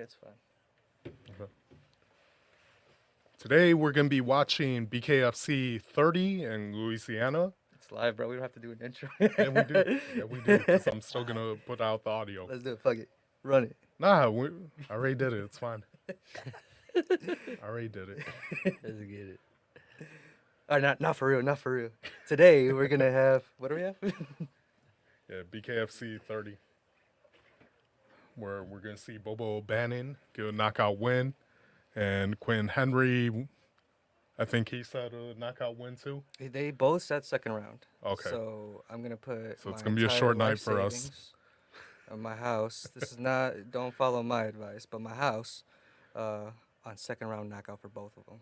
it's fine. Okay. Today we're gonna be watching BKFC 30 in Louisiana. It's live, bro. We don't have to do an intro. Yeah, we do. Yeah, we do. Because I'm still gonna put out the audio. Let's do it. Fuck it. Run it. Nah, I already did it. It's fine. I already did it. Let's get it. All right, not for real. Not for real. Today we're gonna have what do we have? Yeah, BKFC 30. Where we're gonna see Bobo Bannon get a knockout win, and Quinn Henry, I think he said a knockout win too. They both said second round. Okay. So I'm gonna put. So it's my gonna be a entire short night life for us. savings of my house. This is not. Don't follow my advice, but my house, on second round knockout for both of them.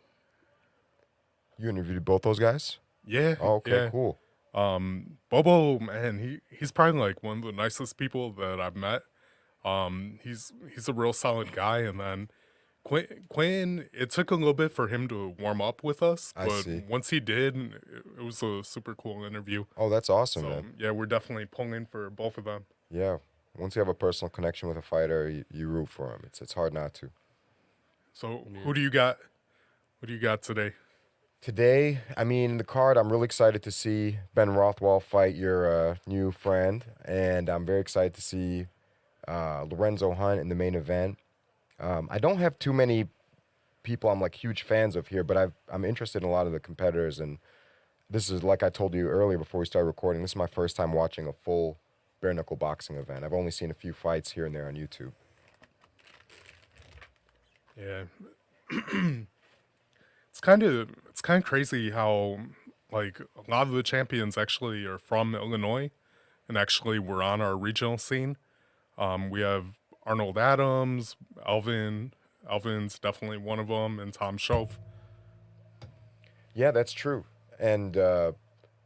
You interviewed both those guys? Yeah. Oh, okay, yeah. cool. Bobo, man, he's probably like one of the nicest people that I've met. He's a real solid guy, and then Quinn, it took a little bit for him to warm up with us, I but see. once he did, it was a super cool interview. Oh, that's awesome, So man. yeah, we're definitely pulling for both of them. Yeah. Once you have a personal connection with a fighter, you root for him. It's hard not to. So who do you got? What do you got today? Today, I mean, the card, I'm really excited to see Ben Rothwell fight your new friend, and I'm very excited to see Lorenzo Hunt in the main event. I don't have too many people I'm like huge fans of here, but I'm interested in a lot of the competitors, and this is, like I told you earlier before we started recording, this is my first time watching a full bare knuckle boxing event. I've only seen a few fights here and there on YouTube. Yeah. It's kind of crazy how like a lot of the champions actually are from Illinois and actually were on our regional scene. We have Arnold Adams, Alvin's definitely one of them, and Tom Schoaf. Yeah, that's true. And there's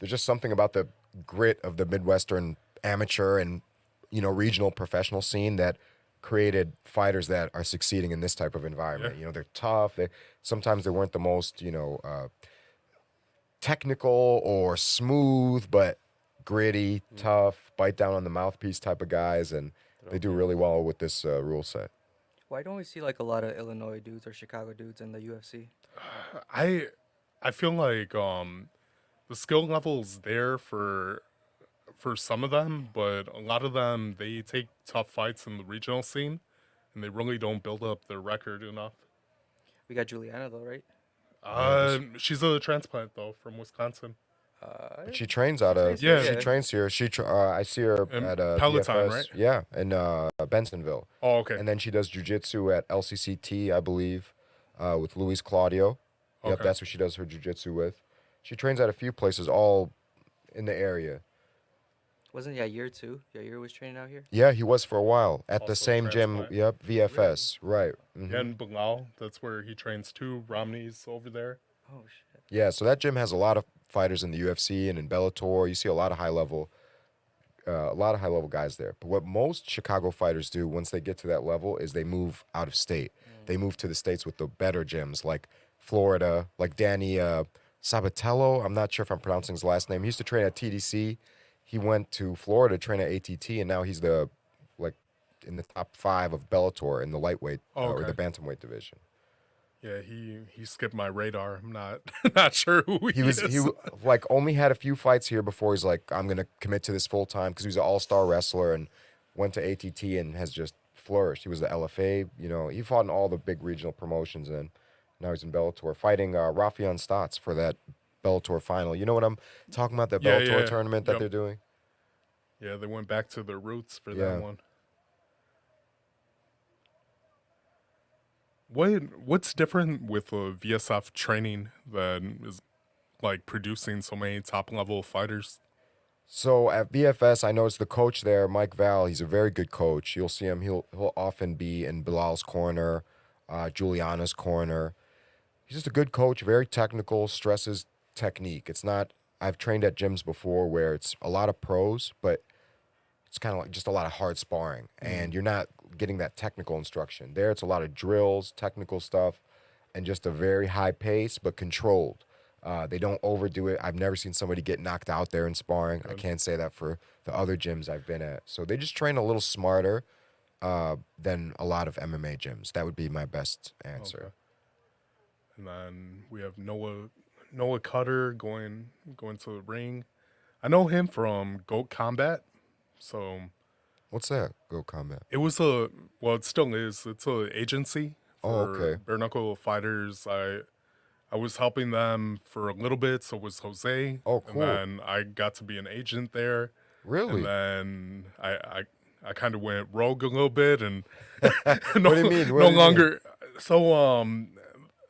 just something about the grit of the Midwestern amateur and, regional professional scene that created fighters that are succeeding in this type of environment. Yeah. They're tough. Sometimes they weren't the most, technical or smooth, but gritty, tough, bite down on the mouthpiece type of guys, and they do really well with this rule set. Why don't we see like a lot of Illinois dudes or Chicago dudes in the UFC? I feel like the skill level's there for some of them, but a lot of them they take tough fights in the regional scene, and they really don't build up their record enough. We got Juliana though, right? She's a transplant though from Wisconsin. But she trains out of Yeah. She trains here. I see her In at Peloton, BFS. right? Yeah, in Bensonville. Oh, okay. And then she does jujitsu at LCCT, I believe, with Luis Claudio. Yep, Okay. that's what she does her jujitsu with. She trains at a few places, all in the area. Wasn't Yair too? Yair was training out here. Yeah, he was for a while at the Also same gym. transplant. Yep, VFS. Right. Mhm. Yeah, and Bilal, that's where he trains too. Romney's over there. Oh shit. Yeah, so that gym has a lot of fighters in the UFC and in Bellator. You see a lot of high level guys there. But what most Chicago fighters do once they get to that level is they move out of state. They move to the states with the better gyms, like Florida, like Danny Sabatello. I'm not sure if I'm pronouncing his last name. He used to train at TDC. He went to Florida to train at ATT, and now he's in the top 5 of Bellator in the lightweight or Okay. the bantamweight division. Yeah, he skipped my radar. I'm not not sure who he is. He only had a few fights here before he's like, I'm gonna commit to this full time, because he was an all-star wrestler and went to ATT and has just flourished. He was the LFA, he fought in all the big regional promotions, and now he's in Bellator fighting Rafion Stotts for that Bellator final. You know what I'm talking about? That Yeah, Bellator yeah. tournament that Yep. they're doing. Yeah, they went back to their roots for Yeah. that one. What's different with VSF training that is like producing so many top level fighters? So at VFS, I noticed the coach there, Mike Val. He's a very good coach. You'll see him. He'll often be in Bilal's corner, Juliana's corner. He's just a good coach, very technical, stresses technique. It's not. I've trained at gyms before where it's a lot of pros, but it's kind of like just a lot of hard sparring, and you're not getting that technical instruction. There, it's a lot of drills, technical stuff, and just a very high pace, but controlled. They don't overdo it. I've never seen somebody get knocked out there in sparring. I can't say that for the other gyms I've been at. So they just train a little smarter. than a lot of MMA gyms. That would be my best answer. Okay. And then we have Noah Cutter going to the ring. I know him from Goat Combat. So What's that? Go Combat. it still is. It's a agency Oh, for okay. bare knuckle fighters. I was helping them for a little bit, so was Jose. Oh, cool. And then I got to be an agent there. Really? And then I kind of went rogue a little bit and What do you mean? What no do you longer. So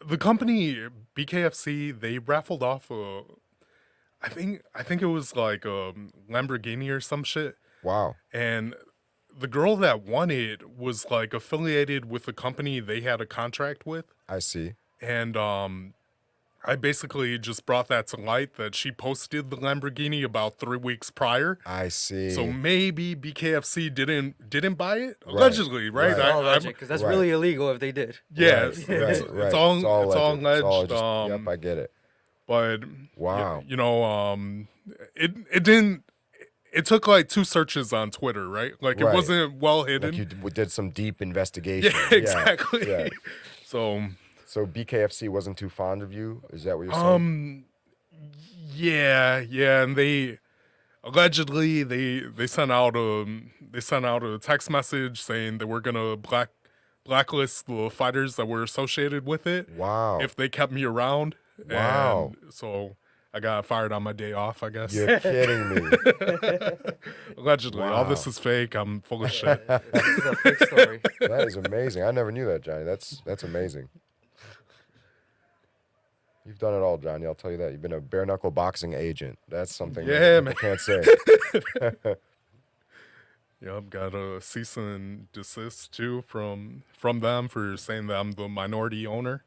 the company BKFC, they raffled off I think it was like a Lamborghini or some shit, Wow. and the girl that won it was like affiliated with the company they had a contract with, I see. and I basically just brought that to light that she posted the Lamborghini about 3 weeks prior. I see. So maybe BKFC didn't buy it allegedly, right? Right. It's all alleged, because that's Right. really illegal if they did. Yeah, Right, it's right. all It's all alleged. yep, I get it. But Wow. you know, it didn't. It took like 2 searches on Twitter, right? Like it Right. wasn't well Like hidden. you did some deep investigation. Yeah, exactly. Yeah. So So BKFC wasn't too fond of you? Is that what you're saying? yeah, and they allegedly they sent out a text message saying that we're gonna blacklist the fighters that were associated with it Wow. if they kept me around. Wow. And so I got fired on my day off, I guess. You're kidding me. Allegedly. All this Wow. is fake. I'm full of shit. This is a fake story. That is amazing. I never knew that, Johnny. That's amazing. You've done it all, Johnny. I'll tell you that. You've been a bare knuckle boxing agent. That's something Yeah, that man. people can't say. Yep, got a cease and desist too from them for saying that I'm the minority owner.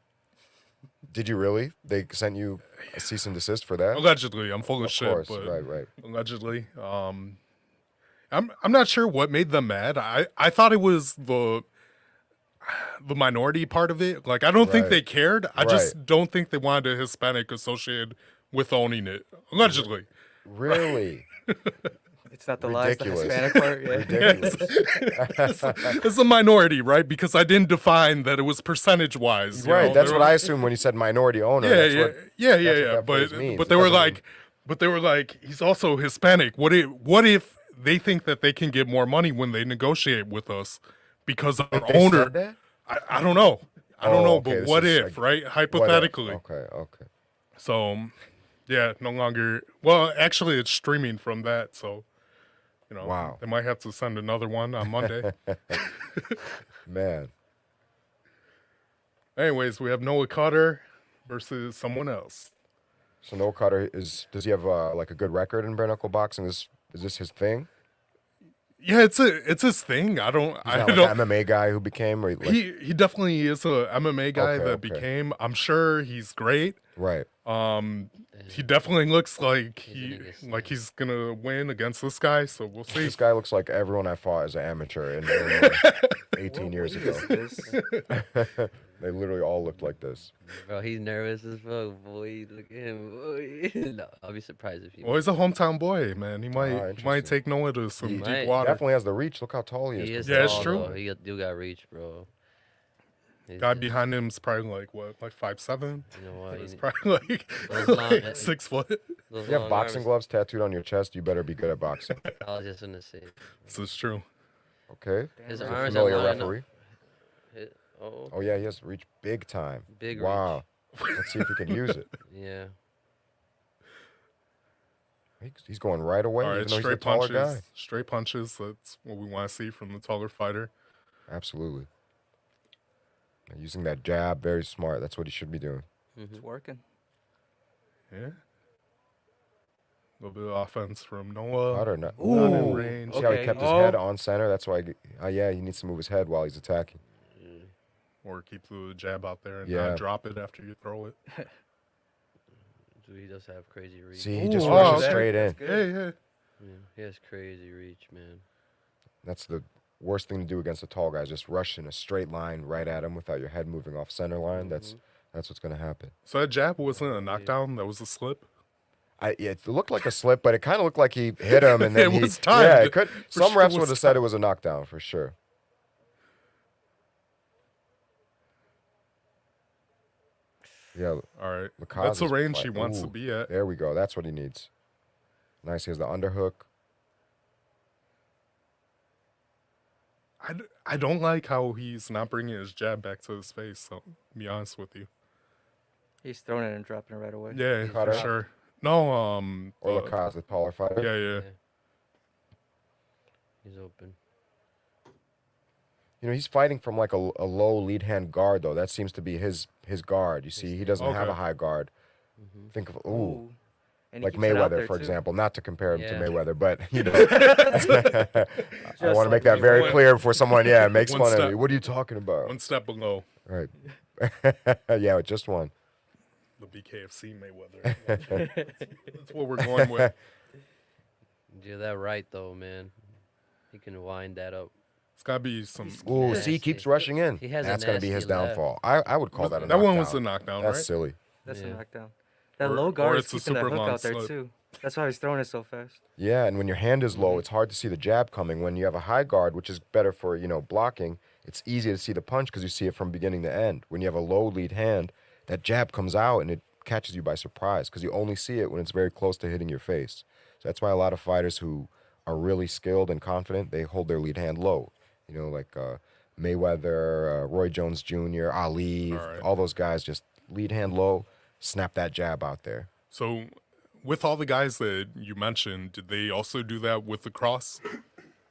Did you really? They sent you a cease and desist for that? Allegedly, I'm full of, Of shit, course. but Right. allegedly, I'm not sure what made them mad. I thought it was the minority part of it. Like I don't think Right. they cared. I Right. just don't think they wanted a Hispanic associated with owning it. Allegedly. Really? It's not the lies, the Ridiculous. Hispanic part. Yeah. Ridiculous. It's a minority, right? Because I didn't define that it was percentage wise. Right. That's what I assumed when you said minority owner. Yeah, That's yeah, what, yeah, that's yeah, what yeah. that phrase means. But It they were doesn't like, he's also Hispanic. What if they think that they can get more money when they negotiate with us because our They owner? said that? I don't know. I don't know. okay, But this what is if, like- right? What if? Hypothetically. Okay. So, yeah, no longer. Well, actually, it's streaming from that. So, you know, Wow. they might have to send another one on Monday. Man. Anyways, we have Noah Cutter versus someone else. So Noah Carter does he have like a good record in bare knuckle boxing? Is this his thing? Yeah, it's his thing. I don't. He's I not don't. like an MMA guy who became or like, He definitely is a MMA guy Okay, that okay. became. I'm sure he's great. right. He definitely looks like He's he's gonna win against this guy. So we'll see. This guy looks like everyone I fought as an amateur in 18 years What ago. is this? They literally all looked like this. Bro, he's nervous as fuck, boy. Look at him, boy. No, I'll be surprised if he. Well, he's a hometown boy, man. He might interesting. take Noah to some He deep might. water. Definitely has the reach. Look how tall he is. He is Yeah, it's tall, true. though. He do got reach, bro. He's Guy just- behind him's probably like 5'7". You know what? He's he- probably like, Those long- like 6 foot. those You have long boxing arms- gloves tattooed on your chest. You better be good at boxing. I was just gonna say. This is true. Okay. His Damn, arms are Familiar long enough. referee. Oh, Oh yeah, he has reach big time. big Wow. Let's see if he can use it. reach. Yeah. He's going right away, All even right, though he's the straight taller punches. guy. Straight punches. That's what we want to see from the taller fighter. Absolutely. Using that jab, very smart. That's what he should be doing. It's working. Yeah. A little bit of offense from Noah. Cutter, not Not in Ooh, range. See how he okay. kept his Oh. head on center? That's why. Yeah, he needs to move his head while he's attacking. Or keep the jab out there and Yeah. not drop it after you throw it. Dude, he does have crazy reach. See, he just Ooh, rushes okay. straight in. That's good. Yeah, yeah. Yeah, he has crazy reach, man. That's the worst thing to do against a tall guy. Is just rush in a straight line right at him without your head moving off center line. That's what's gonna happen. So that jab wasn't a knockdown. That was a slip. It looked like a slip, but it kind of looked like he hit him, and then It he. was timed. Yeah, it could. For Some sure refs was would have said it was a knockdown for sure. Yeah, All right. Lacaze That's the is range fight- he wants to Ooh, be at. There we go. That's what he needs. Nice. He has the underhook. I don't like how he's not bringing his jab back to his face, so to be honest with you. He's throwing it and dropping it right away. Yeah, He's for dropped. sure. No, Or Lacaze, the taller fighter. yeah. He's open. You know, he's fighting from like a low lead hand guard, though. That seems to be his guard. You see, he doesn't have a Okay. high guard. Mm-hmm. Think of, Ooh. And he like keeps it out Mayweather, there, for too. example. Not to compare him to Yeah. Mayweather, but, you know. I want to like make that very Mayweather. clear before someone, makes One fun of step- me. What are you talking about? One step below Right. Yeah, just one. the BKFC Mayweather. That's what we're going with. You did that right though, man. He can wind that up. It's got to be some. Ooh, Nasty. see, he keeps rushing in. He has a That's going to be his nasty left. downfall. I would call that a That knockdown. one was a knockdown, That's right? silly. That's a Yeah. knockdown. That Or- low or guard is it's a keeping that super hook long out there, slip. too. That's why he's throwing it so fast. Yeah, and when your hand is low, it's hard to see the jab coming. When you have a high guard, which is better for, blocking, it's easy to see the punch because you see it from beginning to end. When you have a low lead hand, that jab comes out and it catches you by surprise because you only see it when it's very close to hitting your face. So that's why a lot of fighters who are really skilled and confident, they hold their lead hand low. Like Mayweather, Roy Jones Jr., Ali, All right. all those guys just lead hand low, snap that jab out there. So, with all the guys that you mentioned, did they also do that with the cross?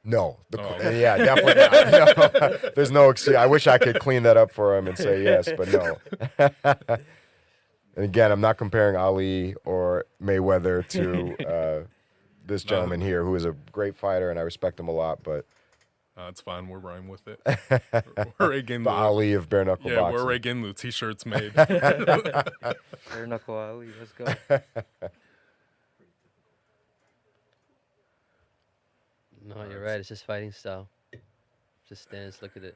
No. Oh. Yeah, definitely not. No. There's no excuse. I wish I could clean that up for him and say yes, but no. And again, I'm not comparing Ali or Mayweather to this gentleman here, who is a great fighter, and I respect him a lot, but It's fine. We're rhyme with it. We're already getting the Ali of bare knuckle Yeah, boxing. we're already getting the t-shirts made. Bare knuckle Ali. Let's go. No, you're right. It's just fighting style. Just stance. Look at it.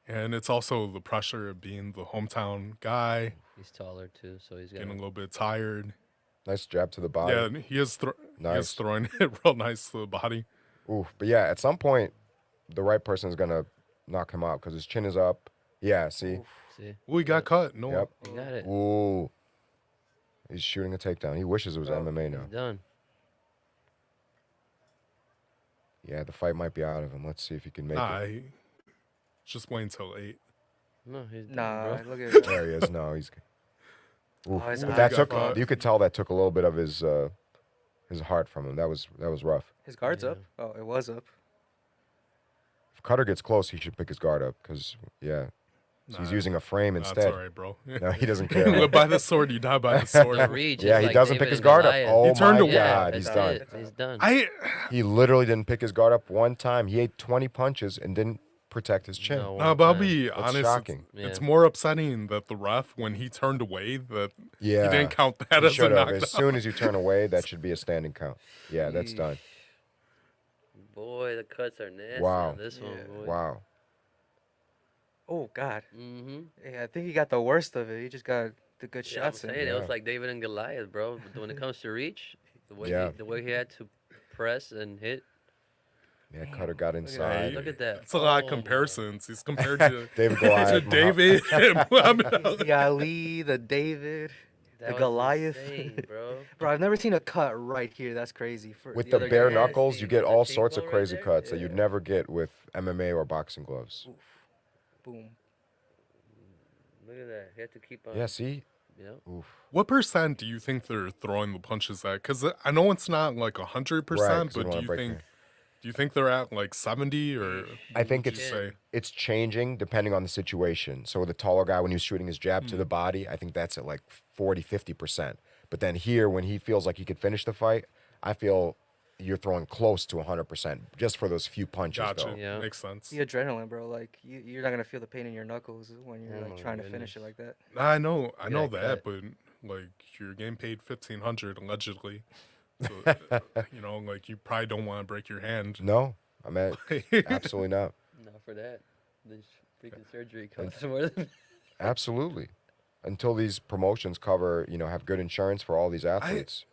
And it's also the pressure of being the hometown guy, He's taller too, so he's getting a gonna. little bit tired. Nice jab to the body. Yeah, he is Nice. throwing it real nice to the body. Ooh, but yeah, at some point, the right person is going to knock him out because his chin is up. Yeah, see? See, Oh, he got cut. No. Yep. you got it. Ooh. He's shooting a takedown. He wishes it was MMA now. He's done. Yeah, the fight might be out of him. Let's see if he can make Nah, it. just wait until 8. No, he's done, Nah, bro. look at it. There he is. No, he's. Ooh. Oh, his But eye that got took. caught. You could tell that took a little bit of his heart from him. That was rough. His guard's Yeah. up. Oh, it was up. If Cutter gets close, he should pick his guard up because he's using a frame That's instead. all right, bro. No, he doesn't You care. live by the sword, you die by the sword. The reach. Yeah, is he like doesn't David pick his and guard up. Goliath. Oh He turned my away. God, that's he's done. it. He's done. He literally didn't pick his guard up one time. He ate 20 punches and didn't protect his chin. No. No, but I'll time. be That's honest. shocking. It's Yeah. more upsetting that the ref, when he turned away, that Yeah. he didn't count that He as a should have. knockdown. As soon as you turn away, that should be a standing count. Yeah, that's done. Boy, the cuts are nasty Wow. on this one, boy. Wow. Oh, God. Mm-hmm. Yeah, I think he got the worst of it. He just got the good Yeah, I'm shots in. saying it Yeah. was like David and Goliath, bro. But when it comes to reach, Yeah. the way he had to press and hit. Yeah, Cutter got Hey, inside. Look at that. It's a lot of Oh, comparisons. He's compared to, David to Goliath. David and Muhammad Ali. The Ali, the David. That The was Goliath. insane, bro. Bro, I've never seen a cut right here. That's crazy. For With the other bare guy. knuckles, you nasty. get The all sorts of cheekbone right crazy there? cuts that you'd Yeah. never get with MMA or boxing gloves. Oof. Boom. Look at that. He had to keep on. Yeah, see? Yep. Oof. What percent do you think they're throwing the punches at? Because I know it's not like 100%, Right, 'cause but don't wanna break do you think they're at like 70 or? I what think would you it's say? it's changing depending on the situation. So with the taller guy, when he was shooting his jab Hmm. to the body, I think that's at like 40, 50%. But then here, when he feels like he could finish the fight, I feel you're throwing close to 100% just for those few punches, Gotcha. though. Yeah. Makes sense. The adrenaline, bro. Like, you're not going to feel the pain in your knuckles when you're Oh like my trying to finish it goodness. like that. I know Yeah, that, cut. but like you're getting paid 1,500 allegedly. So like you probably don't want to break your hand. No, I'm at absolutely not. Not for that. This freaking surgery costs more than. Absolutely. Until these promotions cover, have good insurance for all these athletes.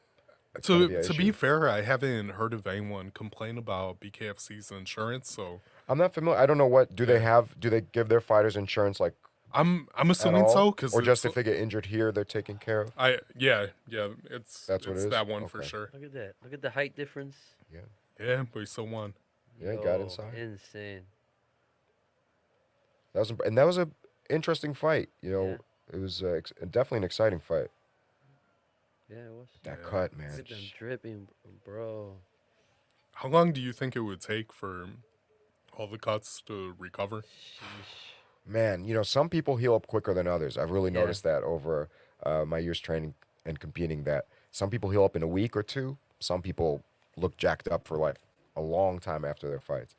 It's gonna be an To issue. be fair, I haven't heard of anyone complain about BKFC's insurance. So I'm not familiar. I don't know what do they have? Do they give their fighters insurance like I'm at assuming all? so, because Or just if they get injured here, they're taken care of? yeah, it's That's what it is? that one for Okay. sure. Look at that. Look at the height difference. Yeah. Yeah, but he still won. Yeah, he got Yo, inside. Insane. That was a interesting fight. You know, Yeah. it was definitely an exciting fight. Yeah, it was. That Yeah. cut, man. Look at them dripping, bro. How long do you think it would take for all the cuts to recover? Sheesh. Man, you know, some people heal up quicker than others. I've really Yeah. noticed that over my years training and competing. That some people heal up in a week or two. Some people look jacked up for like a long time after their fights.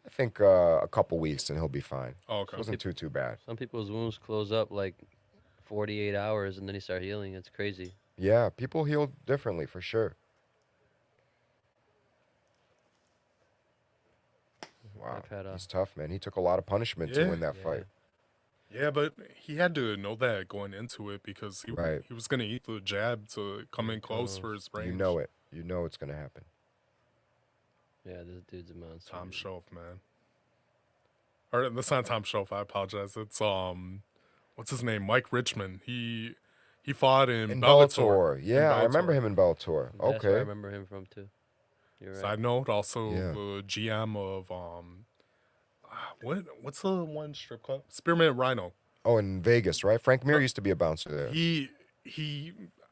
I think a couple weeks and he'll be fine. Oh, okay. Wasn't too bad. Some people's wounds close up like 48 hours and then they start healing. It's crazy. Yeah, people heal differently for sure. Wow, I've had he's tough, man. He took a lot of punishment to Yeah. win that Yeah. fight. Yeah, but he had to know that going into it because Right. he was gonna eat the jab to come in close for his range. You know it. You know it's gonna happen. Yeah, this dude's a monster. Tom dude. Shelf, man. Or that's not Tom Shelf. I apologize. It's what's his name? Mike Richmond. He fought in In Bellator. Yeah, I remember Bellator. him in Bellator. That's where I Okay. remember him from too. You're right. Side note, also Yeah. the GM of what's the one strip club? Spearmint Rhino. Oh, in Vegas, right? Frank Mir used to be a bouncer there. He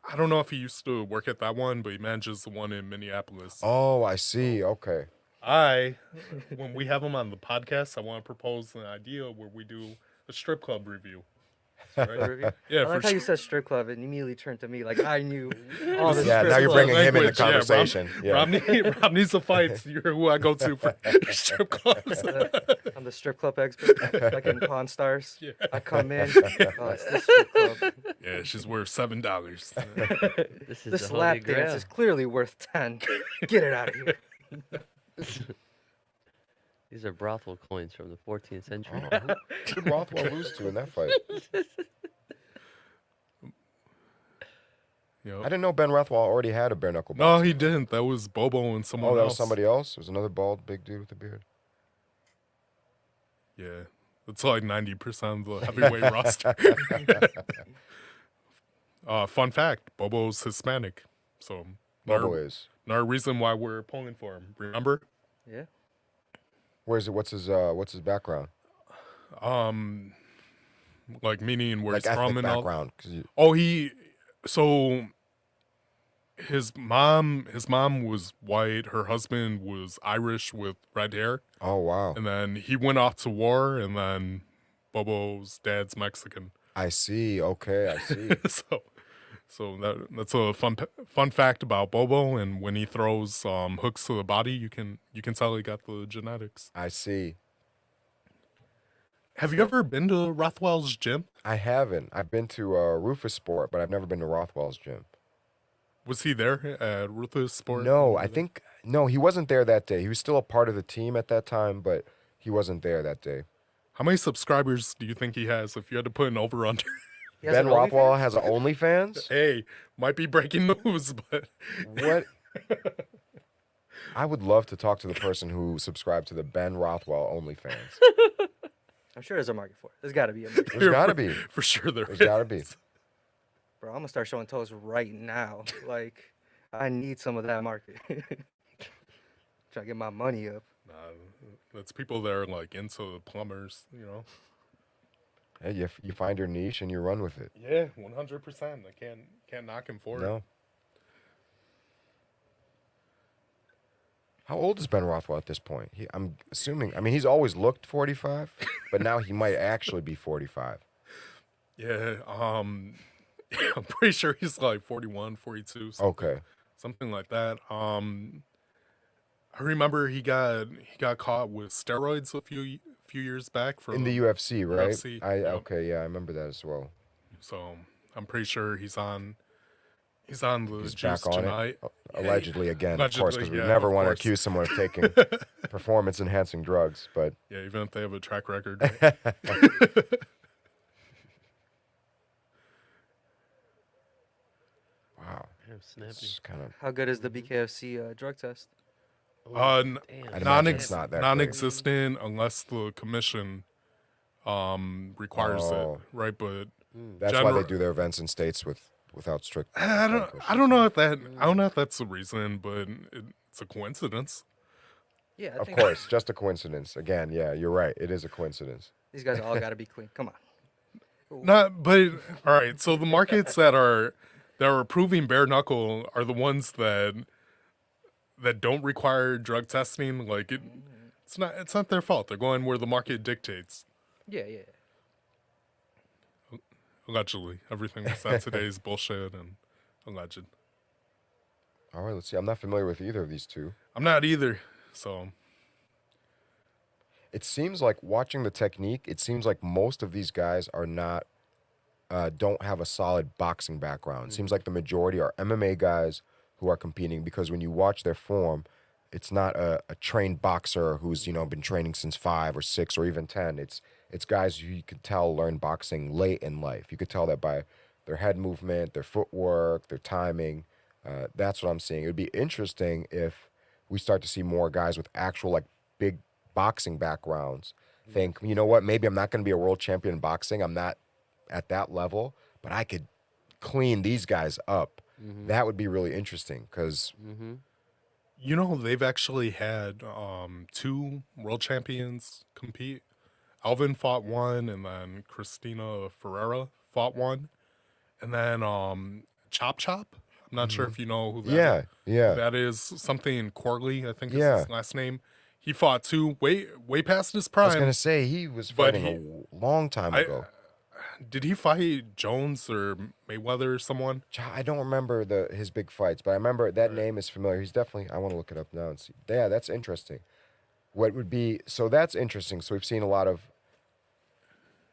I don't know if he used to work at that one, but he manages the one in Minneapolis. Oh, I see. Okay. When we have him on the podcast, I want to propose an idea where we do a strip club review. Right? Yeah, I for like how you sure. said strip club and immediately turned to me like I knew all the Yeah, strip now you're clubs. bringing him in the Language, yeah, Rob- conversation. Yeah. Rob needs to fight. You're who I go to for strip clubs. I'm the strip club expert, like in Pawn Stars. Yeah. I come in. Oh, it's this strip club. Yeah, she's worth $7. This is This the lap Holy dance Grail. is clearly worth 10. Get it out of here. These are brothel coins from the 14th century. Oh, who did Rothwell lose to in that fight? You know? I didn't know Ben Rothwell already had a bare knuckle No, boxing. he didn't. That was Bobo and someone Oh, that else. was somebody else? It was another bald, big dude with a beard. Yeah, that's like 90% of the heavyweight roster. Fun fact: Bobo's Hispanic, so Bobo is. another reason why we're pulling for him. Remember? Yeah. Where's it? What's his background? Like meaning where Like he's from ethnic and all. background. 'Cause Oh, so his mom was white. Her husband was Irish with red hair, oh, wow. and then he went off to war, and then Bobo's dad's Mexican. I see. Okay, I see. So that's a fun fact about Bobo, and when he throws hooks to the body, you can tell he got the genetics. I see. Have you ever been to Rothwell's gym? I haven't. I've been to Rufus Sport, but I've never been to Rothwell's gym. Was he there at Ruthless Sport? No, I think no, he wasn't there that day. He was still a part of the team at that time, but he wasn't there that day. How many subscribers do you think he has? If you had to put an over under, He has Ben an Rothwell OnlyFans? has an OnlyFans? hey, might be breaking news, but What? I would love to talk to the person who subscribed to the Ben Rothwell OnlyFans. I'm sure there's a market for it. There's got to be a market. There's got to be. for sure there There's got to be. Bro, I'm going to start showing toes right now. Like, I need some of that market. Try to get my money up. nah, that's people that are like into plumbers, you know. Hey, you find your niche and you run with it. Yeah, 100%. I can't knock him for it. No. How old is Ben Rothwell at this point? I'm assuming. I mean, he's always looked 45, but now he might actually be 45. Yeah, I'm pretty sure he's like 41, 42, Okay. something like that. I remember he got caught with steroids a few years back from In the UFC, right? UFC, I yep. okay, yeah, I remember that as well. So I'm pretty sure he's on the He's juice back on tonight. it. Allegedly again, of course, Allegedly, because we yeah, never of want to course. accuse someone of taking performance-enhancing drugs. But Yeah, even if they have a track record. wow, Damn, snappy. it's kind of How good is the BKFC drug test? N- Damn, I'd imagine non-ex- it's not that great. non-existent unless the commission requires Oh. it, right? But That's why they General- do their events in states without strict. I don't push I don't know system. if that I don't know if that's the reason, but it's a coincidence. Yeah, I Of think course, just a coincidence. Again, yeah, you're right. It is a coincidence. these guys all got to be clean. Come on. Not, but all right. So the markets that are approving bare knuckle are the ones that don't require drug testing. Like it's not their fault. They're going where the market dictates. Yeah, yeah. Allegedly, everything we said today is bullshit and alleged. All right, let's see. I'm not familiar with either of these two. I'm not either. So It seems like watching the technique, it seems like most of these guys are not, don't have a solid boxing background. It seems like the majority are MMA guys who are competing because when you watch their form, it's not a trained boxer who's, been training since 5 or 6 or even 10. It's guys who you could tell learn boxing late in life. You could tell that by their head movement, their footwork, their timing. That's what I'm seeing. It would be interesting if we start to see more guys with actual big boxing backgrounds think, you know what, maybe I'm not going to be a world champion in boxing. I'm not at that level, but I could clean these guys up. That would be really interesting because they've actually had 2 world champions compete. Alvin fought one, and then Christina Ferreira fought one, and then Chop Chop. I'm not sure if you know who that yeah. that is. Something Corley, I think is Yeah. his last name. He fought 2 way past his I was prime. going to say he was But fighting a long time ago. Did he fight Jones or Mayweather or someone? I don't remember his big fights, but I remember that name is familiar. He's definitely, I want to look it up now and see. Yeah, that's interesting. What would be, so that's interesting. So we've seen a lot of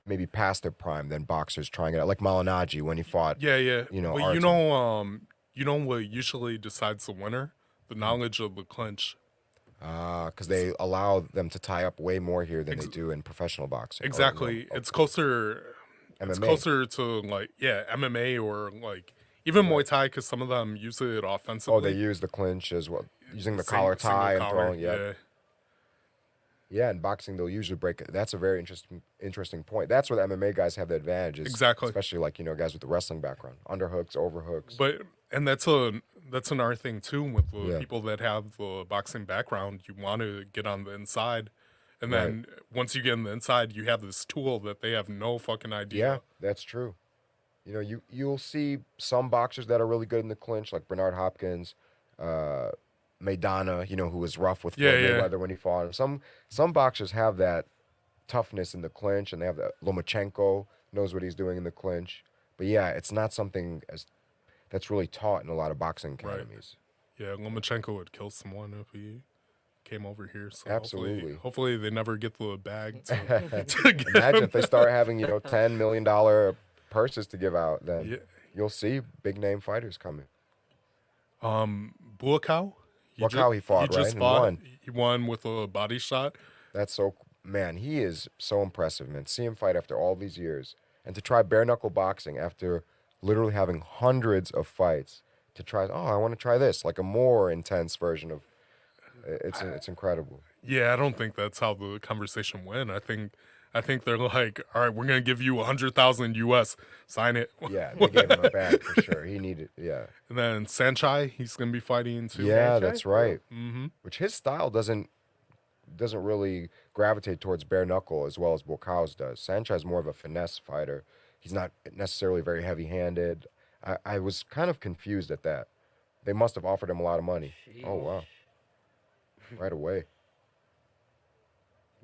maybe past their prime, then boxers trying it out, like Malinaji when he fought. Yeah. But Artem. you know what usually decides the winner? The knowledge of the clinch. Because they allow them to tie up way more here than they do in professional boxing. Exactly. It's closer. MMA. It's closer to MMA or even Muay Thai because some of them use it offensively. Oh, they use the clinch as well, using the Single collar tie and collar, throwing. Yeah. Yeah, in boxing they'll usually break it. That's a very interesting point. That's where the MMA guys have the advantage. Exactly. Especially guys with the wrestling background, underhooks, overhooks. And that's another thing too with the people that have the boxing background. You want to get on the inside, and then once you get on the inside, you have this tool that they have no fucking idea. Yeah, that's true. You'll see some boxers that are really good in the clinch, like Bernard Hopkins, Maidana, who was rough with Floyd Mayweather when he fought him. Some boxers have that toughness in the clinch, and they have that. Lomachenko knows what he's doing in the clinch. But yeah, it's not something that's really taught in a lot of boxing academies. Right. Yeah, Lomachenko would kill someone if he came over here. So absolutely. Hopefully they never get the bag to get Imagine him. if they start having, $10 million purses to give out, then you'll see big name fighters coming. Buakaw? He fought, just right? Fought. And won. He won with a body shot. That's so, man, he is so impressive, man. See him fight after all these years. And to try bare knuckle boxing after literally having hundreds of fights to try, I want to try this, like a more intense version of, it's incredible. Yeah, I don't think that's how the conversation went. I think they're like, all right, we're going to give you 100,000 US, sign it. Yeah, they gave him a bag for sure. He needed, And then Sanchai, he's going to be fighting too. Yeah, Sanchai? that's right. Mm-hmm. Which his style doesn't really gravitate towards bare knuckle as well as Buakaw's does. Sanchai's more of a finesse fighter. He's not necessarily very heavy-handed. I was kind of confused at that. They must have offered him a lot of money. Oh, wow. Right away.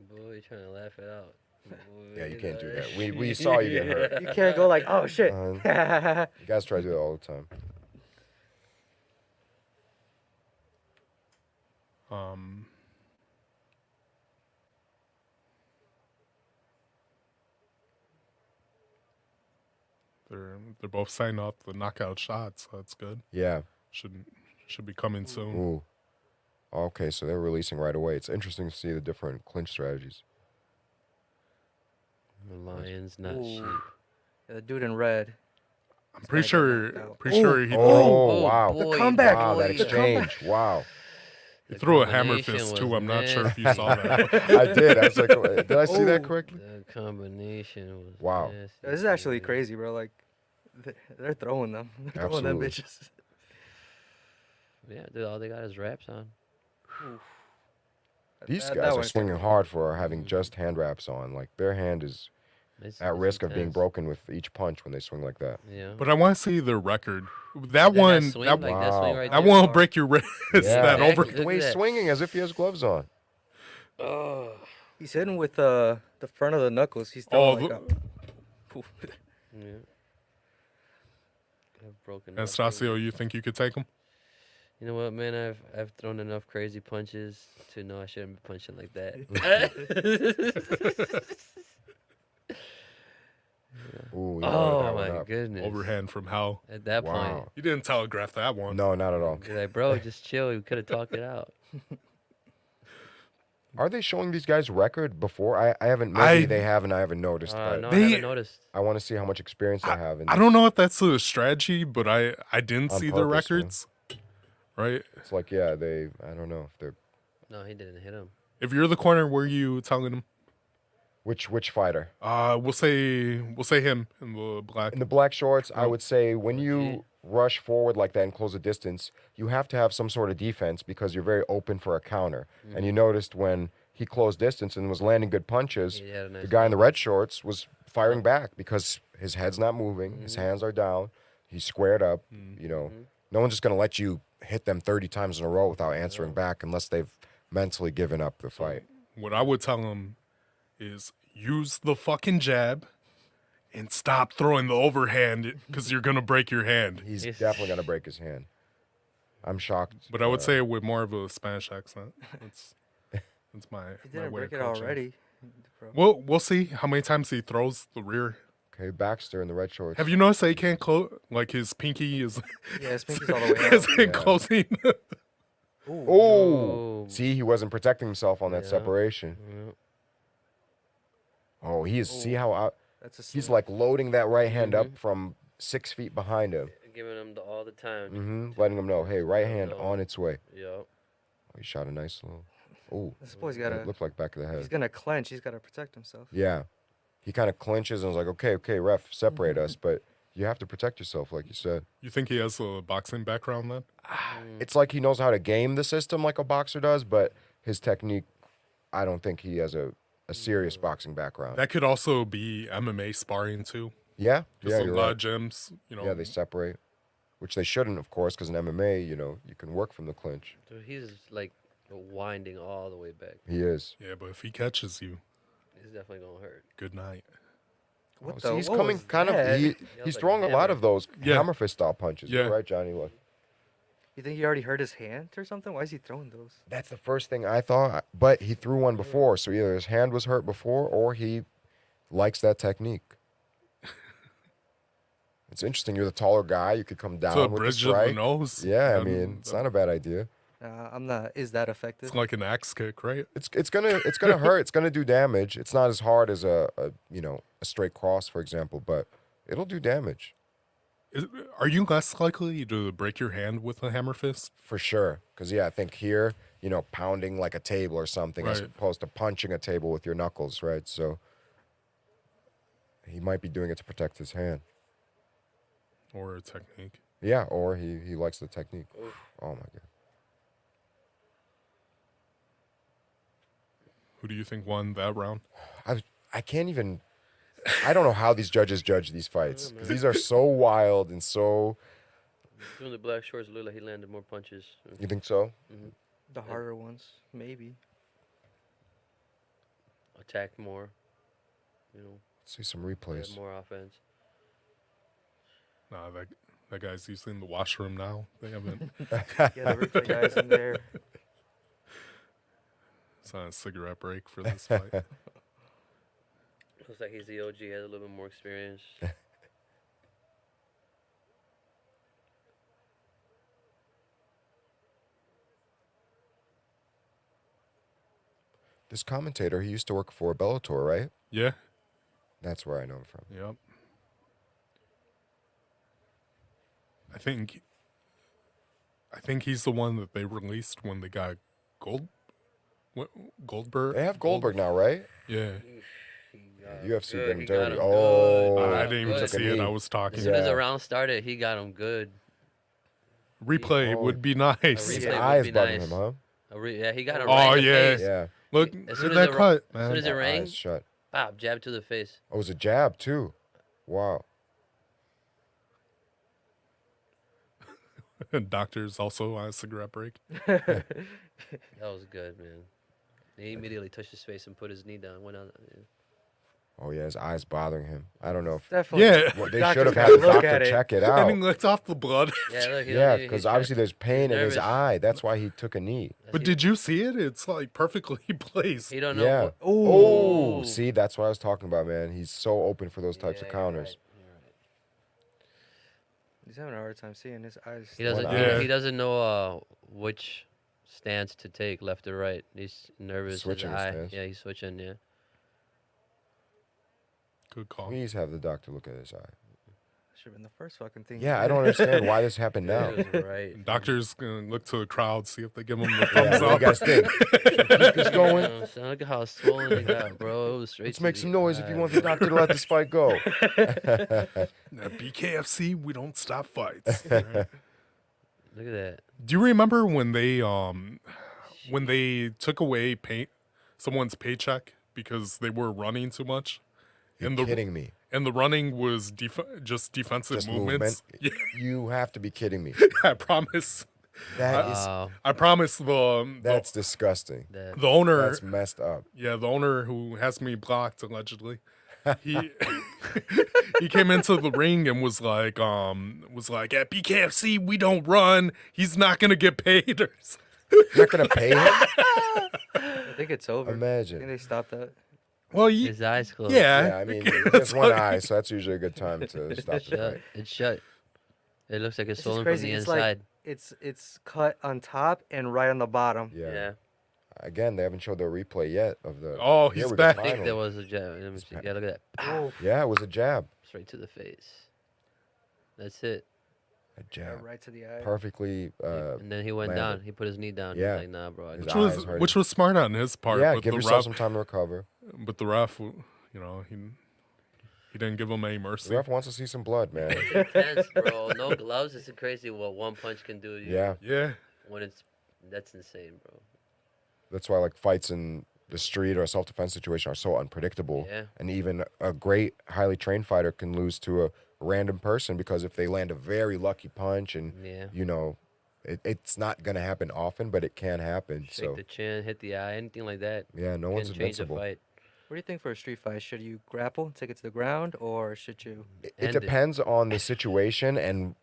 Boy, trying to laugh it out. Boy, Yeah, you can't do that. We saw you get hurt. You can't go oh shit. You guys try to do that all the time. They're both signing up the knockout shots, so that's good. Yeah. Should be coming soon. Ooh. Okay, so they're releasing right away. It's interesting to see the different clinch strategies. The lion's not Ooh. sheep. The dude in red. I'm pretty sure he Oh, wow. The comeback. Wow, that The exchange. Wow. He The threw a hammer combination fist was too. I'm not sure if you nasty. saw that. I did. I was like, did I see that Oh. correctly? The combination was Wow. nasty, This is actually dude. crazy, bro. Like, they're throwing them. They're throwing them Absolutely. bitches. Yeah, dude, all they got is wraps on. Oof. These That guys are one scared swinging me. hard for having Mhm. just hand wraps on. Like their hand is It's at risk of being intense. broken with each punch when they swing like that. Yeah. But I want to see their record. That That one, swing, that, like that swing Wow. right that there. one will hard. break your wrist. Yeah, that over. look at the Look way at he's that. swinging as if he has gloves on. Oh. He's hitting with the front of the knuckles. He's Oh, throwing like the- a. Poof. Yeah. I've broken. Anastasio, you think you could take him? You know what, man? I've thrown enough crazy punches to know I shouldn't be punching like that. Ooh, he loaded Oh that one my up. goodness! Overhand from hell. At that point, Wow. You didn't telegraph that one. No, not at all. you're like, bro, just chill. We could have talked it out. Are they showing these guys record before? I haven't. Maybe they have, and I haven't noticed. But No, I They- haven't noticed. I want to see how much experience they have. In I don't this. know if that's a strategy, but I didn't On see the purpose, huh? records. Right? It's like, yeah, they. I don't know if they're. No, he didn't hit him. If you're the corner, were you telling him? Which fighter? We'll say him in the black. In the black shorts, I Oh. would say when you gee. rush forward like that and close the distance, you have to have some sort of defense because you're very open for a counter. And you noticed when he closed distance and was landing good punches, He had a nice the guy in the counter. red shorts was firing back because his head's not moving, his hands are down, he's squared up. You know, no one's just gonna let you hit them 30 times in a row without answering back unless they've mentally given up the fight. What I would tell him is use the fucking jab and stop throwing the overhand because you're gonna break your hand. He's Yes. definitely gonna break his hand. I'm shocked. But I would say it with more of a Spanish accent. That's my He my didn't way break of it coaching. already. Bro. We'll see how many times he throws the rear. Okay, Baxter in the red shorts. Have you noticed that he can't close? Like his pinky is Yeah, his pinky's all the way isn't Yeah. closing. Ooh. Oh, No. see, he wasn't protecting himself on that Yeah. separation. Yeah. Oh, he is. See how That's a he's slip. like loading that right hand up from 6 feet behind him. Giving him all the time. Letting him know, hey, right hand No. on its way. Yeah. Oh, he shot a nice little. Oh, This boy's it gotta. looked like back of the He's head. gonna clench. He's gotta protect himself. Yeah, he kind of clinches and was like, okay, ref, separate us, but you have to protect yourself, like you said. You think he has a boxing background then? It's like he knows how to game the system like a boxer does, but his technique, I don't think he has a serious boxing background. That could also be MMA sparring too. Yeah, Because yeah, a you're lot right. of gyms, you know. Yeah, they separate, which they shouldn't, of course, because in MMA, you know, you can work from the clinch. So he's like winding all the way back. He is. Yeah, but if he catches you, It's definitely gonna hurt. good night. What See, the? he's what coming was kind that? of. was He's like throwing a lot hammer. of those Yeah. hammer fist style punches. You're Yeah. right, Johnny. Look, You think he already hurt his hand or something? Why is he throwing those? that's the first thing I thought. But he threw one before, so either his hand was hurt before or he likes that technique. It's interesting. You're the taller guy. You could come down So a with the bridge of the strike. nose. Yeah, I mean, it's not a bad idea. I'm not. Is that effective? It's like an axe kick, right? It's gonna hurt. It's gonna do damage. It's not as hard as a straight cross, for example, but it'll do damage Are you less likely to break your hand with a hammer fist? for sure. Because I think here, pounding like a table or something as Right. opposed to punching a table with your knuckles, right? So he might be doing it to protect his hand. Or a technique? Yeah, or he likes the technique. Oh my god. Who do you think won that round? I can't even. I don't know how these judges judge these fights because these are so wild and so. Doing the black shorts look like he landed more punches. You think so? The harder ones, maybe. Attacked more. You know, Let's see some had replays. more offense. Nah, that guy's usually in the washroom now. They haven't. Yeah, the replay guys in there. It's not a cigarette break for this fight. Looks like he's the OG, has a little bit more experience. This commentator, he used to work for Bellator, right? Yeah. That's where I know him from. Yep. I think he's the one that they released when they got what, Goldberg. They have Goldberg now, right? Yeah. UFC good. getting He got dirty. him Oh, good. He I got didn't him even good. see it. I knee. was As talking. soon as the Yeah. round started, he got him good. Replay Oh, would be A nice. his replay would eyes be bugging nice. him, huh? Yeah, he got him Oh, right in the yeah. face. Yeah. Look, As soon did as that it cut, as soon man. as it That rang, eyes shut. pop, jab to the face. Oh, it was a jab too. Wow. Doctor's also on a cigarette break. That was good, man. He immediately touched his face and put his knee down. Went out. Yeah. Oh yeah, his eyes bothering him. I don't know if Definitely. Yeah. well, they Doctor's should have gotta had the look doctor at it. check it And he out. lets off the blood. Yeah, look. Yeah, he's because trying- obviously there's pain in his nervous. eye. That's why he took a knee. But did you see it? It's like perfectly placed. He don't know. Yeah. What, Oh, Ooh. see, that's what I was talking about, man. He's so open for those types Yeah, of you're counters. right, you're right. He's having a hard time seeing his eyes. He doesn't. One He, eye. he doesn't know which stance to take, left or right. He's nervous. Switching his his eye. stance. Yeah, he's switching. Yeah. Good call. Please have the doctor look at his eye. Should have been the first fucking thing. Yeah, I don't understand why this happened now. He was right. Doctor's gonna look to the crowd, see if they give him the Yeah, thumbs what do you up. guys think? Should we keep this going? Son, look at how swollen he got, bro. It was straight. Let's to make the some noise if you eye, want the bro. doctor to let this fight go. At BKFC, we don't stop fights. Look at that. Do you remember when they took away someone's paycheck because they were running too much? You're And the kidding me. and the running was just defensive Just movements. movement. You have to be kidding me. I promise. That is Wow. I promise the that's disgusting. That, the owner. That's messed up. Yeah, the owner who has me blocked allegedly. He he came into the ring and was like at BKFC we don't run. He's not gonna get paid. Or something. You're not gonna pay him? I think it's over. I think Imagine. they stopped that. Well, his eyes closed. yeah. Yeah, I mean, he has one eye, so that's usually a good time to stop the Shut. fight. It's shut. It looks like it's This is swollen from crazy. the It's inside. like it's cut on top and right on the bottom. Yeah. Again, they haven't showed the replay yet of the. Oh, Here he's we go, back. I think finally. there was a jab. Let me see. Yeah, look at that. Oh, Yeah, it was a jab. Straight to the face. That's it. A yeah, jab. right to the eye. Perfectly. And then he went landed. down. He put his knee down. Yeah. He's like, nah, bro. I His got eyes it." hurting. Which was smart on his part. Yeah, but give the yourself ref, some time to recover. But the ref, you know, he didn't give him any The mercy. ref wants to see some blood, man. Intense, bro. No gloves. It's crazy what one punch can do to you. Yeah, Yeah. When that's insane, bro. that's why like fights in the street or a self-defense situation are so unpredictable. Yeah. And even a great, highly trained fighter can lose to a random person because if they land a very lucky punch and Yeah. you know, it's not gonna happen often, but it can happen. Shake So the chin, hit the eye, anything like that. yeah, no Can one's change the invincible. fight. What do you think for a street fight? Should you grapple, take it to the ground, or should you? It End it. depends on the situation and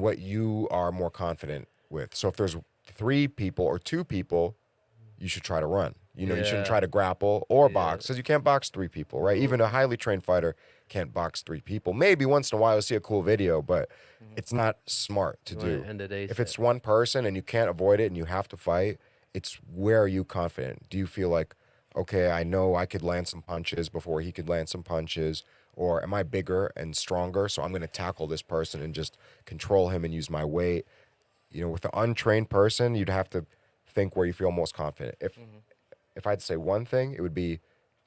what you are more confident with. So if there's 3 people or 2 people, you should try to run. You know, you shouldn't Yeah. try to grapple or Yeah. box because you can't box 3 people, right? Even a highly trained fighter can't box 3 people. Maybe once in a while you'll see a cool video, but it's not smart to You wanna do. end it If ASAP. it's one person and you can't avoid it and you have to fight, it's where are you confident? Do you feel like, okay, I know I could land some punches before he could land some punches? Or am I bigger and stronger, so I'm going to tackle this person and just control him and use my weight? You know, with an untrained person, you'd have to think where you feel most confident. If I had to say one thing, it would be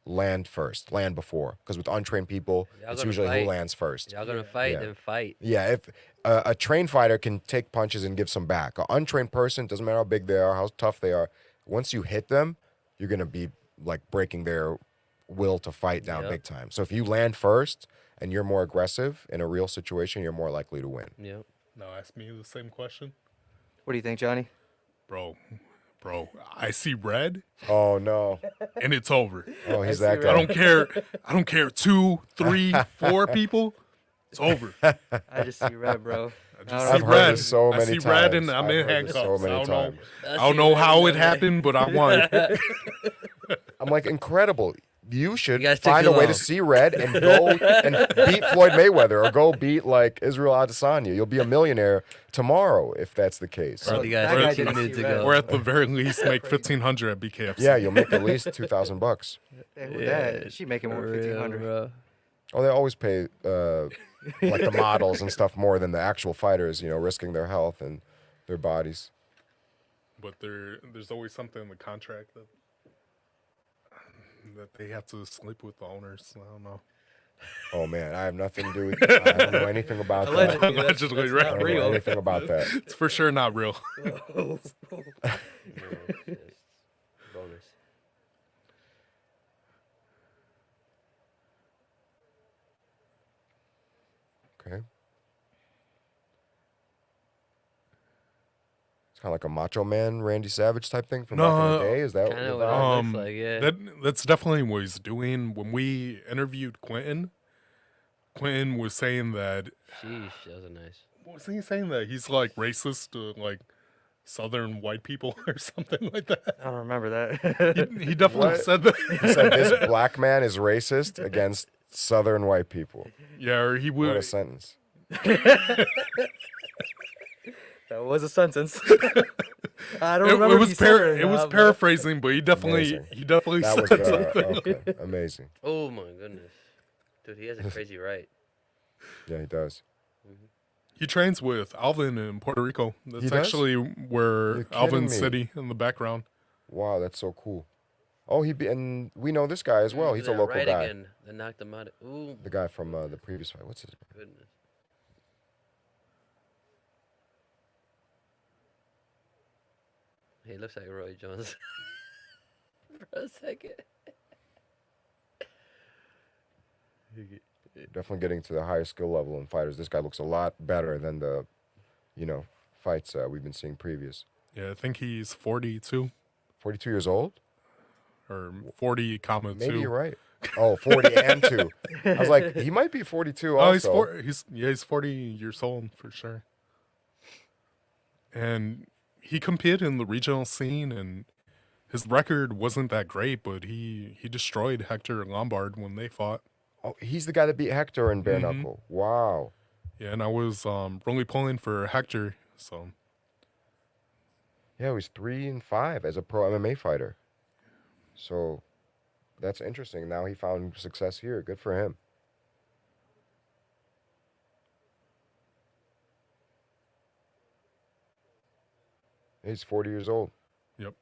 land first, land before. Because with untrained people, Y'all it's gonna usually fight. who lands first. Y'all gonna fight, Yeah. then fight. Yeah, if a trained fighter can take punches and give some back, an untrained person, doesn't matter how big they are, how tough they are, once you hit them, you're going to be like breaking their will to fight down Yep. big time. So if you land first and you're more aggressive in a real situation, you're more likely to win. Yep. Now ask me the same question. What do you think, Johnny? Bro, I see red Oh, no. and it's over. Oh, he's I that see guy. I don't care 2, 3, 4 people. It's over. I just see red, bro. I just I see don't I've know. heard red. this so I many see red and times. I'm I've in heard this handcuffs. so many I don't know. times. I don't know how it happened, but I won. I'm like, incredible. You should You guys took find too a way to long. see red and go and beat Floyd Mayweather or go beat like Israel Adesanya. You'll be a millionaire tomorrow if that's the case. So You guys that guy have 2 didn't see minutes red. ago. Or at the very least, make 1,500 at BKFC. Yeah, you'll make at least $2,000. And with that, she making more For than real, 1,500. bro. Oh, they always pay like the models and stuff more than the actual fighters, you know, risking their health and their bodies. but there's always something in the contract that they have to sleep with the owners. I don't know. Oh man, I have nothing to do with. I don't know anything about that. Allegedly, Allegedly, that's right? I not don't know real. anything about that. It's for sure not real. No, it's just bonus. Okay. It's kind of like a Macho Man, Randy Savage type thing from back in the No, day. Is that Kind the of what vibe? it looks like, yeah. That's definitely what he's doing. When we interviewed Quentin was saying that Sheesh, that was nice. what was he saying that he's like racist to like Southern white people or something like that. I don't remember that. He definitely What? said that. He said this black man is racist against Southern white people. Yeah, or he What a would. sentence. That was a sentence. I don't It remember. was if he said it was but- paraphrasing, but he definitely Amazing. That said was something. okay. Amazing. Oh my goodness, dude, he has a crazy right. Yeah, he does. He trains with Alvin in Puerto Rico. That's does? actually where You're kidding Alvin's me. city in the background. Wow, that's so cool. Oh, and we know this guy as well. He's a That local right guy. Again, that knocked him out. Ooh, The guy from the previous fight. What's his name? goodness. He looks like Roy Jones for a second. Definitely getting to the higher skill level in fighters. This guy looks a lot better than the, fights we've been seeing previous. Yeah, I think he's 42 42 years old? or 40, comma Maybe 2. you're right. Oh, 40 and 2. I was like, he might be 42 Oh, he's also. he's 40 years old for sure. And he competed in the regional scene, and his record wasn't that great, but he destroyed Hector Lombard when they fought. Oh, he's the guy that beat Hector in bare knuckle. Wow. Yeah, and I was really pulling for Hector, so Yeah, he was 3-5 as a pro MMA fighter. So that's interesting. Now he found success here. Good for him. He's 40 years old. yep.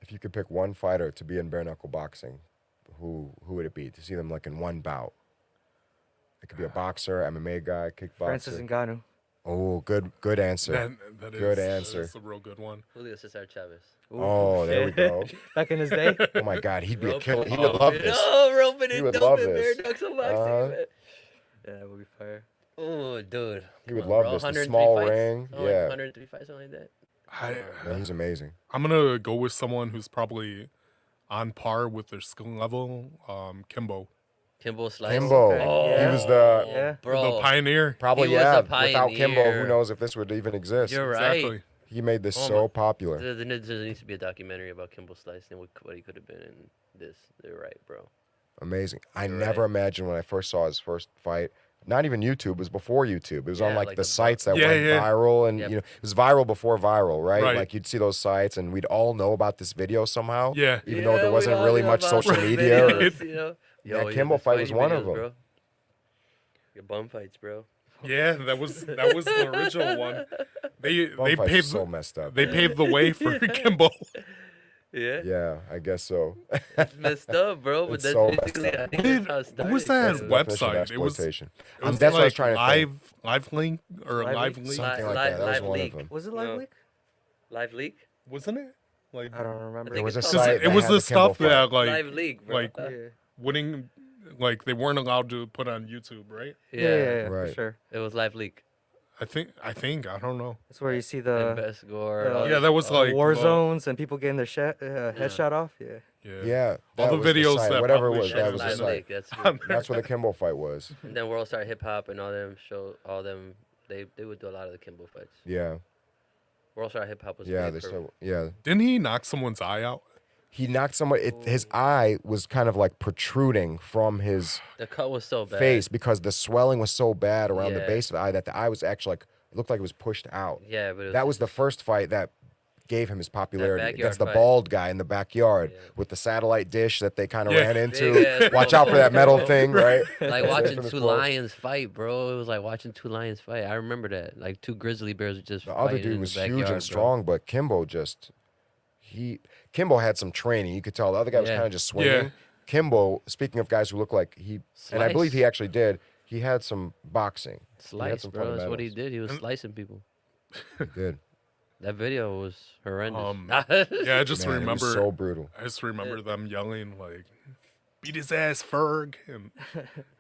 If you could pick one fighter to be in bare knuckle boxing, who would it be? To see them like in one bout. It could be a boxer, MMA guy, kickboxer. Francis Ngannou. Oh, good answer. That Good is answer. a real good one. Julio Cesar Chavez. Oh, there we go. Back in his day. Oh my God, he'd be a Rope killer. He it would up. love this. Oh, roping He it would up love in this. bare knuckle boxing, Uh-huh. man. Yeah, that would be fire. Oh, dude. He would Come on, love bro. this. The 103 small fights? ring. Oh, Yeah. 103 fights, something like that. Man, he's amazing. I'm gonna go with someone who's probably on par with their skill level. Kimbo, Kimbo Slice. Kimbo. Okay, He yeah. was the Yeah. Bro, the pioneer. probably He was yeah. a Without Kimbo, pioneer. who knows if this would even exist? you're right. Exactly. He made this Oh so my- popular. There needs to be a documentary about Kimbo Slice and what he could have been in this. You're right, bro. Amazing. I You're never right. imagined when I first saw his first fight. Not even YouTube. It was before YouTube. It was on Yeah, like like the the sites that Yeah, went yeah. viral, and Yep. it was viral before viral, right? Right. Like you'd see those sites, and we'd all know about this video somehow. Yeah. Even though there wasn't really much social media. You know? That he Kimbo has fight was fighting one of videos, them. Bro. Your bum fights, bro. Yeah, that was the original one. They Bum they fights paved are so messed up. they paved the way for Kimbo. Yeah. Yeah, I guess so. It's messed up, bro. But It's that's so messed basically, up. I think Dude, that's how it started. what was that That's the definition of website? It was exploitation. It was That's what I was like trying to think. live link or Live live Leak? leak. Something like Live- that. That was Live one Leak. of them. Was it No. Live Leak? Live Leak? Wasn't it? Like I don't remember. I There think was a it's site. it that was had the the Kimbo stuff fight. that like Live Leak, bro. like Yeah. wouldn't like they weren't allowed to put on YouTube, right? Yeah, Right. for sure. It was Live Leak. I think I don't know. That's where you see And the Best Gore. uh, Yeah, that was like war the- zones and people getting their head shot off. Yeah. Yeah, All that the was videos site. that whatever it probably was, showed that That's was the Live site. Leak. That's That's where the Kimbo fight was. and then World Star Hip Hop and all them they would do a lot of the Kimbo fights. Yeah, World Star Hip Hop was yeah, big they for still, yeah. Didn't he knock someone's eye out? He knocked someone. His eye was kind of like protruding from his the cut was so bad. face because the swelling was so bad around the Yeah. base of the eye that the eye was actually like it looked like it was pushed out. Yeah, but it That was the first fight that gave him his popularity backyard against the fight. bald guy in the backyard Yeah. with the satellite dish that they kind of Yeah. ran Big into. ass Watch out for that metal bro. thing, right? Like That's watching infamous two quote. lions fight, bro. It was like watching two lions fight. I remember that. Like two grizzly bears were just The other fighting dude in was the huge backyard, and strong, but Kimbo Kimbo had some training. You could tell the other guy was Yeah. kind of just swinging. Yeah. Kimbo, speaking of guys who look like and I believe he Slice. actually did, he had some boxing. Slice, some bro. That's what he fundamentals. did. He was slicing people. He did. That video was horrendous. Yeah, I just Man, it remember. was so brutal. I just remember them yelling like, "Beat his ass, Ferg!" and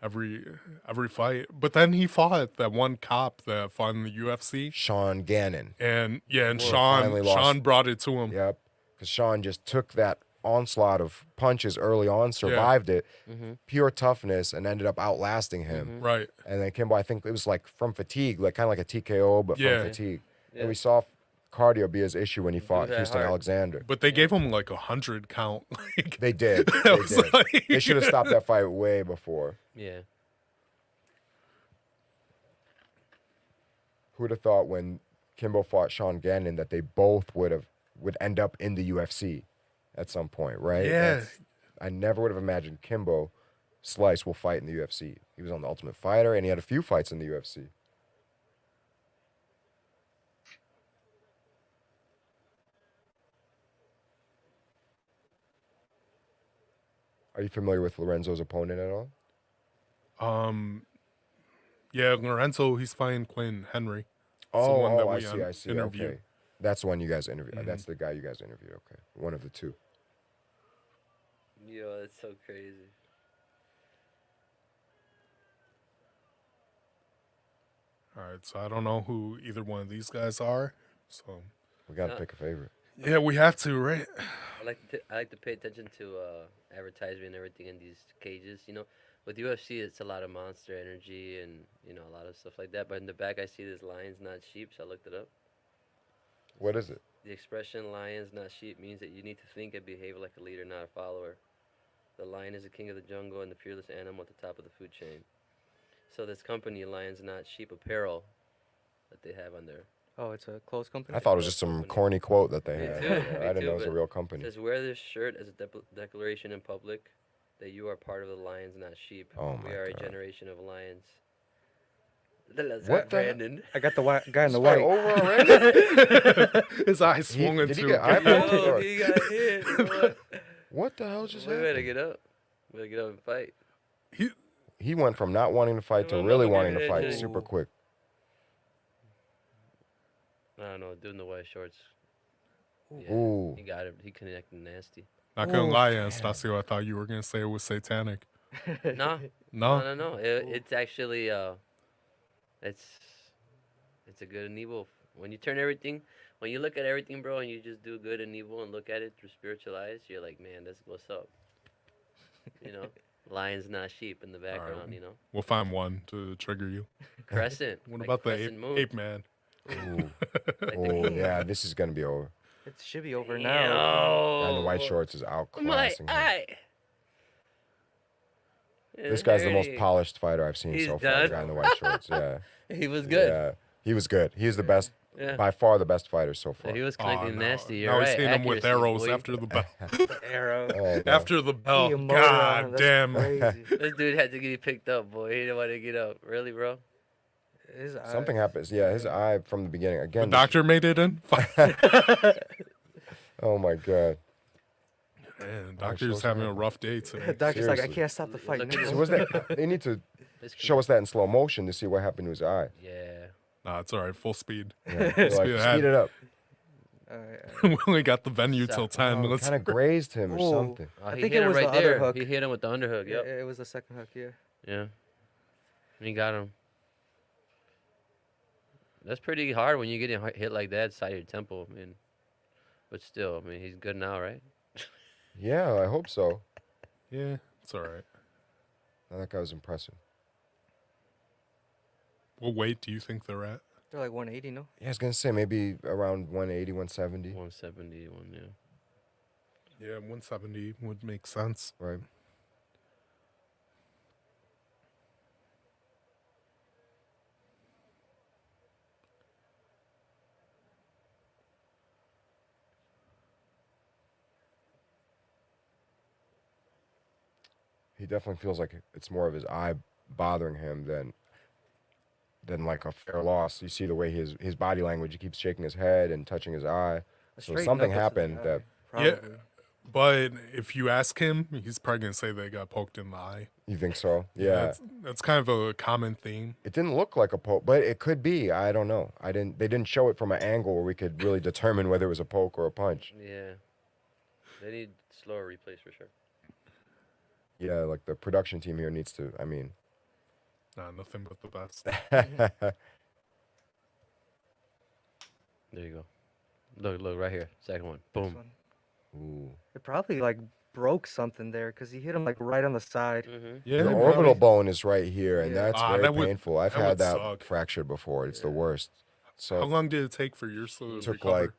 every fight. But then he fought that one cop that fought in the UFC, Sean Gannon. and finally lost. Sean brought it to him. Yep. Because Sean just took that onslaught of punches early on, survived it, pure toughness, and ended up outlasting him. Right. And then Kimbo, I think it was like from fatigue, like kind of like a TKO, but Yeah. from fatigue. Yeah. And we saw cardio be his issue when he fought had Houston heart. Alexander. But they gave him like 100 count. Like, They did. That They was did. like- They should have stopped that fight way before. Yeah. Who would have thought when Kimbo fought Sean Gannon that they both would end up in the UFC at some point, right? Yeah. I never would have imagined Kimbo Slice will fight in the UFC. He was on the Ultimate Fighter, and he had a few fights in the UFC. Are you familiar with Lorenzo's opponent at all? Yeah, Lorenzo, he's fighting Quinn Henry. It's the Oh, one that I we, see, I see. interviewed. Okay. That's the one you guys interviewed. That's the guy you guys interviewed. Okay. One of the two. Yo, that's so crazy. All right, so I don't know who either one of these guys are. So We got to pick a favorite. yeah, we have to, right? I like to pay attention to advertisement and everything in these cages. You know, with UFC, it's a lot of monster energy and a lot of stuff like that. But in the back, I see this lions, not sheep. So I looked it up. What is it? The expression "lions, not sheep" means that you need to think and behave like a leader, not a follower. The lion is the king of the jungle and the fearless animal at the top of the food chain. So this company, Lions Not Sheep Apparel, that they have on there. Oh, it's a clothes company? I thought it was just some corny quote that they Me had. too, I me didn't too, know it was a but real It company. says, wear this shirt as a declaration in public that you are part of the lions, not sheep. Oh We my are God. a generation of lions. That's What the- Brandon. I got the guy in the Fight white. over already? His eyes swung did into he get eyeballed? Yo, he got hit. What? What the hell just We better happened? get up. We better get up and fight. He went from not wanting to fight to No, really no, wanting give to me fight that shit. super quick. I don't know, dude in the white shorts. Yeah, Ooh. he got it. He connected nasty. Not gonna Ooh, lie, damn. Anastasio, I thought you were gonna say it was satanic. Nah, No, no. It's actually it's a good and evil. When you turn everything, when you look at everything, bro, and you just do good and evil and look at it through spiritual eyes, you're like, man, that's what's up. You know, lions not sheep in the background. You know, we'll find one to trigger you. crescent. What like about the crescent moon. ape man? Ooh. Like Oh, the- yeah, this is going to be over. It should be over Yo, now. Guy in the white shorts is My outclassing him. eye. This guy's the most Dirty. polished fighter I've seen He's so far. The done. guy in the white shorts, yeah. He was good. Yeah, he was good. He was the best, Yeah. by far the best fighter so So far. he was Oh, connecting no. nasty. You're Now right. he's hitting him with Accuracy, arrows boy. after the bell. The arrow. Oh, man. After the bell. The moron, God that's damn. crazy. This dude had to get picked up, boy. He didn't want to get up. Really, bro? His Something eyes. happens. Yeah, his eye from the beginning. The Again, doctor made it in. oh my God. Man, so doctor's having a sorry. rough day today. The doctor's like, I Seriously. can't stop the fight. Look no at So more." was that? They need to This show us that in slow motion to see what happened to his eye. Yeah. Nah, it's all right. Full speed. Yeah, they're like, Speed ahead. speed it up. We only got the venue till 10. Let's Kind of grazed him or Ooh. something. Oh, I he think hit it him was right the other there. hook. He hit him with the underhook. Yeah, Yep. it was the second hook, yeah. Yeah. And he got him. That's pretty hard when you get hit like that side of your temple. I mean, but still, I mean, he's good now, right? Yeah, I hope so. yeah, it's all right. That guy was impressive. What weight do you think they're at? They're like 180, no? Yeah, I was gonna say maybe around 180, 170. 171, yeah. Yeah, 170 would make sense. Right. he definitely feels like it's more of his eye bothering him than like a fair loss. You see the way his body language, he keeps shaking his head and touching his eye. A So straight something knuckle to the happened eye, that Yeah, probably. but if you ask him, he's probably gonna say they got poked in the eye. you think so? Yeah, Yeah. that's kind of a common theme. It didn't look like a poke, but it could be. I don't know. They didn't show it from an angle where we could really determine whether it was a poke or a punch. Yeah. They need slower replays for sure. Yeah, like the production team here needs to. I mean, Nah, nothing but the best. There you go. Look right here. Second one. This Boom. one. ooh. It probably like broke something there because he hit him like right on the side. Mm-hmm. Yeah, The they orbital probably- bone is right here, and Yeah. that's Ah, very that would- painful. I've that had would that suck. fractured before. It's the Yeah. worst. How So long did it take for yours to it took recover? like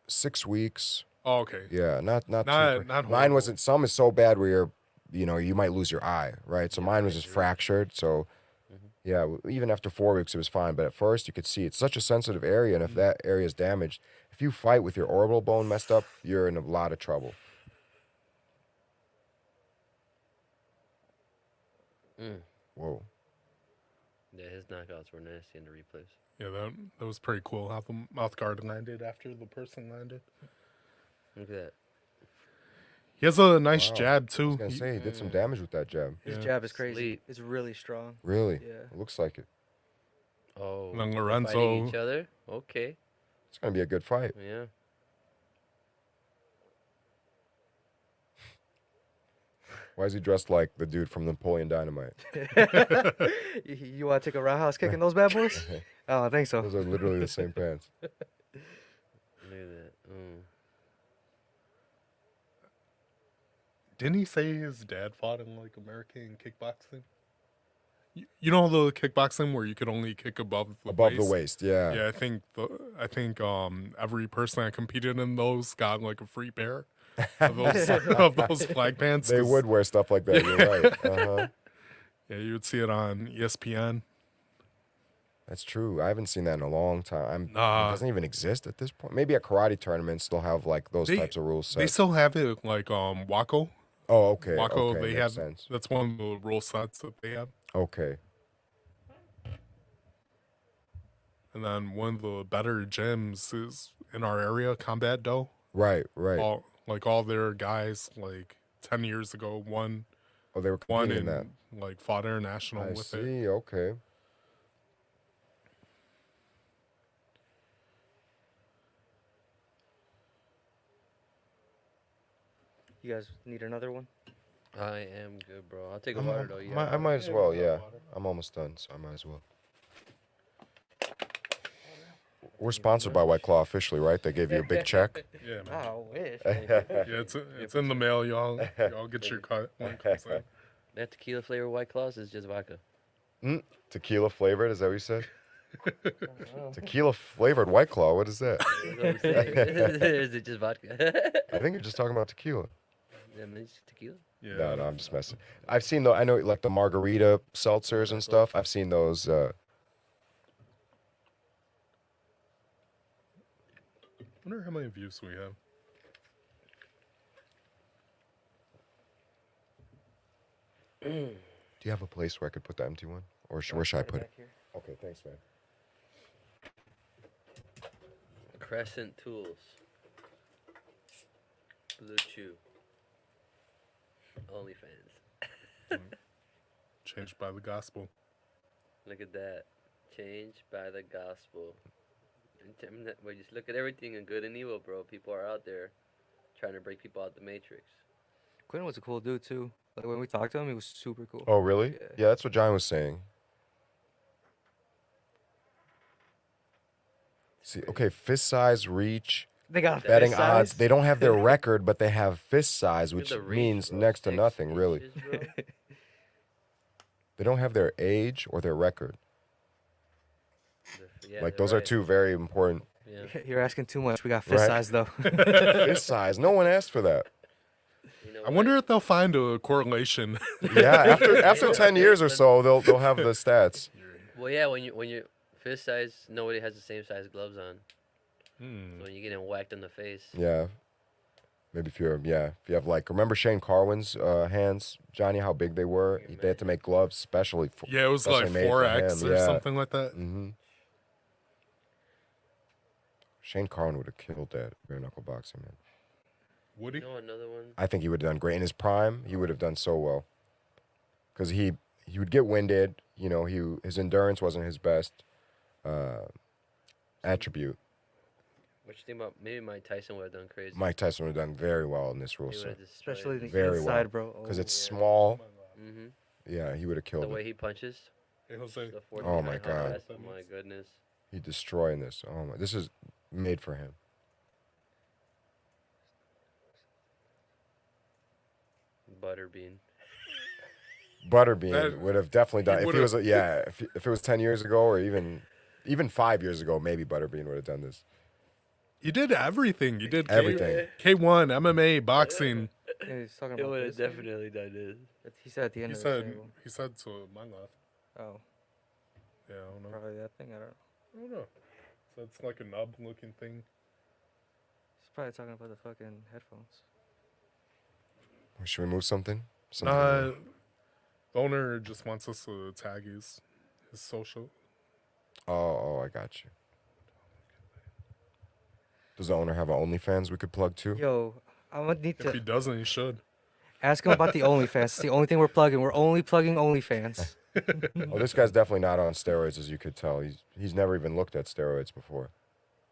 6 weeks. Oh, okay. Yeah, not Not mine horrible. wasn't. Some is so bad where you might lose your eye, right? So Yeah, mine was just fractured. So Mhm. yeah, even after 4 weeks it was fine. But at first you could see it's such a sensitive area, and if that area is damaged, if you fight with your orbital bone messed up, you're in a lot of trouble. Mm. Whoa. Yeah, his knockouts were nasty in the replays. Yeah, that was pretty cool how the mouth guard landed after the person landed. Look at that. He has a nice Wow. jab I was too. gonna say he did some Mm. damage with that jab. His Yeah. jab is crazy. Sleep. It's really strong. Really? Yeah. It looks like it. Oh. And then they're Lorenzo- fighting each other. Okay. It's gonna be a good fight. Yeah. Why is he dressed like the dude from Napoleon Dynamite? You want to take a roundhouse kick in those bad boys? I don't think so. Those are literally the same pants. Look at that. Mm. Didn't he say his dad fought in like American kickboxing? You know the kickboxing where you could only kick above the Above waist? the waist, yeah. Yeah, I think every person that competed in those got like a free pair of those flag pants. They 'cause, would wear stuff like that. You're right. Uh-huh. Yeah, you would see it on ESPN. That's true. I haven't seen that in a long time. Nah. It doesn't even exist at this point. Maybe at karate tournaments they'll have like those They- types of rules set. They still have it like Wako. Oh, okay. Wako, okay, they makes have sense. that's one of the rule sets that they have. Okay. And then one of the better gyms is in our area, Combat Do. Right, right. All their guys like 10 years ago won Oh, they were won competing in and that. like fought international I with it. see. Okay. You guys need another one? I am good, bro. I'll take a water though. You got I water? might as well. Yeah, I'm almost done, so I might as well. We're sponsored by White Claw officially, right? They gave you a big check. Yeah, man. Oh, wish. Yeah, it's in the mail, y'all. Y'all get your cut when it comes in. That tequila flavor White Claws is just vodka. Tequila flavored, is that what you said? Tequila flavored White Claw. What is that? That's what I'm saying. Is it just vodka? I think you're just talking about tequila. Yeah, man, it's tequila. Yeah. No, I'm just messing. I've seen I know like the margarita seltzers and stuff. I've seen those. Wonder how many views we have. Do you have a place where I could put the empty one, or where should I put it? Okay, thanks, man. Crescent Tools. Blue Chew. OnlyFans. Changed by the gospel. Look at that. Changed by the gospel. We just look at everything in good and evil, bro. People are out there trying to break people out the matrix. Quinn was a cool dude too. Like when we talked to him, he was super cool. Oh, really? Yeah. Yeah, that's what John was saying. See, okay, fist size, reach, They got a betting fist odds. size? They don't have their record, but they have fist size, Look at which the reach, means bro. next to 6 nothing, really. inches, bro. They don't have their age or their record. Yeah, Like, they're those are right. two very important. Yeah. You're asking too much. We got fist Right. size though. Fist size. No one asked for that. You know I what? wonder if they'll find a correlation. Yeah, after 10 years or so, they'll have the stats. Well, yeah, when you fist size, nobody has the same size gloves on. Hmm. So when you get whacked in the face, Yeah. Maybe if you have like, remember Shane Carwin's hands, Johnny, how big they were? They had to make gloves specially for, Yeah, it was like especially made for 4X him. or Yeah. something like that. Mm-hmm. Shane Carwin would have killed that bare knuckle boxing, man. Would he? You know another one? I think he would have done great in his prime. He would have done so well, because he would get winded. You know, his endurance wasn't his best attribute. What you think about maybe Mike Tyson would have done crazy? Mike Tyson would have done very well in this rule He would set have destroyed Especially the Very inside, well. bro. because Oh, it's yeah. small. Mm-hmm. Yeah, he would have The killed way it. he punches. Hey, Jose. The Oh, my 49 God. hard ass, oh my goodness. He'd destroy this. Oh my! This is made for him. Butterbean. Butterbean That- would have definitely done. If he was, would've- if it was 10 years ago, or even 5 years ago, maybe Butterbean would have done this. You did everything. You did Everything. K1, MMA, boxing. yeah, he's talking It about would have this one? definitely done this. He said at the end He of said the table. he said to my left. Oh, Yeah, I don't know. probably that thing. I don't know. I don't know. So it's like a nub looking thing. He's probably talking about the fucking headphones. Should we move something? The owner just wants us to tag his social. Oh, I got you. Does the owner have an OnlyFans we could plug too? Yo, I'm gonna need If he to doesn't, he should. ask him about the OnlyFans. It's the only thing we're plugging. We're only plugging OnlyFans. Oh, this guy's definitely not on steroids, as you could tell. He's never even looked at steroids before.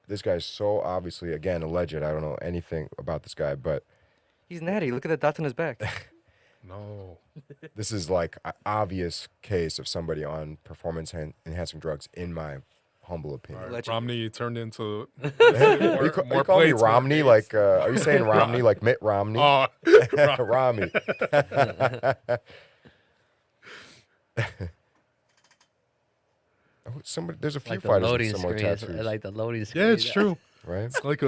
This guy's so obviously, again, alleged. I don't know anything about this guy, but He's natty. Look at the dots on his back. No. this is like an obvious case of somebody on performance-enhancing drugs, in my humble All opinion. right, Allegedly. Romney turned into Are you calling me plates, more Romney? games. Like, are you saying Romney like Mitt Romney? Oh, Romney. There's a few Like the fighters with loading similar screen. tattoos, I like the loading screen. yeah, it's true. right? It's like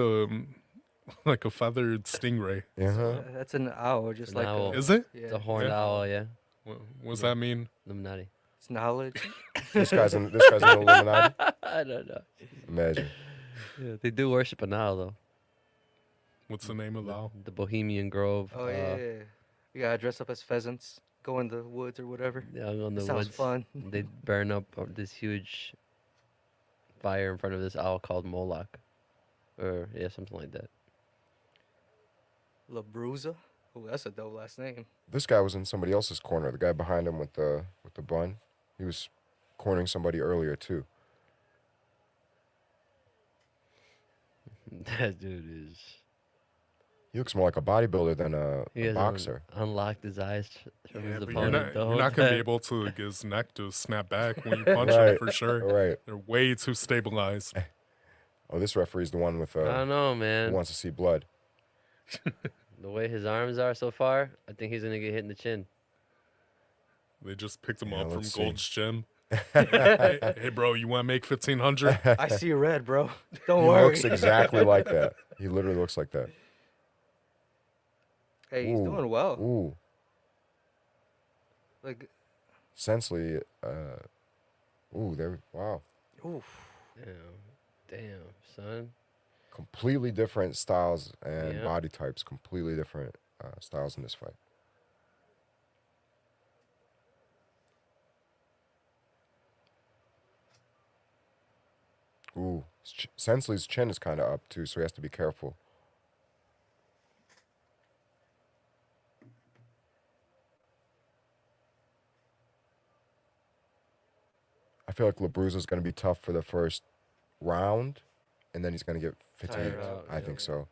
a feathered stingray. Uh-huh. That's an owl, just An like owl. Is it? yeah. It's a horned Yeah. owl, yeah. What does that mean? Illuminati. It's knowledge. This guy's an Illuminati. I don't know. Imagine. Yeah, they do worship an owl, though. What's the name of the owl? The Bohemian Grove. Oh yeah. We gotta dress up as pheasants, go in the woods or whatever. Yeah, on the Sounds woods. fun. They burn up this huge fire in front of this owl called Moloch. Or, yeah, something like that. La Bruza. Oh, that's a dope last name. This guy was in somebody else's corner. The guy behind him with the bun. He was cornering somebody earlier too. That dude is. He looks more like a bodybuilder than a He hasn't boxer. unlocked his eyes from Yeah, his but opponent. the you're whole not gonna be time. able to get his neck to snap back when you punch Right. him for sure. Right. They're way too stabilized. Oh, this referee's the one with I don't know, who man. wants to see blood. The way his arms are so far, I think he's gonna get hit in the chin. They just picked him Yeah, up from let's see. Gold's Gym. Hey, bro, you want to make 1,500? I see red, bro. Don't He worry. looks exactly like that. He literally looks like that. Hey, he's Ooh. doing well. Ooh, Like, Sensley. There. Wow. oof. Damn, son. Completely different styles and Yeah. body types. Completely different styles in this fight. Ooh, Sensley's chin is kind of up too, so he has to be careful. I feel like LaBruza is going to be tough for the first round, and then he's going to get fatigued. out, I yeah. think so.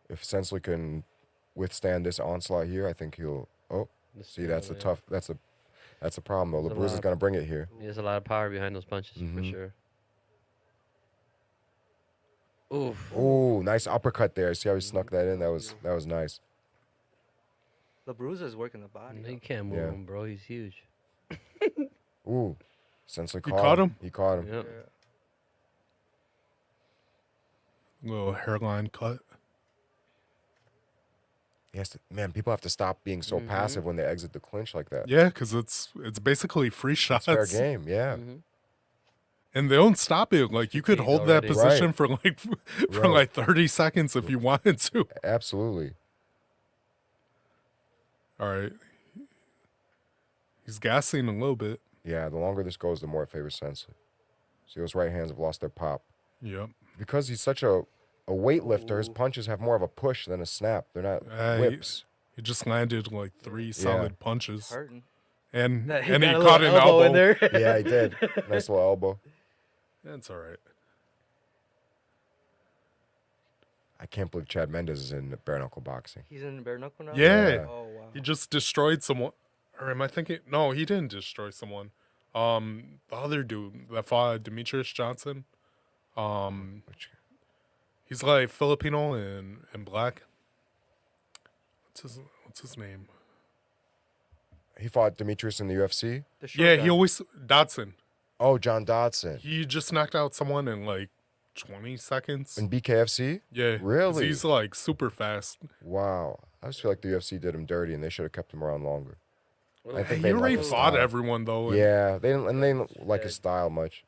If Sensley can withstand this onslaught here, I think he'll. Oh, see, that's the tough. That's the problem though. There's a LaBruza's lot. going to bring it here. He has a lot of power behind those punches Mhm. for sure. Oof. Ooh, nice uppercut there. See how he snuck that in? That was nice. La Bruza is working the body. He up. can't move Yeah. him, bro. He's huge. Ooh, Sensley You caught caught him. him? He caught him. Yep. Yeah. Little hairline cut. He has to, man, people have to stop being so Mhm. passive when they exit the clinch like that. Yeah, because it's basically free shots. It's fair game, yeah. Mhm. And they don't stop it. Like you could Fatigued hold that already. position Right. for like for Right. like 30 seconds if you wanted to. Absolutely. All right. He's gassing a little bit. Yeah, the longer this goes, the more it favors Sensei. See, those right hands have lost their pop. Yep. Because he's such a weightlifter, his Ooh. punches have more of a push than a snap. They're not He- whips. He just landed like 3 solid punches. Hurting. And That- and he got a caught little an elbow. in there. Yeah, he did. Nice little elbow. That's all right. I can't believe Chad Mendes is in bare knuckle boxing. He's in bare knuckle now. Yeah. Oh wow. He just destroyed someone. Or am I thinking? No, he didn't destroy someone. The other dude that fought Demetrius Johnson. Which, He's like Filipino and black. What's his name? he fought Demetrius in the UFC. The short Yeah, guy. he always Dodson. Oh, John Dodson. He just knocked out someone in like 20 seconds. In BKFC? Yeah, 'cause Really? he's like super fast. Wow. I just feel like the UFC did him dirty and they should have kept him around longer. I think He they like already his fought style. everyone though. And, Yeah, they didn't like his style much.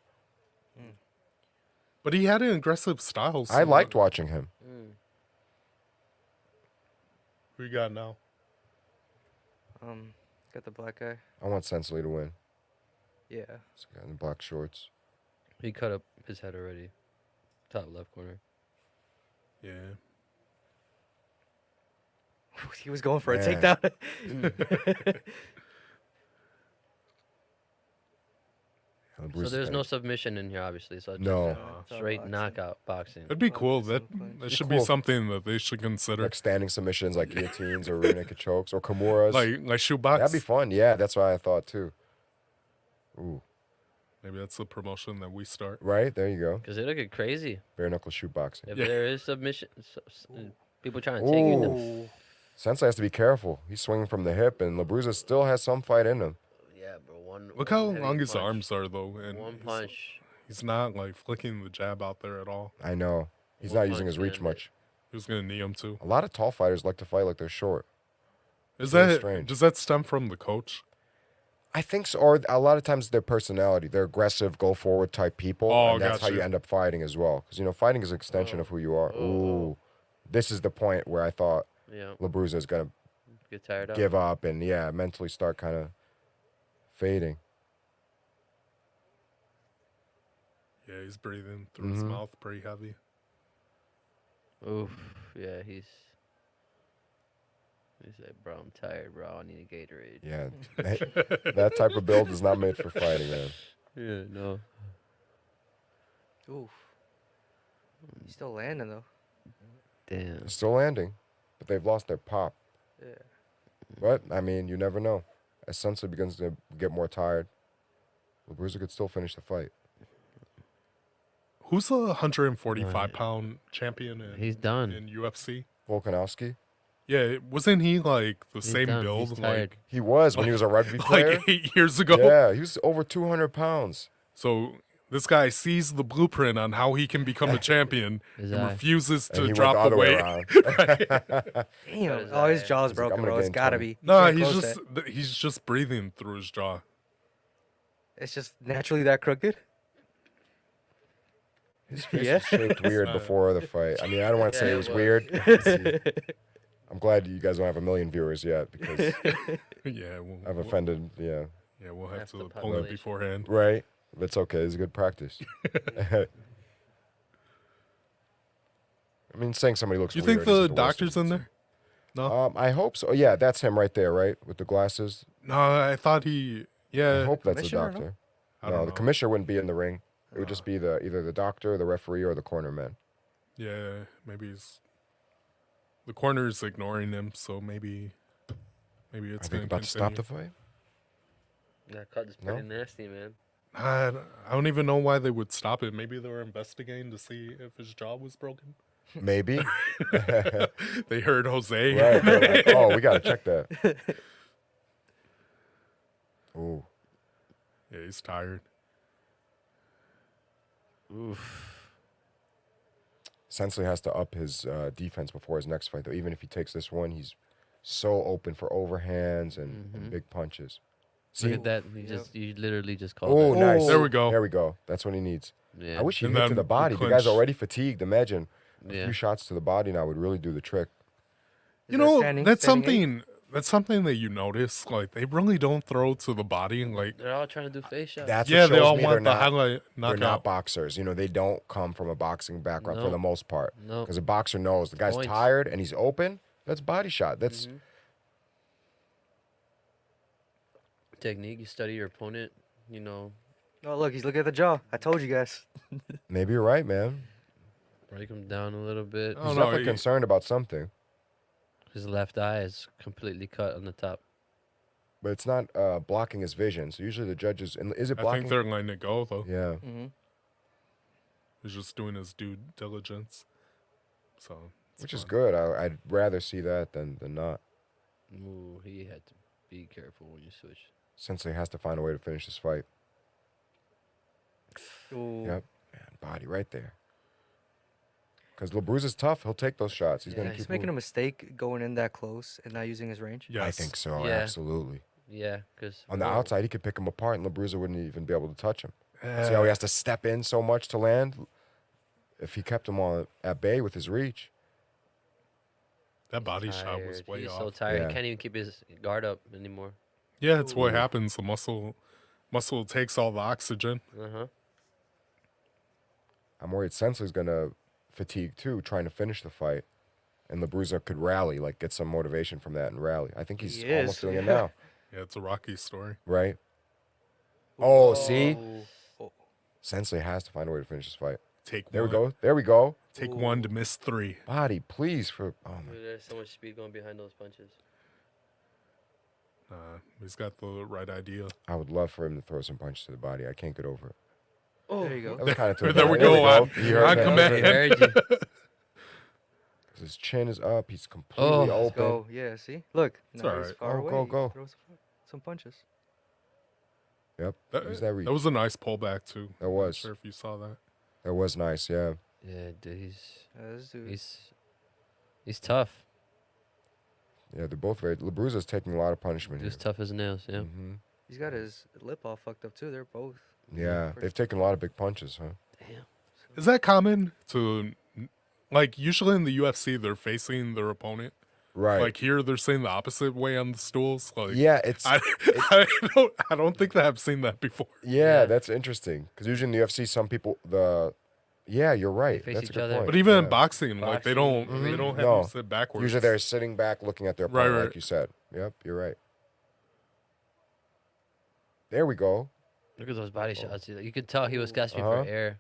but he had an aggressive style. I so- liked watching him. Who you got now? Got the black guy. I want Sensei to win. Yeah. This guy in the black shorts. He cut up his head already. Top left corner. Yeah. He was going for a Man. takedown. So there's no submission in here, obviously. So it's No. just straight knockout boxing. It'd be Oh, cool. some That punch. that should Cool. be something that they should consider. like standing submissions, like guillotines or rear naked chokes or Kimuras. Like shootbox. That'd be fun. Yeah, that's what I thought too. Ooh, Maybe that's the promotion that we start. right there you go. Because they look at crazy. Bare knuckle shoot boxing. If Yeah. there is submission, people trying to take you down. Ooh. Sensei has to be careful. He's swinging from the hip, and Labruza still has some fight in him. Yeah, bro. Look one how heavy long his punch, arms are though, and One he's- punch. He's not like flicking the jab out there at all. I know. He's One not using punch his reach and- much. He was gonna knee him too. A lot of tall fighters like to fight like they're short. Is very that strange. does that stem from the coach? I think so. Or a lot of times their personality. They're aggressive, go forward type people. Oh, and that's how gotcha. you end up fighting as well. Because, fighting is an extension of who you are. Ooh. This is the point where I thought Yeah, Labruza is going to get tired of. give up and, mentally start kind of fading. Yeah, he's breathing through his mouth pretty heavy. Oof. Yeah, he's like, bro, I'm tired, bro. I need a Gatorade. Yeah. That type of build is not made for fighting, man. Yeah, no. Oof. He's still landing though. Damn. They're still landing, but they've lost their pop. Yeah. But, you never know. As Sensei begins to get more tired, Labruza could still finish the fight. Who's the 145-pound champion He's done. in UFC? Volkanovski? Yeah, wasn't he like the He's same done. build He's tired. like He was when he was a rugby player. like 8 years ago? Yeah, he was over 200 pounds. So this guy sees the blueprint on how he can become a champion His and eye. refuses And to he went drop the other way weight. around. Damn. his Oh, his eye. jaw's He's like, broken, "I'm gonna bro. It's gain gotta 20." be. No, Can't he's close just he's just breathing through his jaw. It's just naturally that crooked. His face Yeah. was shaped weird before the fight. I don't want to say Yeah, it it was was. weird. I'm glad you guys don't have 1 million viewers yet because Yeah, I've offended. Yeah, we'll have Half the to pull it population. beforehand. right. That's okay. It's good practice. saying somebody looks You weird think the isn't worst doctor's thing in to there? say. No, I hope so. Yeah, that's him right there, right, with the glasses. no, I thought he. I Yeah, hope that's the Commissioner, no? doctor. I No, don't the know. commissioner wouldn't be in the ring. It would just be either the doctor, the referee, or the corner man. Yeah, maybe he's the corner's ignoring him, so maybe Are it's they gonna about to stop the continue. fight? That cut is No? pretty nasty, man. I don't even know why they would stop it. Maybe they were investigating to see if his jaw was broken. Maybe. They heard Jose. Right. They're like, oh, we gotta check that. Ooh. Yeah, he's tired. Oof. Sensei has to up his defense before his next fight, though. Even if he takes this one, he's so open for overhands and big punches. See? Look at that. Yep. You literally just called Oh, that. nice. There we go. There we go. That's what he needs. Yeah. I wish he'd And hit to then the he body. The guy's clinched. already fatigued. Imagine a Yeah. few shots to the body now would really do the trick. Is You that know, standing- that's standing eight? something. That's something that you notice. Like they really don't throw to the body. Like They're all trying to do face shots. That's yeah, what they shows all me they're want the not, highlight they're not knockout. boxers. You know, they don't come from a boxing background for No. the most part. No. Because a boxer knows the guy's Points. tired and he's open. That's body shot. That's Mhm. Technique. You study your opponent. You know, Oh, look, he's looking at the jaw. I told you guys. maybe you're right, man. break him down a little bit. Oh, He's no, definitely concerned about something, His left eye is completely cut on the top. but it's not blocking his vision. So usually the judges, and is it I blocking? think they're letting it go though. Yeah. Mm-hmm. He's just doing his due diligence. So, it's Which is fine. good. I'd rather see that than not. Ooh, he had to be careful when you switch. Sensei has to find a way to finish this fight. Ooh. Yep. Man, body right there. Because LeBruz is tough. He'll take those shots. He's Yeah, gonna He's keep making a moving. mistake going in that close and not using his range. Yes. I think so. Yeah. Absolutely. Yeah, because On the outside, he could pick him apart, and LeBruz wouldn't even be able to touch him. See Uh, how he has to step in so much to land? If he kept him on at bay with his reach. that body shot was way He's off. so tired. Yeah. He can't even keep his guard up anymore. Yeah, that's what Ooh. happens. The muscle takes all the oxygen. Uh-huh. I'm worried Sensei's going to fatigue too, trying to finish the fight. And LeBruz could rally, like get some motivation from that and rally. I think he's He almost is, doing it yeah. now, Yeah, it's a Rocky story. right? Oh, see? Oh. Sensei has to find a way to finish this fight. Take There one. we go. There we go. Take one to miss three. Body, please. Oh, my. Dude, there's so much speed going behind those punches. He's got the right idea. I would love for him to throw some punches to the body. I can't get over it. Oh, there you go. That was kind of to the There body. we go, on- You heard on that? command. He heard you. 'Cause his chin is up. He's completely Oh. Let's open. go. Yeah, see? Look. It's Now all he's right. far Go, away. go, He go. throws some punches. Yep. That, Use that reach. that was a nice pullback too. That I'm not was. sure if you saw that. That was nice, yeah. Yeah, dude, This dude. he's tough. Yeah, they're both very. LeBruz is taking a lot of punishment He's here. tough as nails. Yeah. hmm He's got his lip all fucked up too. They're both. Yeah, Pretty- they've taken a lot of big punches, huh? Damn. Is that common to, like, usually in the UFC they're facing their opponent? Right. Like here they're saying the opposite way on the stools. Like yeah, it's I don't think that I've seen that before. yeah, Yeah. that's interesting. Because usually in the UFC, some people yeah, you're right. face That's a each good other. point. But even yeah. in boxing, like they don't Mhm. have No. you sit backwards. Usually they're sitting back looking at their Right, opponent, right. like you said. Yep, you're right. There we go. Look at those body shots. You could tell he was gasping Uh-huh. for air.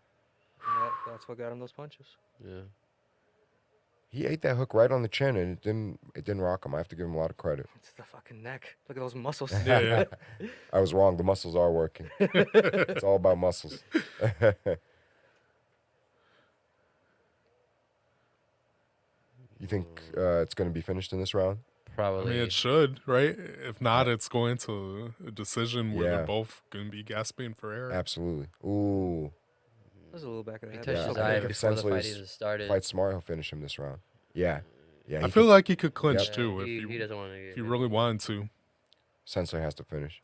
Yeah, that's what got him those punches. Yeah. He ate that hook right on the chin, and it didn't rock him. I have to give him a lot of credit. It's the fucking neck. Look at those muscles. Yeah, I was wrong. The muscles are working. It's all about muscles. You think it's going to be finished in this round? I Probably. mean, it should, right? If not, it's going to a decision where Yeah. they're both going to be gasping for air. Absolutely. Ooh. There's a little back of the He head. touched Yeah, his I eye think if before the Sensley fight is even started. Fight smart, he'll finish him this round. Yeah. Yeah. I feel like he could clinch Yep. too he if doesn't want to get if he hit. really wanted to. Sensei has to finish.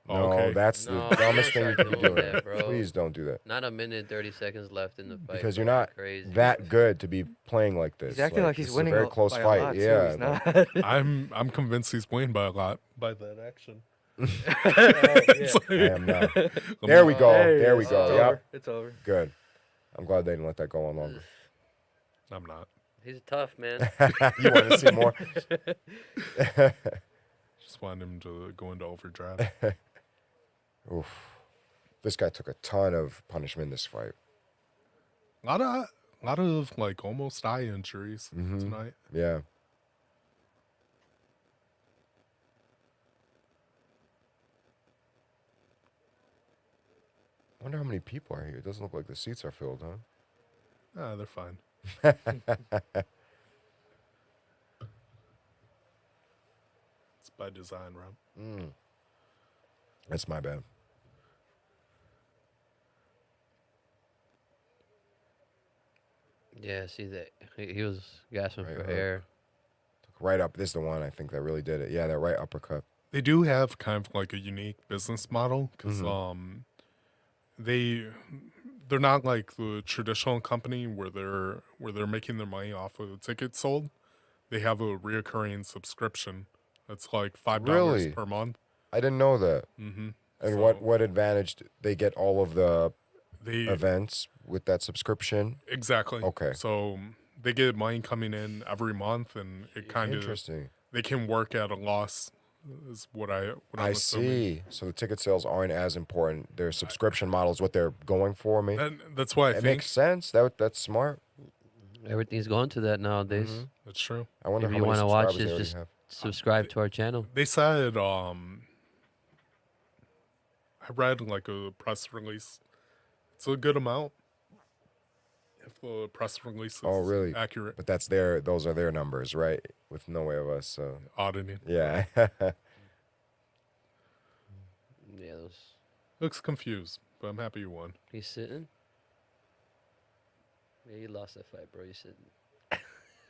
Oh, No, okay. that's No, the dumbest don't thing you start could be doing doing. that, bro. Please don't do that. Not a minute, 30 seconds left in the fight. Because bro. you're not crazy. that good to be playing like this. He's acting like he's this winning is a very close by fight. a lot, too. Yeah. He's not. I'm convinced he's winning by a lot by that action. I am not. There we go. Hey, There we it's go. over. Yep. It's over. Good. I'm glad they didn't let that go on longer. I'm not. He's tough, man. You want to see more? Just want him to go into overdrive. Oof. This guy took a ton of punishment in this fight. lot of like almost eye injuries tonight. Yeah. Wonder how many people are here. It doesn't look like the seats are filled, huh? Ah, they're fine. It's by design, Rob. That's my bad. Yeah, see that he was gasping Right for hook. air. Right up. This is the one I think that really did it. Yeah, that right uppercut. They do have kind of like a unique business model because they they're not like the traditional company where they're making their money off of the tickets sold. They have a reoccurring subscription that's like $5 Really? per month. I didn't know that. Mm-hmm. And So what advantage they get all of the they events with that subscription? exactly. Okay. So they get money coming in every month, and it kind of Interesting. they can work at a loss. Is what I'm I assuming. see. So the ticket sales aren't as important. Their subscription model is what they're going for. Me. That's what I It think. makes sense. That's smart. Everything's going to that nowadays. Mhm. That's true. I wonder If how you many want to watch subscribers they this, already just have. subscribe to our channel. They said I read like a press release. It's a good amount if the press release is Oh, really? accurate. But those are their numbers, right? With no way of us. Auditing Yeah. Yeah, those. looks confused, but I'm happy you won. He's sitting. Yeah, you lost that fight, bro. You sitting.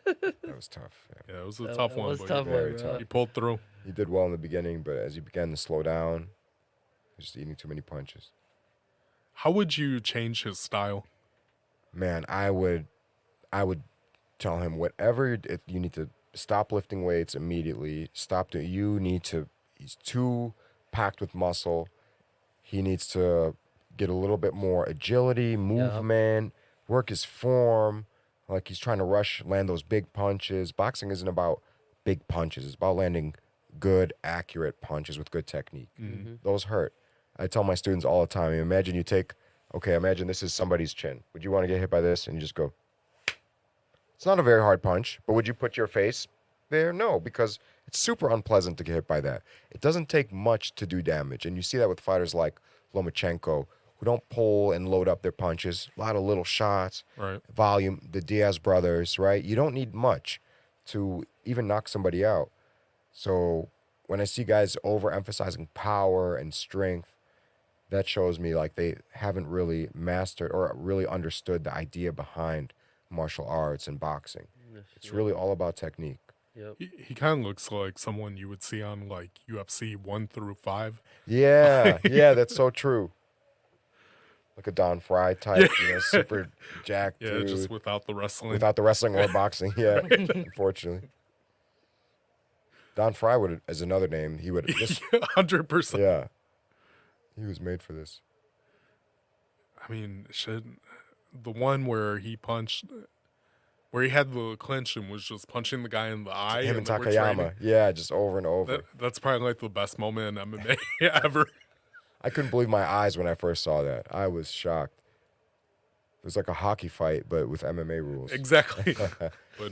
That was tough. Yeah. Yeah, it was a That- tough that one, was but tough Very one, bro. tough. you pulled through. He did well in the beginning, but as he began to slow down, he was just eating too many punches. How would you change his style? Man, I would tell him whatever you need to stop lifting weights immediately. He's too packed with muscle. He needs to get a little bit more agility, movement, work his form. Like he's trying to land those big punches. Boxing isn't about big punches. It's about landing good, accurate punches with good technique. Those hurt. I tell my students all the time, imagine this is somebody's chin. Would you want to get hit by this? And you just go. It's not a very hard punch, but would you put your face there? No, because it's super unpleasant to get hit by that. It doesn't take much to do damage. And you see that with fighters like Lomachenko, who don't pull and load up their punches. A lot of little shots, Right. volume, the Diaz brothers, right? You don't need much to even knock somebody out. So when I see guys overemphasizing power and strength, that shows me like they haven't really mastered or really understood the idea behind martial arts and boxing. It's really all about technique. Yep. He kind of looks like someone you would see on like UFC 1-5. Yeah, yeah, that's so true. Like a Don Fry type, super jacked Yeah, dude. just without the wrestling. Without the wrestling or boxing, yeah, unfortunately. Don Fry is another name. He would just 100%. yeah. He was made for this. I mean, the one where he had the clinch and was just punching the guy in the eye. Him and they were training. Takayama. Yeah, just over and over. That's probably like the best moment in MMA ever. I couldn't believe my eyes when I first saw that. I was shocked. It was like a hockey fight, but with MMA rules. Exactly. But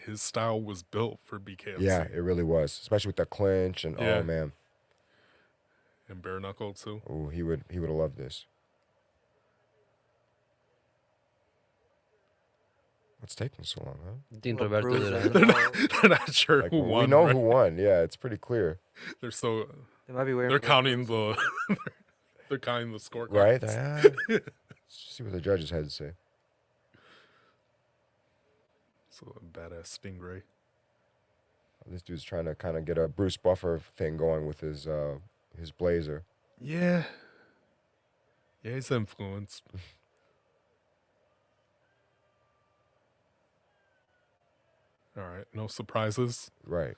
his style was built for BKFC. Yeah, it really was, especially with the clinch and Yeah. oh man, And bare knuckle too. oh he would have loved this. What's taking so long, huh? Dean Little Roberto bruises did in that. the mouth. They're not sure Like, who won. we know right? who won. Yeah, it's pretty clear, They're so They might be waiting. they're for counting the they're counting the scorecard. right? Let's see what the judges had to say. So a badass stingray. This dude's trying to kind of get a Bruce Buffer thing going with his blazer. Yeah. Yeah, he's influenced. All right, no surprises. Right.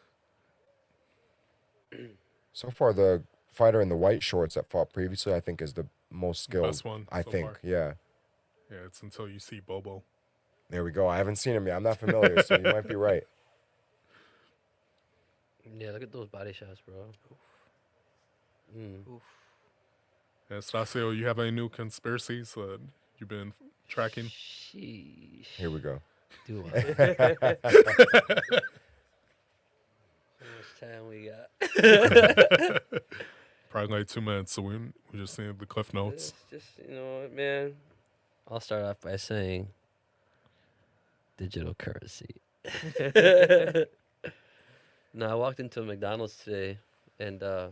So far, the fighter in the white shorts that fought previously, I think, is the most skilled. Best one I so think. far. Yeah. Yeah, it's until you see Bobo. There we go. I haven't seen him yet. I'm not familiar, so you might be right. Yeah, look at those body shots, bro. Mm. Oof. Yeah, Stasio, you have any new conspiracies that you've been tracking? Sheesh. Here we go. Do I? How much time we got? Probably like 2 minutes, so we just need the cliff notes. It's just, you know what, man? I'll start off by saying digital currency. No, I walked into a McDonald's today, and I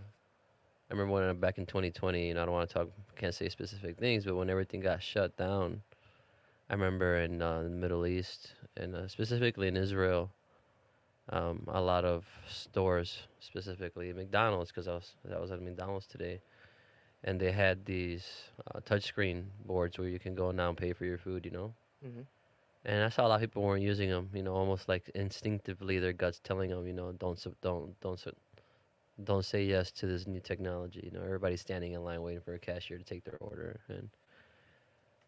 remember when back in 2020, and I don't want to can't say specific things, but when everything got shut down, I remember in the Middle East, and specifically in Israel, A lot of stores, specifically McDonald's, because I was at McDonald's today, and they had these touchscreen boards where you can go now and pay for your food, you know. Hmm. And I saw a lot of people weren't using them, you know, almost like instinctively their guts telling them, you know, don't say yes to this new technology. You know, everybody's standing in line waiting for a cashier to take their order, and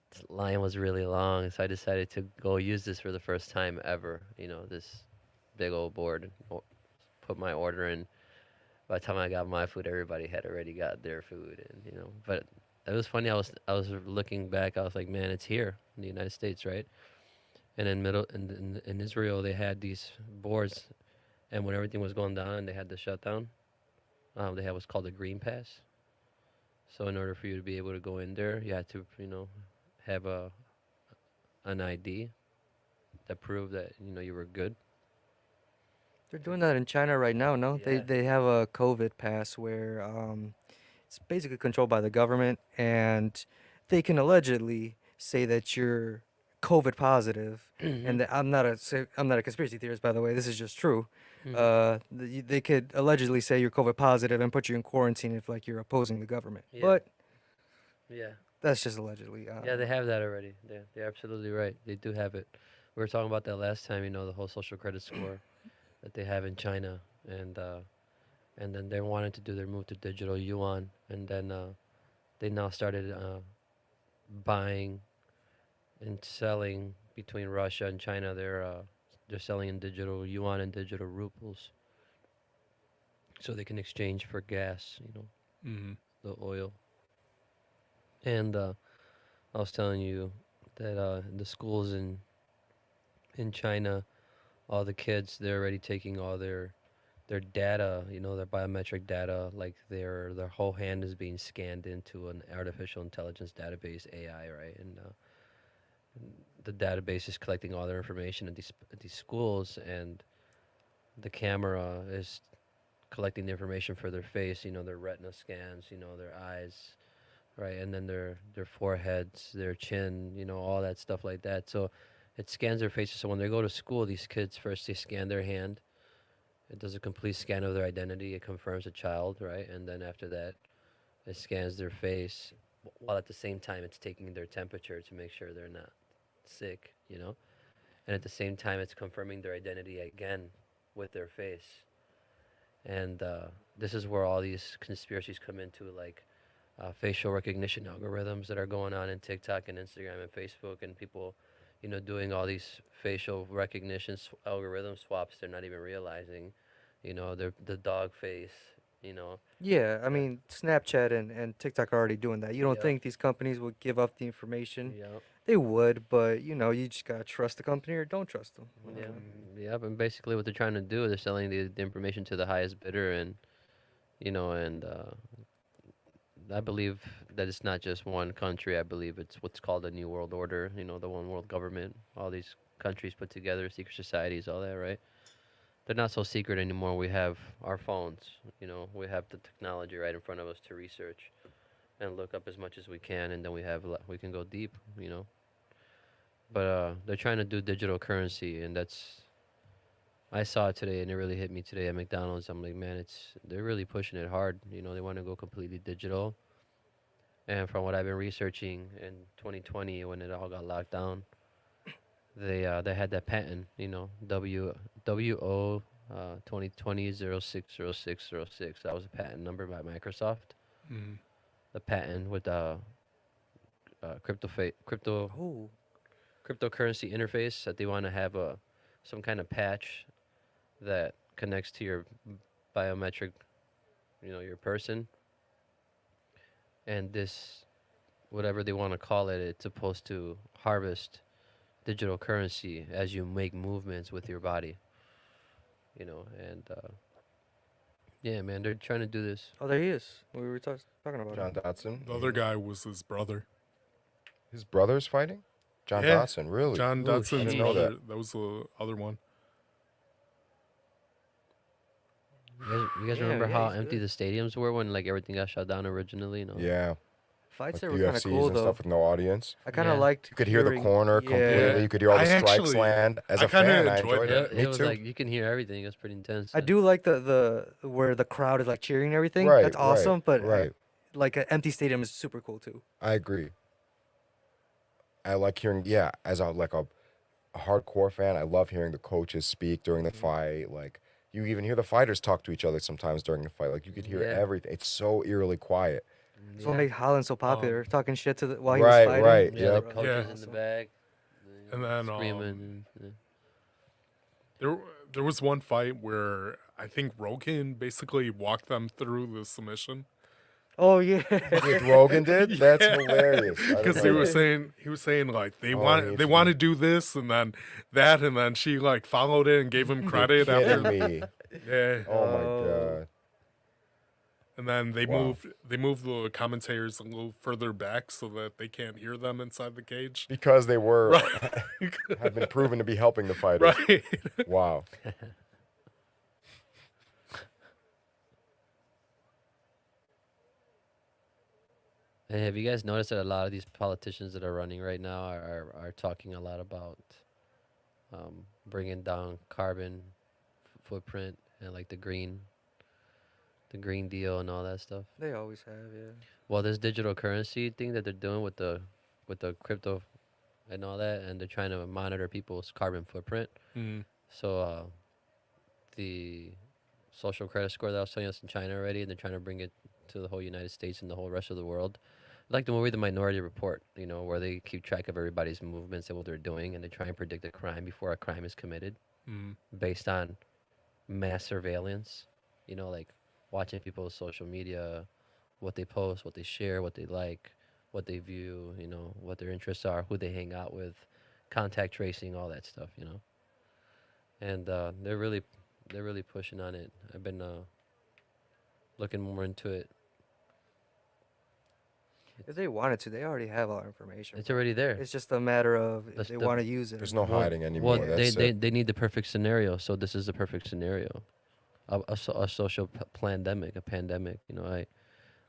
the line was really long, so I decided to go use this for the first time ever. You know, this big old board, put my order in. By the time I got my food, everybody had already got their food, and you know. But it was funny. I was looking back. I was like, man, it's here in the United States, right? And in Israel, they had these boards, and when everything was going down and they had the shutdown, they had what's called a green pass. So in order for you to be able to go in there, you had to, you know, have an ID that proved that you know you were good. They're doing that in China right now. No, they Yeah. they have a COVID pass where it's basically controlled by the government, and they can allegedly say that you're COVID positive, Mhm. and that I'm not a conspiracy theorist, by the way. This is just true. Mhm. They could allegedly say you're COVID positive and put you in quarantine if like you're opposing the government, Yeah. but Yeah. that's just allegedly. Yeah. They have that already. They're absolutely right. They do have it. We were talking about that last time. You know, the whole social credit score that they have in China, and then they wanted to do their move to digital yuan, and then they now started buying and selling between Russia and China. They're selling in digital yuan and digital rubles, so they can exchange for gas. You know, Hmm. the oil. And I was telling you that the schools in China, all the kids, they're already taking all their data, you know, their biometric data, like their whole hand is being scanned into an artificial intelligence database, AI, right? And the database is collecting all their information at these schools, and the camera is collecting the information for their face, you know, their retina scans, you know, their eyes, right, and then their foreheads, their chin, you know, all that stuff like that. So it scans their faces. So when they go to school, these kids first they scan their hand. It does a complete scan of their identity. It confirms a child, right, and then after that, it scans their face, while at the same time it's taking their temperature to make sure they're not sick, you know, and at the same time it's confirming their identity again with their face. And this is where all these conspiracies come into, like facial recognition algorithms that are going on in TikTok and Instagram and Facebook, and people, you know, doing all these facial recognition algorithm swaps. They're not even realizing, you know, they're the dog face, you know. Yeah, I The, mean, Snapchat and TikTok are already doing that. You don't yep, think these companies would give up the information? yep, They would, but you just gotta trust the company or don't trust them. yep, yep. And basically, what they're trying to do, they're selling the information to the highest bidder, and you know, and I believe that it's not just one country. I believe it's what's called a new world order. You know, the one world government. All these countries put together, secret societies, all that, right? They're not so secret anymore. We have our phones. You know, we have the technology right in front of us to research and look up as much as we can, and then we can go deep. You know, but they're trying to do digital currency, and that's I saw it today, and it really hit me today at McDonald's. I'm like, man, they're really pushing it hard. You know, they want to go completely digital. And from what I've been researching in 2020, when it all got locked down, they had that patent, you know, WO 2020 060606. That was a patent number by Microsoft. Hmm. The patent with Oh, cryptocurrency interface that they want to have a some kind of patch that connects to your biometric, you know, your person, and this whatever they want to call it, it's supposed to harvest digital currency as you make movements with your body, you know, and yeah, man, they're trying to do this. oh, there he is. We were talking about him. John Dotson. The other guy was his brother. His brother's fighting? John Yeah, Dotson, really? John Oh, I Dotson's didn't know sheesh. brother. that. That was the other one. You guys Damn, remember yeah, how he's empty good. the stadiums were when like everything got shut down originally? You know, Yeah. Fights like there the were kind of UFCs cool and though. stuff with no audience. I kind of Yeah. liked You could hear the hearing. corner Yeah, completely. You could hear all I the strikes actually, land. As I a kind of fan, I enjoyed enjoyed that. it. It Me was too. like you can hear everything. It was pretty intense. I do like the where the crowd is like cheering and everything. Right, That's right, awesome. But right. like an empty stadium is super cool too. I agree. I like hearing, yeah, as a hardcore fan, I love hearing the coaches speak during the Hmm. fight. Like, you even hear the fighters talk to each other sometimes during the fight. Like, you could hear Yeah. everything. It's so eerily quiet. That's what Yeah. makes Holland so popular. Um, Talking shit to while he was Right, fighting. right. Yeah, the Yep. Bro, yeah, coaches in the awesome. back, and then screaming. And, yeah. there there was one fight where I think Rogan basically walked them through the submission. Oh yeah. With Rogan did? That's Yeah. hilarious. I didn't Because know that. he was saying like Oh, he they needs want to to do this and then that, and then she like followed it and gave him be. You're credit kidding after. me. Yeah, Oh my Oh. god. and then Wow. they moved the commentators a little further back so that they can't hear them inside the cage. Because they were Right. have been proven to be helping the fighters. Right. Wow. Hey, have you guys noticed that a lot of these politicians that are running right now are talking a lot about bringing down carbon footprint and like the green deal and all that stuff? They always have, yeah. Well, this digital currency thing that they're doing with the crypto and all that, and they're trying to monitor people's carbon footprint. Mm. So the social credit score that I was telling us in China already, and they're trying to bring it to the whole United States and the whole rest of the world. Like the movie The Minority Report, you know, where they keep track of everybody's movements and what they're doing, and they try and predict a crime before a crime is committed Mm. based on mass surveillance. You know, like watching people's social media, what they post, what they share, what they like, what they view, you know, what their interests are, who they hang out with, contact tracing, all that stuff, you know. And they're really pushing on it. I've been looking more into it. If they wanted to, they already have all our information, It's bro. already there. It's just a matter of if That's they the- want to use it. or There's no not. hiding anymore. Well, That's it. they need the perfect scenario, so this is the perfect scenario. A social pandemic, a pandemic. You know, I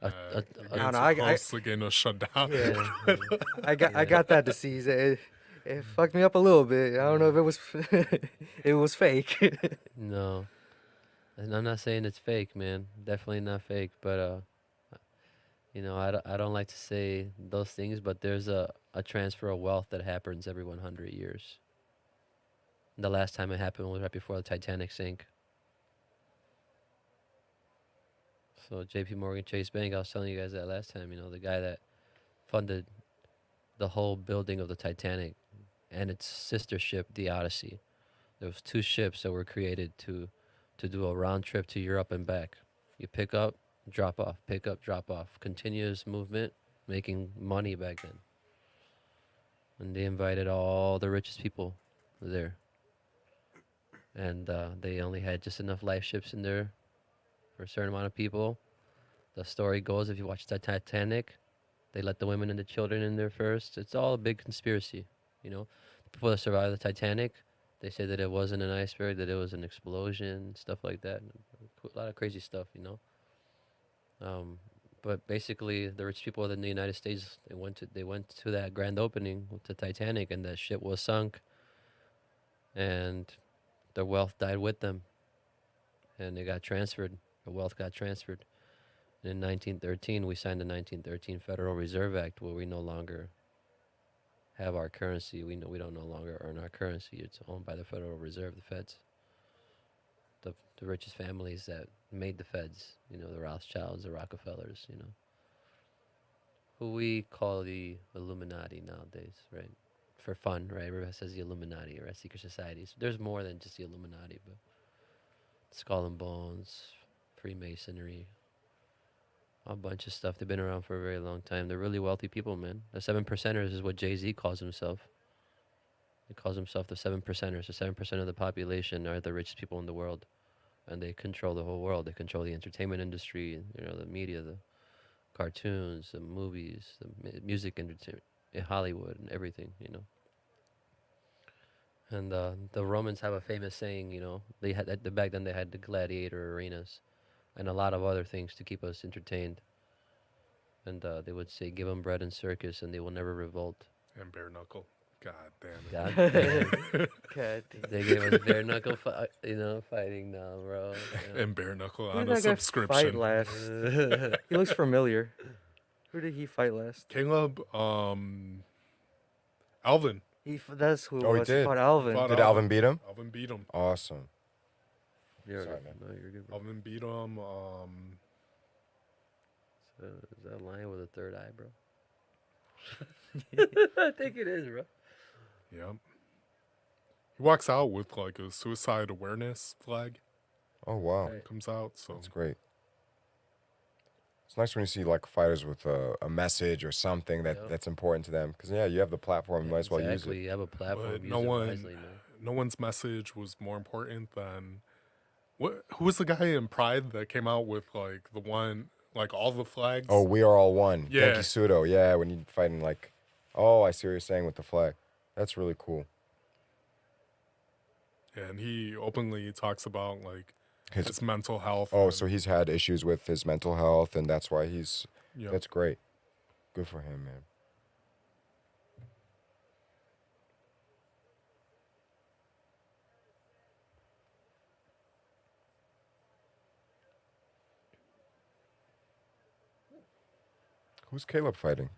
don't know, I- Close to getting us shut down. Yeah. yeah, I yeah. got that disease. It fucked me up a little bit. I don't know if it was it was fake. No, and I'm not saying it's fake, man. Definitely not fake, but you know, I don't like to say those things, but there's a transfer of wealth that happens every 100 years. The last time it happened was right before the Titanic sank. So J.P. Morgan Chase Bank, I was telling you guys that last time. You know, the guy that funded the whole building of the Titanic and its sister ship, the Odyssey. There was two ships that were created to do a round trip to Europe and back. You pick up, drop off, pick up, drop off. Continuous movement, making money back then. And they invited all the richest people there. And they only had just enough life ships in there for a certain amount of people. The story goes, if you watch the Titanic, they let the women and the children in there first. It's all a big conspiracy, you know. The people that survived the Titanic, they say that it wasn't an iceberg, that it was an explosion, stuff like that. A lot of crazy stuff, you know. Um, but basically, the rich people in the United States, they went to that grand opening with the Titanic, and that ship was sunk, and their wealth died with them, and it got transferred. The wealth got transferred. And in 1913, we signed the 1913 Federal Reserve Act, where we no longer have our currency. We don't no longer earn our currency. It's owned by the Federal Reserve, the Feds. The richest families that made the Feds, you know, the Rothschilds, the Rockefellers, you know, who we call the Illuminati nowadays, right? For fun, right? Everybody says the Illuminati or secret societies. There's more than just the Illuminati, but Skull and Bones, Freemasonry, a bunch of stuff. They've been around for a very long time. They're really wealthy people, man. The seven percenters is what Jay-Z calls himself. He calls himself the seven percenters. The 7% of the population are the richest people in the world. And they control the whole world. They control the entertainment industry, you know, the media, the cartoons, the movies, the music industry, Hollywood, and everything, you know. And the Romans have a famous saying, you know, they had back then they had the gladiator arenas and a lot of other things to keep us entertained. and they would say, "Give them bread and circus, and they will never revolt." And bare knuckle. God damn God it. damn. God damn. They gave us bare knuckle, fighting now, bro. And bare knuckle Who on did a that guy fight subscription. last? Yeah. He looks familiar. Who did he fight last? Caleb, Alvin. That's who it Oh, he was. He did. fought Alvin. Fought Did Alvin beat him? Alvin beat him. Awesome. You're Sorry, good. man. No, you're good, bro. Alvin beat him. So, is that lion with a third eye, bro? I think it is, bro. Yeah. He walks out with like a suicide awareness flag. Oh, wow. Right. Comes out. So That's great. It's nice when you see like fighters with a message or something Yep. that's important to them. Because yeah, you have the platform, you might as well use Exactly. it. You have a platform. But Use no it one- wisely, man. no one's message was more important than who was the guy in Pride that came out with like the one like all the flags? Oh, we are all one. Yeah. Genki Sudo. Yeah, when you fighting like, oh, I see what you're saying with the flag. That's really cool. And he openly talks about like His his mental health. Oh, and- so he's had issues with his mental health, and that's why he's. yeah. That's great. Good for him, man. Who's Caleb fighting?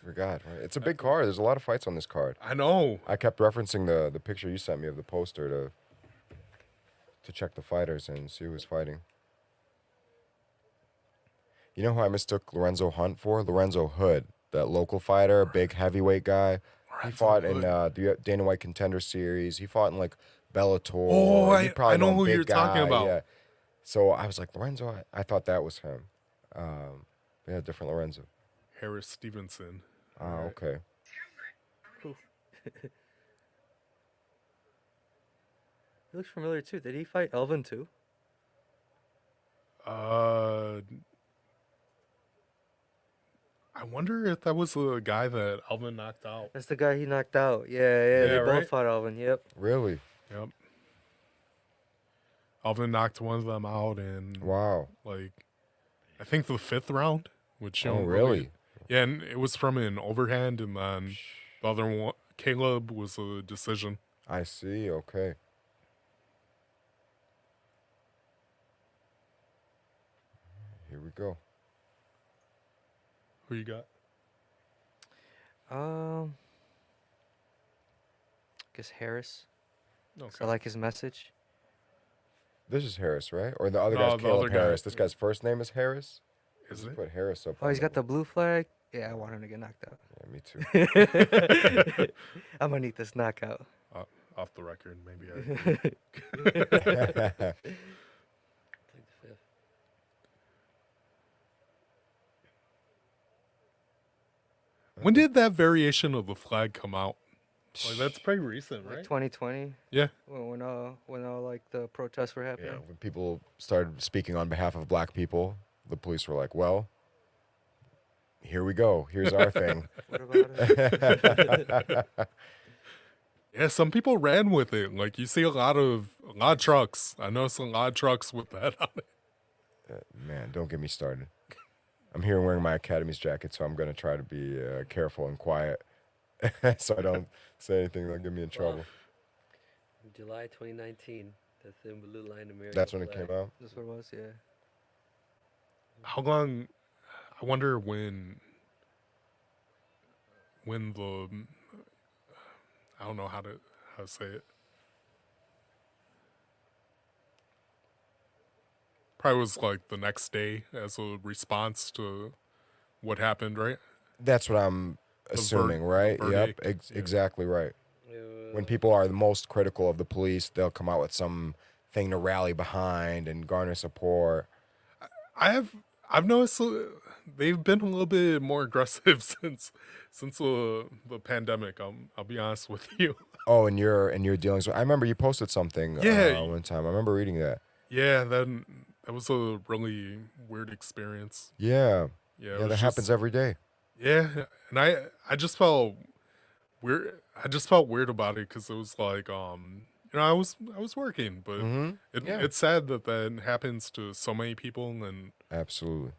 Forgot. Right? It's a big card. There's a lot of fights on this card. I know. I kept referencing the picture you sent me of the poster to check the fighters and see who was fighting. You know who I mistook Lorenzo Hunt for? Lorenzo Hood, that local fighter, big heavyweight guy. He Lorenzo fought Hood. in the Dana White Contender Series. He fought in like Bellator. Oh, You I probably know him, who big you're talking guy, about. Yeah. So I was like, Lorenzo, I thought that was him. Yeah, different Lorenzo. Harris Stevenson. Ah, Right. okay. Cool. He looks familiar too. Did he fight Elvin too? I wonder if that was the guy that Alvin knocked out. That's the guy he knocked out. Yeah, they Yeah, both right? fought Elvin. Yep. Really? Yep. Alvin knocked one of them out in Wow. like I think the 5th round, which you Oh, don't really? Yeah, and it was from an overhand, and then the other one, Caleb, was a decision. I see. Okay. Here we go. Who you got? Guess Harris. 'Cause Okay. I like his message. This is Harris, right? Or the other No, guy's the Caleb other guy. Harris. This guy's first name is Harris? Is Just it? put Harris up. Oh, on he's got the blue flag. Yeah, I want him to get knocked out. Yeah, me too. I'm gonna need this knockout. Off the record, maybe. Take the 5th. When did that variation of the flag come out? Like that's pretty recent, Like right? 2020, Yeah. when all like the protests were Yeah, happening. when people started speaking on behalf of black people, the police were like, well, here we go. Here's our thing. What about it? Yeah, some people ran with it. Like you see a lot of trucks. I noticed a lot of trucks with that on it. Man, don't get me started. I'm here wearing my Academy's jacket, so I'm going to try to be careful and quiet so I don't say anything that'll get me in trouble. July 2019. The thin blue line American That's when it flag. came out? That's what it was. Yeah. How long? I wonder when the I don't know how to say it. Probably was like the next day as a response to what happened, right? That's what I'm assuming, right? Yep, verdict, yeah. exactly right. It When was- people are the most critical of the police, they'll come out with some thing to rally behind and garner support. I've noticed they've been a little bit more aggressive since the pandemic. I'll be honest with you. Oh, and your dealings with, I remember you posted something Yeah. one time. I remember reading that. Yeah, that was a really weird experience. Yeah. Yeah, it Yeah, was that happens just- every day. Yeah, and I just felt weird. I just felt weird about it because it was like I was working, but Yeah, it's sad that that happens to so many people, and absolutely.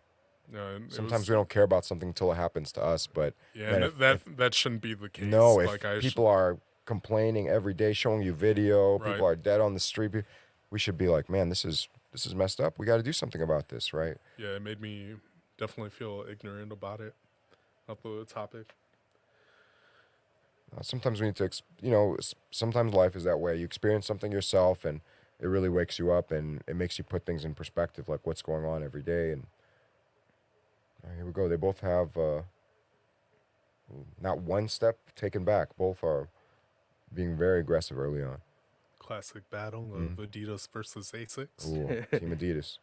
it Sometimes was we don't care about something until it happens to us. But yeah, man, and if that shouldn't be the case. no, Like if I should, people are complaining every day, showing you video, right? people are dead on the street, we should be like, man, this is messed up. We got to do something about this, right? Yeah, it made me definitely feel ignorant about it, about the topic. Sometimes we need to, sometimes life is that way. You experience something yourself, and it really wakes you up, and it makes you put things in perspective, like what's going on every day. And here we go. They both have not one step taken back. Both are being very aggressive early on. Classic battle of Adidas versus Asics. Ooh, Team Adidas.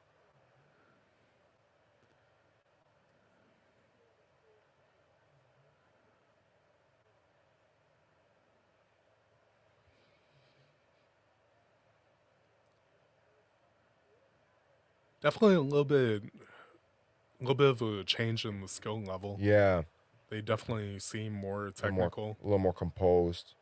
Definitely a little bit of a change in the skill level. Yeah, They definitely seem more a little technical. a little more composed.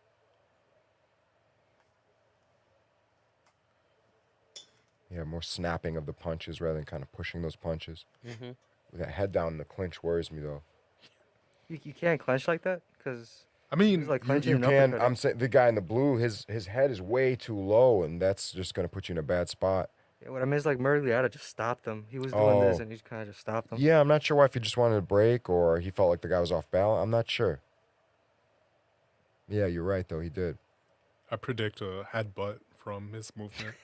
Yeah, more snapping of the punches rather than kind of pushing those punches. Mm-hmm. With that head down in the clinch worries me though. You can't clench like that because I he was mean, like You clenching you and can. uppercutting. I'm saying the guy in the blue, his head is way too low, and that's just gonna put you in a bad spot. Yeah, what I mean is like Murgliata just stopped him. He was doing this Oh, and he kind of just stopped him. yeah. I'm not sure why if he just wanted to break or he felt like the guy was off balance. I'm not sure. Yeah, you're right though. He did. I predict a headbutt from his movement.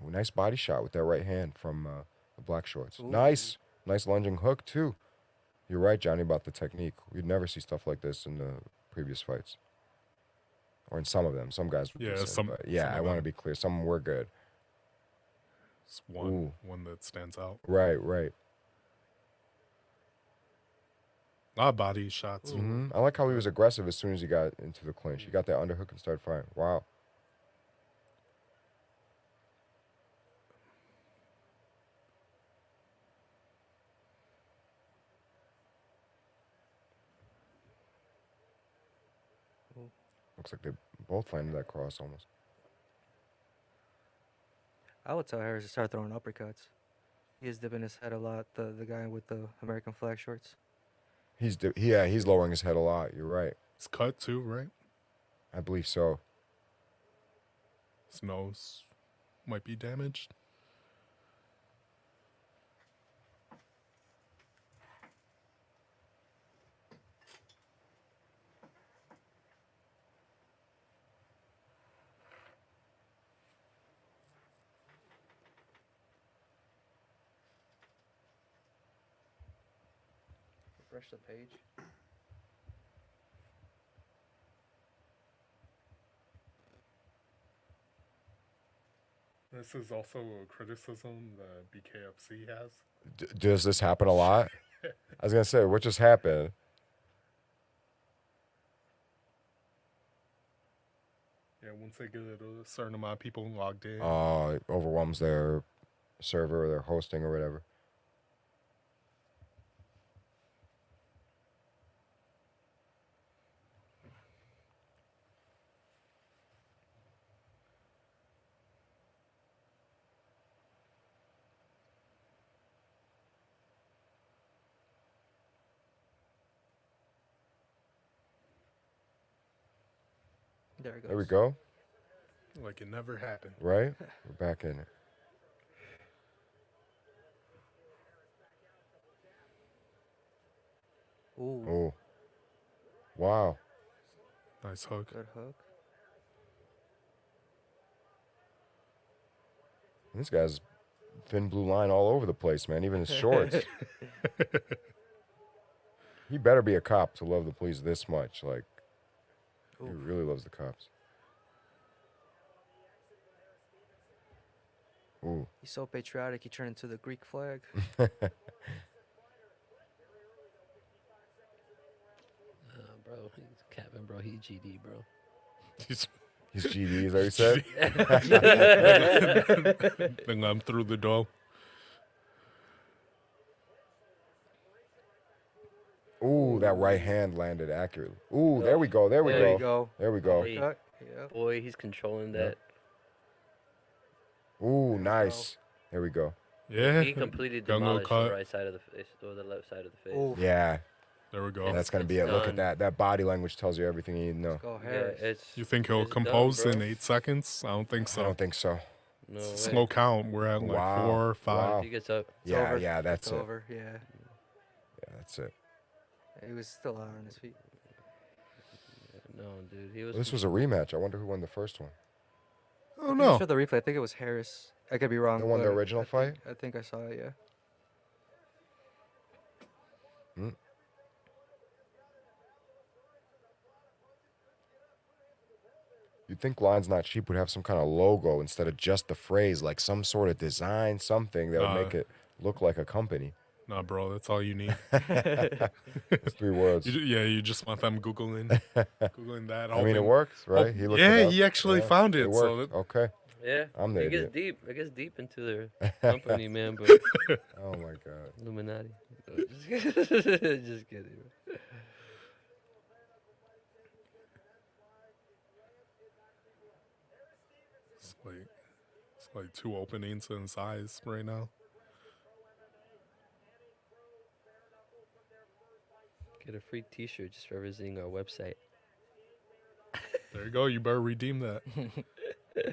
Ooh, nice body shot with that right hand from the black shorts. Ooh. Nice lunging hook too. You're right, Johnny, about the technique. We'd never see stuff like this in the previous fights, or in some of them. Some guys were Yeah, decent, but some yeah, I of want to them. be clear. Some were good. It's Ooh. one that stands out. Right. A lot of body shots. Ooh. I like how he was aggressive as soon as he got into the clinch. He got that underhook and started firing. Wow. Ooh. Looks like they both landed that cross almost. I would tell Harris to start throwing uppercuts. He is dipping his head a lot. The guy with the American flag shorts. He's lowering his head a lot. You're right. It's cut too, right? I believe so. His nose might be damaged. Refresh the page. This is also a criticism that BKFC has. Does this happen a lot? I was gonna say, what just happened? Yeah, once they get a certain amount of people logged in. It overwhelms their server or their hosting or whatever. There it goes. There we go. Like it never happened. Right? We're back in it. Ooh. Oh. Wow. Nice hook. Good hook. This guy's thin blue line all over the place, man. Even his shorts. He better be a cop to love the police this much. Like, he Oof. really loves the cops. Ooh. He's so patriotic. He turned into the Greek flag. Bro, he's Kevin, bro. He GD, bro. He's He's GD, is that what he said? then I'm through the door. Ooh, that right hand landed accurately. Ooh, there we go. There we There you go. go. There we go. Hey. Uppercut. Yep. Boy, he's controlling Yeah. that. Ooh, There we nice. There we go. Yeah. He completely Got a little demolished the cut. right side of the face or the left side of the face. Oh, Yeah, There we go. that's gonna be it. It's Look at done. that. That body language tells you everything you need to know. go Yeah, Harris. it's. You think he'll it's done, compose bro. in 8 seconds? I don't think I so. don't think so. No It's a way. slow count. We're at like Wow. 4 or 5. Wow. He gets up. It's Yeah, over. yeah, that's It's it. over. Yeah. Yeah, that's it. He was still out on his feet. No, dude. He was. This was a rematch. I wonder who won the first one. Oh I'm no. sure the replay. I think it was Harris. I could be wrong. They won the but original I think I saw it. Yeah. You'd think Lines Not Cheap would have some kind of logo instead of just the phrase, like some sort of design, something that would make it look like a company. Nah, bro, that's all you need. It's 3 words. You just want them googling that. I mean, it hoping- works, right? hope- He looked yeah, it up. he actually Yeah, found it. It So worked. that, Okay. Yeah. I'm the It gets idiot. deep. It gets deep into their company, man. But Oh my god. Illuminati. Just kidding. it's like 2 openings in size right now. Get a free T-shirt just for visiting our website. There you go. You better redeem that.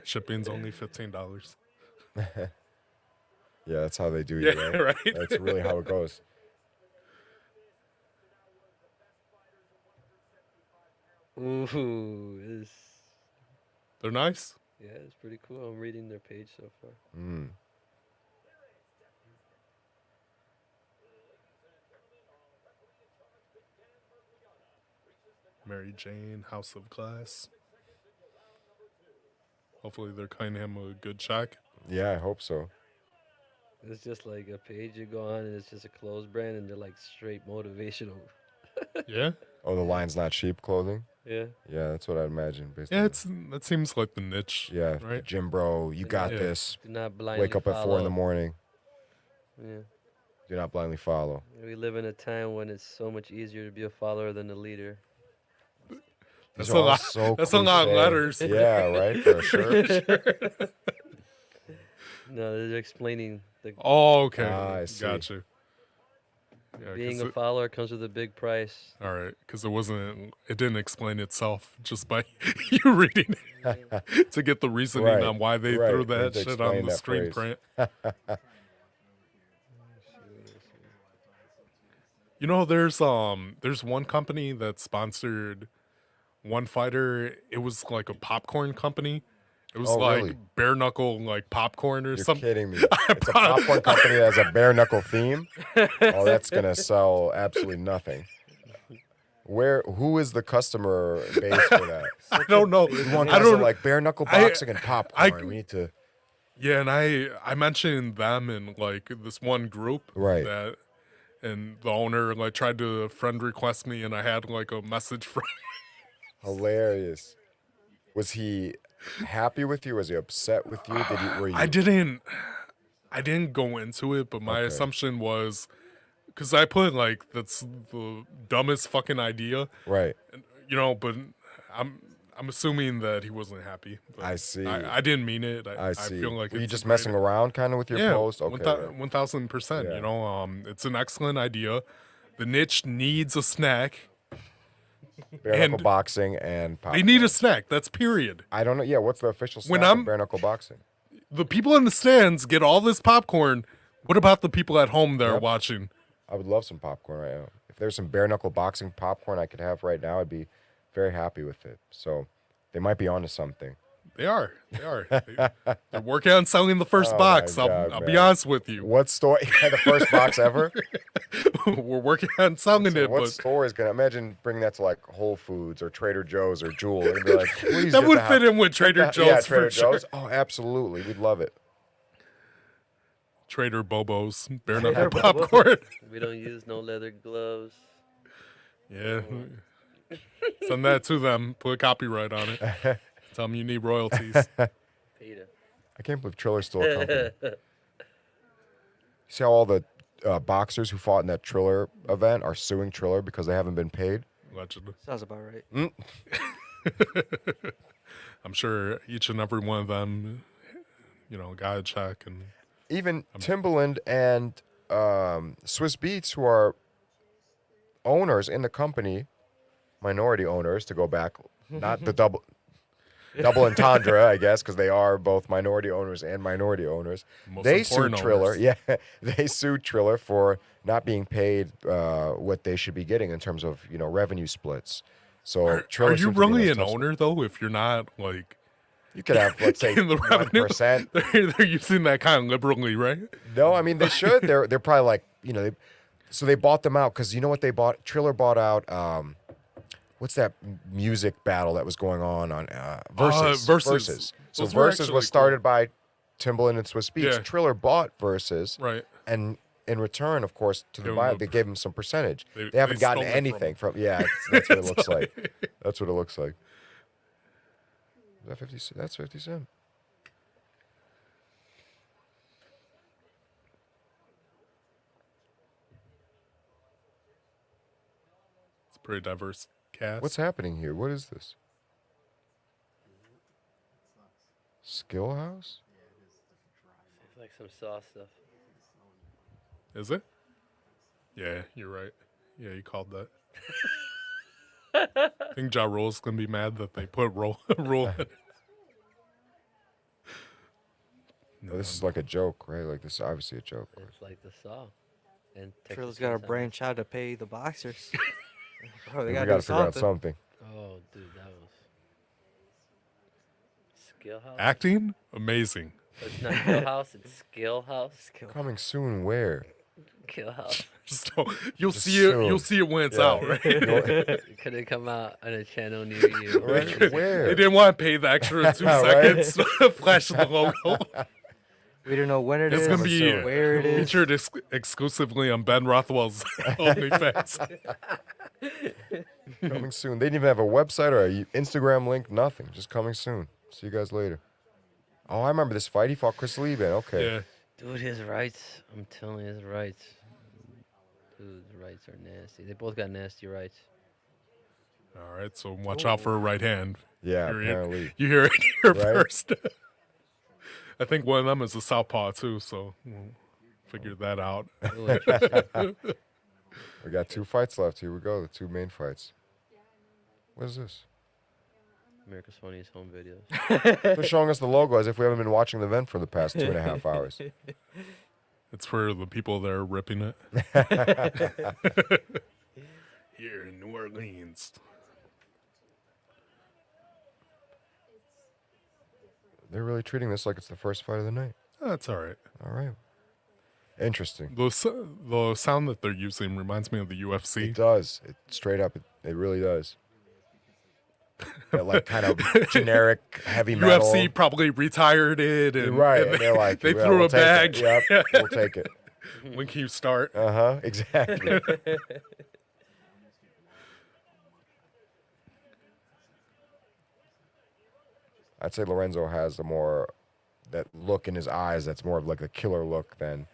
Shipping's only $15. Yeah, that's how they do you, Yeah, right? right. That's really how it goes. Ooh, this. They're nice. Yeah, it's pretty cool. I'm reading their page so far. Mm. Mary Jane, House of Glass. Hopefully they're cutting him a good check. Yeah, I hope so. It's just like a page you go on, and it's just a clothes brand, and they're like straight motivational. Yeah? Oh, the Lines Not Cheap clothing? Yeah. Yeah, that's what I'd imagine. Based Yeah, on that seems like the niche. yeah, right? gym bro, you got Yeah. this. Do not blindly Wake up at 4 in the follow. morning. Yeah. Do not blindly follow. We live in a time when it's so much easier to be a follower than a leader. That's These a are all lot. so That's a lot of cliche. letters. Yeah, right. For a shirt. No, they're explaining the Oh, okay. Ah, I see. Gotcha. Yeah, being 'cause a follower comes with a big price. all right, because it didn't explain itself just by you reading it to get the reasoning Right, on why they right. threw They that had to shit on explain the that screen phrase. print. You know, there's one company that sponsored one fighter. It was like a popcorn company. It was Oh, like really? bare knuckle like popcorn or You're something. kidding me. It's a popcorn company that has a bare knuckle theme. Oh, that's gonna sell absolutely nothing. Who is the customer base for that? I don't know. One I guys are don't like bare knuckle boxing and popcorn. We need to Yeah, and I mentioned them in like this one group, Right. That, and the owner like tried to friend request me, and I had like a message from. hilarious. Was he happy with you? Was he upset with you? Were you I didn't go into it, but my Okay. assumption was because I put like that's the dumbest fucking idea, right? you know. But I'm assuming that he wasn't happy. But I see. I didn't mean it. I see. I feel like Were you it's a just great- messing around kind of with your Yeah, post? Okay. right. 1000%. Yeah. You know, it's an excellent idea. The niche needs a snack. Bare knuckle and boxing and popcorn. They need a snack. That's period. I don't know. Yeah, what's the official When snack I'm- of bare knuckle boxing? The people in the stands get all this popcorn. What about the people at home that are Yep. watching? I would love some popcorn right now. If there's some bare knuckle boxing popcorn I could have right now, I'd be very happy with it. So they might be onto something. They are. They're working on selling the first Oh box. my God, I'll be man. honest with you. What store? Yeah, the first box ever. We're working on selling So it, what but store is gonna imagine bringing that to like Whole Foods or Trader Joe's or Jewel? They'd be like, please. that get would the fit hot- in with Trader Joe's Yeah, for Trader sure. Joe's. Oh, absolutely. We'd love it. Trader Bobo's bare Trader knuckle Bobo. popcorn. We don't use no leather gloves. Yeah. Send that to them. Put a copyright on it. Tell them you need royalties. Peter. I can't believe Triller stole a company. See how all the boxers who fought in that Triller event are suing Triller because they haven't been paid. Allegedly. Sounds about right. I'm sure each and every one of them, got a check and Even Timbaland and Swiss Beats, who are owners in the company, minority owners, to go back, not the double entendre, I guess, because they are both minority owners and minority owners. most They sued important Triller. owners. Yeah, they sued Triller for not being paid what they should be getting in terms of revenue splits. So Are Triller you seems to be in really a an tough spot. owner though? If you're not like You could have, let's say, getting the revenue, 1%. they're using that kind of liberally, right? No, I mean they should. They're probably like so they bought them out because you know what they bought? Triller bought out. What's that music battle that was going on Versus? Versus. Versus. So Those were Versus actually was started by Timbaland and Swiss Beats. Yeah. Triller bought Versus, Right. and in return, of course, to the Give 'em buyer, a- they gave him some percentage. They- They haven't they gotten stole it from anything him. from. Yeah, that's what it looks like. That's what it looks like. Is that 50 Cent? That's 50 Cent. It's a pretty diverse cast. What's happening here? What is this? Skill House? It's like some sauce stuff. Is it? Yeah, you're right. Yeah, you called that. I think Ja Rule's gonna be mad that they put Rule in it. Oh, this is like a joke, right? Like this is obviously a joke. It's like the saw. And Triller's Texas got a Chainsaw. branch out to pay the boxers. Bro, they We gotta got do to figure out something. something. Oh, dude, that was Skill House. Acting, amazing. So it's not Kill House, it's Skill House. Coming soon where? Kill House. Just don't, you'll Just see it. soon. You'll see it when it's Yeah. out, right? It could have come out on a channel near you. Where? They didn't want to pay the extra 2 Right? seconds flash the logo. We don't know when it It's is, gonna be where it is. featured exclusively on Ben Rothwell's OnlyFans. Coming soon. They didn't even have a website or a Instagram link, nothing. Just coming soon. See you guys later. Oh, I remember this fight. He fought Chris Lieben. Okay. Yeah, Dude, his rights. I'm telling you, his rights. Dude, his rights are nasty. They both got nasty rights. all right. So watch out for a right hand. Yeah, You're in- apparently. You hear it here Right? first. I think one of them is a southpaw too, so we'll figure that out. Ooh, interesting. We got 2 fights left. Here we go. The 2 main fights. What is this? America's Funniest Home Videos. They're showing us the logo as if we haven't been watching the event for the past 2.5 hours. It's for the people that are ripping it. Here in New Orleans. They're really treating this like it's the first fight of the night. That's all right. All right. Interesting. The sound that they're using reminds me of the It UFC. does. It straight up. It really does. That like kind of generic heavy metal. UFC probably retired it, and, Right. and And they're like, they "Yeah, threw we'll a take bag. it. Yep, we'll take it. When can you start? Exactly. I'd say Lorenzo has that look in his eyes that's more of like a killer look than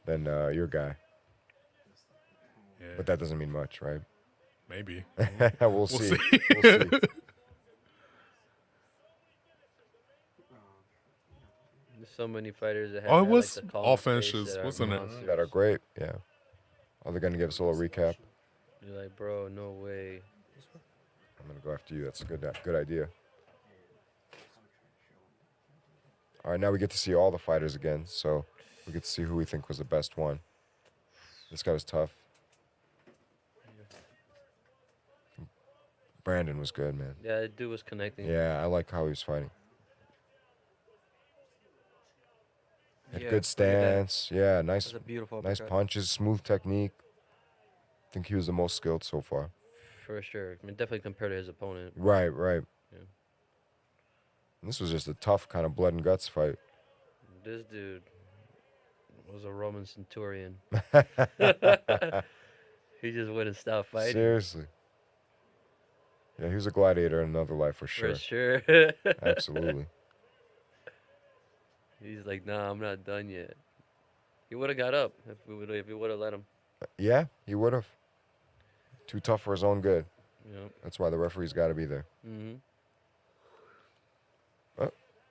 your guy. Yeah, But that doesn't mean much, right? maybe. We'll see. see. We'll see. There's so many fighters that have Oh, it that, was like, the all calm face finishes, that are wasn't it? monsters. That are great. Yeah. Are they gonna give us a little recap? You're like, bro, no way. I'm gonna go after you. That's a good idea. All right, now we get to see all the fighters again, so we get to see who we think was the best one. This guy was tough. Brandon was good, man. Yeah, that dude was connecting. Yeah, I like how he was fighting. Had Yeah, good look at that. stance. Yeah, That's nice, a beautiful nice uppercut. punches, smooth technique. I think he was the most skilled so far. For sure. I mean, definitely compared to his opponent. Right, right. Yeah. And this was just a tough kind of blood and guts fight. This dude was a Roman centurion. He just wouldn't stop fighting. Seriously. Yeah, he was a gladiator in another life for sure. For sure. Absolutely. He's like, nah, I'm not done yet. He would have got up if we would have let him. Yeah, he would have. Too tough for his own good. Yep. That's why the referee's got to be there. Mhm. Uh,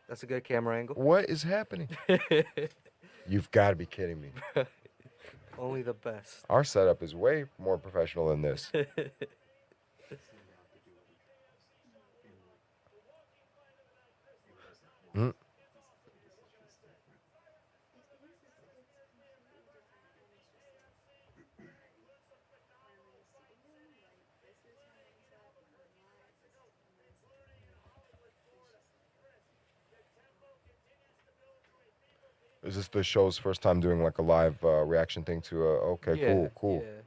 That's a good camera angle. what is happening? You've got to be kidding me. Only the best. Our setup is way more professional than this. Mm. Is this the show's first time doing like a live reaction thing to a? Okay, Yeah, cool, cool. yeah.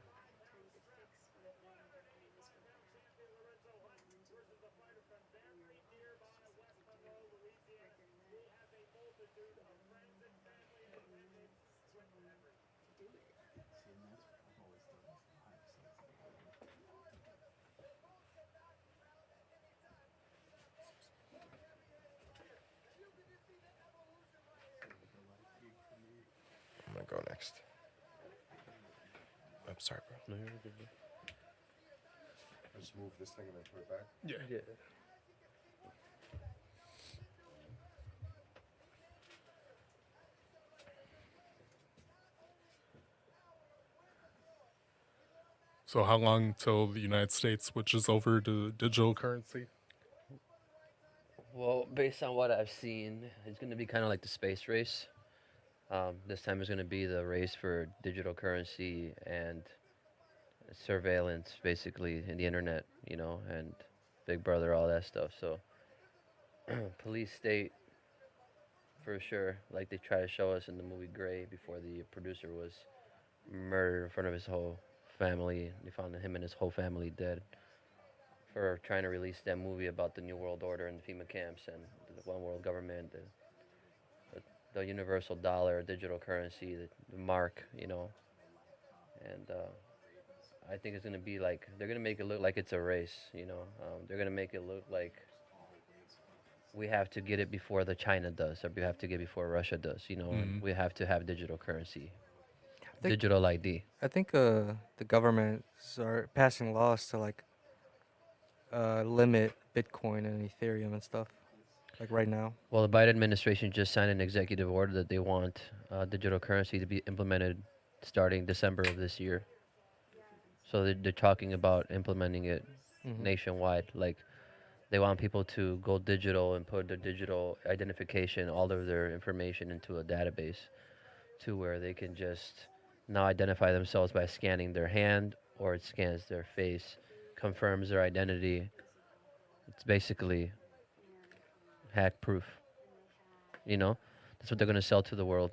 I'm gonna go next. I'm sorry, bro. No, you're good, bro. I just move this thing and then put it back. Yeah. So how long till the United States switches over to digital currency? Well, based on what I've seen, it's going to be kind of like the space race. This time is going to be the race for digital currency and surveillance, basically, in the internet, and Big Brother, all that stuff. So, police state, for sure, like they try to show us in the movie Gray before the producer was murdered in front of his whole family. They found him and his whole family dead for trying to release that movie about the New World Order and the FEMA camps and the One World Government, the universal dollar, digital currency, the mark, and I think it's gonna be like they're gonna make it look like it's a race. They're gonna make it look like we have to get it before the China does, or we have to get it before Russia does, and we have to have digital currency, I think digital ID. I think the governments are passing laws to like limit Bitcoin and Ethereum and stuff. Like right now. Well, the Biden administration just signed an executive order that they want digital currency to be implemented starting December of this year. So they're talking about implementing it Hmm. nationwide. Like they want people to go digital and put their digital identification, all of their information into a database to where they can just now identify themselves by scanning their hand or it scans their face, confirms their identity. It's basically hack proof, you know? That's what they're going to sell to the world.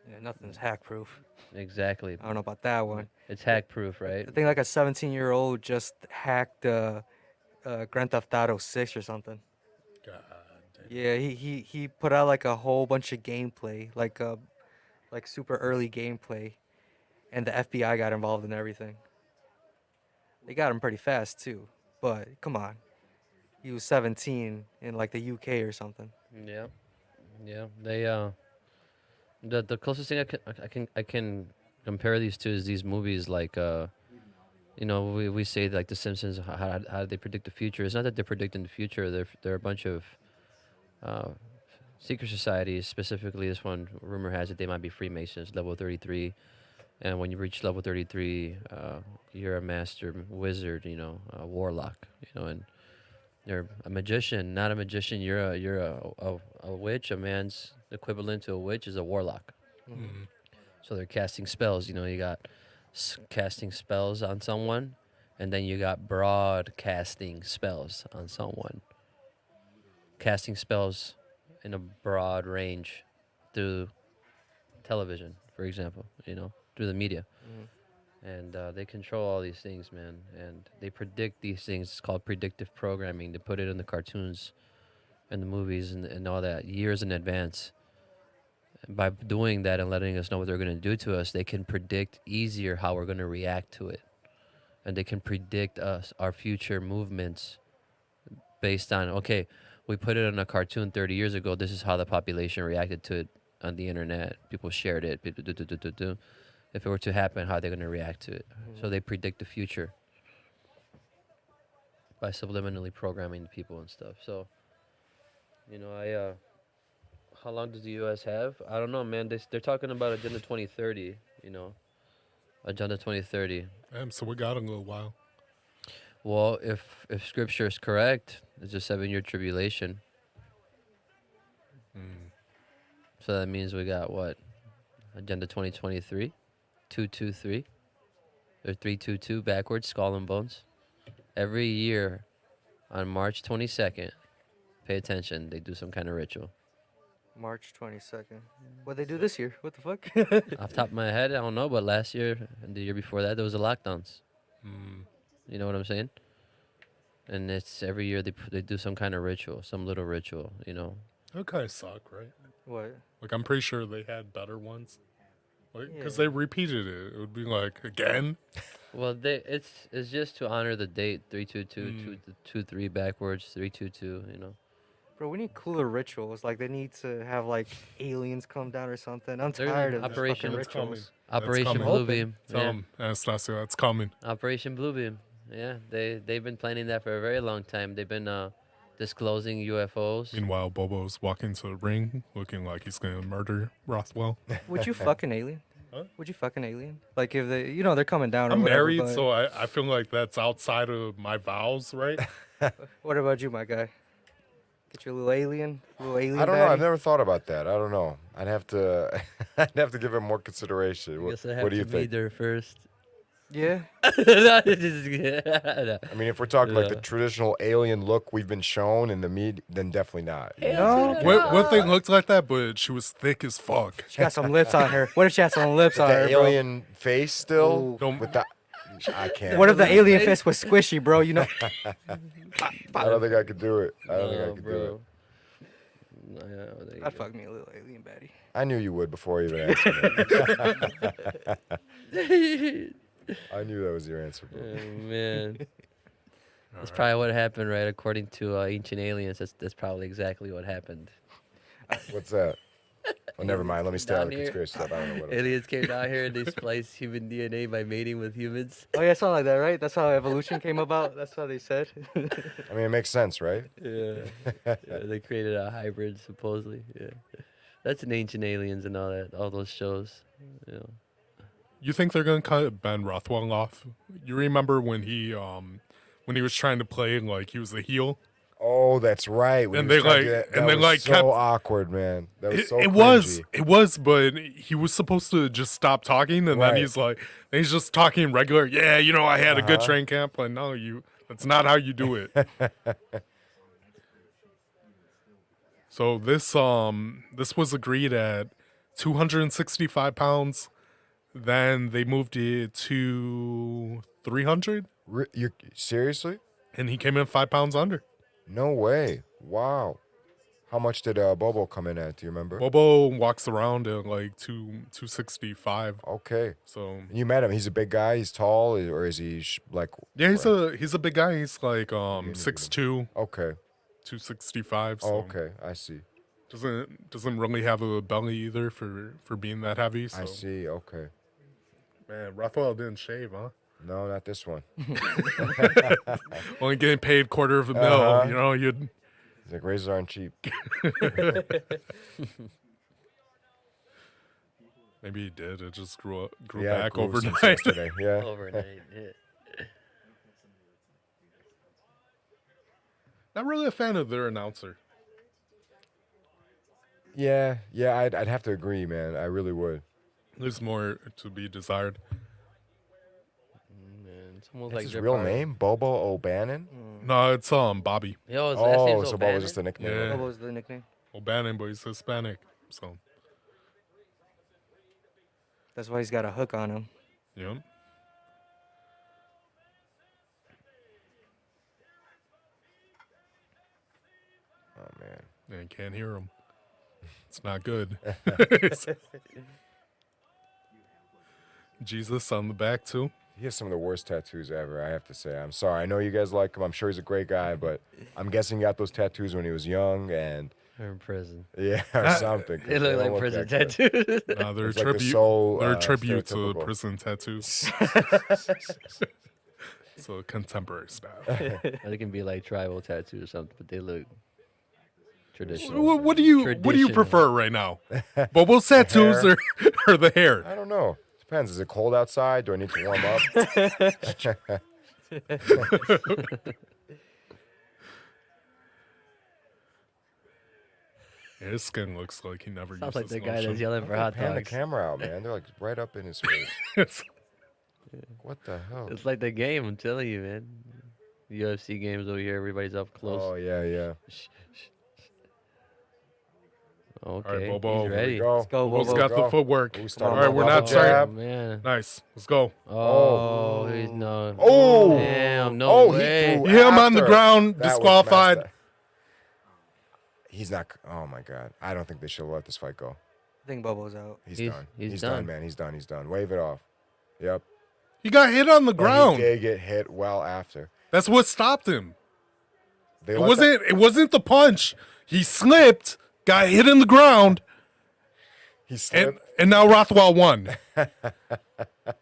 Yeah, nothing's hack proof. Exactly. I don't know about that one. It's hack proof, right? I think like a 17-year-old just hacked Grand Theft Auto 6 or something. God damn. Yeah, he put out like a whole bunch of gameplay, like super early gameplay, and the FBI got involved in everything. They got him pretty fast too. But come on, he was 17 in like the UK or something. Yeah. Yeah. The closest thing I can compare these to is these movies like we say like The Simpsons, how do they predict the future? It's not that they're predicting the future. They're a bunch of uh, secret societies. Specifically, this one rumor has it they might be Freemasons, level 33. And when you reach level 33, you're a master wizard, a warlock, and you're a magician, not a magician. You're a witch. A man's equivalent to a witch is a warlock. Hmm. So they're casting spells. You got casting spells on someone, and then you got broadcasting spells on someone. Casting spells in a broad range through television, for example, through the media. Hmm. And they control all these things, man. And they predict these things. It's called predictive programming. They put it in the cartoons and the movies and all that years in advance. And by doing that and letting us know what they're going to do to us, they can predict easier how we're going to react to it. And they can predict our future movements based on, okay, we put it in a cartoon 30 years ago. This is how the population reacted to it on the internet. People shared it. If it were to happen, how they're gonna react to it. So they predict the future by subliminally programming the people and stuff. So, I how long does the U.S. have? I don't know, man. They're talking about Agenda 2030. Agenda 2030. So we got a little while. Well, if Scripture is correct, it's a 7-year tribulation. So that means we got what? Agenda 2023, 223, or 322 backwards, skull and bones. Every year, on March 22nd, pay attention. They do some kind of ritual. March 22nd. What they do this year? What the fuck? Off the top of my head, I don't know, but last year and the year before that, there was a lockdowns. You know what I'm saying? And it's every year they do some kind of ritual, some little ritual. That kind of suck, right? What? Like, I'm pretty sure they had better ones. Like, because Yeah. they repeated it. It would be like, again? Well, it's just to honor the date 322, 23 backwards 322. Bro, we need cooler rituals. Like they need to have like aliens come down or something. I'm They're tired gonna of these Operation- fucking That's coming. rituals. Operation coming. Blue Hoping. Beam. Tell Yeah. them, Anastasia, that's coming. Operation Bluebeam. Yeah, they've been planning that for a very long time. They've been disclosing UFOs. Meanwhile, Bobo's walking to the ring looking like he's going to murder Rothwell. Would you fuck an alien? Huh? Would you fuck an alien? Like if they, they're coming down. Or I'm whatever, married, but so I feel like that's outside of my vows, right? What about you, my guy? Get your little alien I don't know. I've baddie? never thought about that. I don't know. I'd have to I'd have to give it more consideration. I What, guess I have what do you to think? be there first. Yeah. No, just- I mean, if we're talking like the Yeah. traditional alien look we've been shown in the media, then definitely not. No. What thing looked like that, but she was thick as fuck. She got some lips on her. What if she had some lips on her, The bro? alien face still Ooh. Don't- with the I can't. What if the alien fist was squishy, bro? You know. I don't think I could do it. I don't think I No, could do it. bro. No, yeah, there you I'd go. fuck me a little alien baddie. I knew you would before you even asked me. I knew that was your answer, bro. Oh, man. That's probably what happened, right? According to Ancient Aliens, that's probably exactly what happened. What's that? Oh, never mind. Let me stay out of Down the here. conspiracy stuff. I don't know what it is. Aliens came down here and they spliced human DNA by mating with humans. Oh yeah, something like that, right? That's how evolution came about. That's how they said. I mean, it makes sense, right? Yeah. Yeah, they created a hybrid, supposedly. Yeah. That's an Ancient Aliens and all those shows. You think they're gonna cut Ben Rothwell off? You remember when he was trying to play like he was the heel? Oh, that's right. When And he was they, trying to do like- that, and that they, was like, so kept- awkward, man. That was so It cringy. was, but he was supposed to just stop talking, and Right. then he's just talking regular. Yeah, I had a good Uh-huh. train camp. Like, no, that's not how you do it. So this was agreed at 265 pounds. Then they moved it to 300, You seriously? and he came in 5 pounds under. No way. Wow. How much did Bobo come in at? Do you remember? Bobo walks around at like 265. Okay. So You met him. He's a big guy. He's tall, or is he like? yeah, he's a big guy. He's like look at him. 6'2", Okay. 265. Oh, So okay. I see. doesn't really have a belly either for being that heavy. So I see. Okay. man, Rothwell didn't shave, huh? No, not this one. Only getting paid quarter of a mil. Uh-huh. You'd He's like, razors aren't cheap. maybe he did. It just grew Yeah, back grew since overnight. yesterday. Yeah. Overnight. Yeah. Not really a fan of their announcer. Yeah. I'd have to agree, man. I really would. There's more to be desired. Man, it's almost That's like his they're real part of- name, Bobo O'Bannon. No, it's Bobby Yo, his last name's Oh, so Bobo O'Bannon? was just a nickname. Yeah. What was the nickname? O'Bannon, but he's Hispanic. So That's why he's got a hook on him. yeah. Oh man. And can't hear him. It's not good. Jesus on the back too. He has some of the worst tattoos ever, I have to say. I'm sorry. I know you guys like him. I'm sure he's a great guy, but I'm guessing he got those tattoos when he was young, and Or in prison. Yeah, or something. 'cause They look don't like prison that good. tattoos. Nah, they're It's like the so they're a tribute to stereotypical. prison tattoos. So contemporary style. They can be like tribal tattoos or something, but they look traditional. What do you Traditional. prefer right now? Bobo's tattoos hair. or the hair? I don't know. Depends. Is it cold outside? Do I need to warm up? Yeah, his skin looks like he never Sounds uses like the guy lotion. that's yelling for hot Pan the dogs. camera out, man. They're like right up in his face. It's- What the hell? It's like the game, I'm telling you, man. UFC games over here, everybody's up close. Oh yeah. Okay, Bobo, he's here we ready. Go. Let's go, Bobo's Bobo. got the footwork. We All started right, with we're double not jab. Oh, man. Nice. Let's go. Oh, he's no. Oh. Damn, no Oh, way. he threw Him on the after. ground, That was disqualified. messed up. He's not. Oh my god. I don't think they should let this fight go. I think Bobo's out. He's He's- done. he's done, done. man. He's done. He's done. Wave it off. Yep. He got hit on the But ground. he did get hit well after. That's what stopped him. They It let wasn't. It wasn't the punch. He slipped, got hit in the ground, He slipped. and now Rothwell won.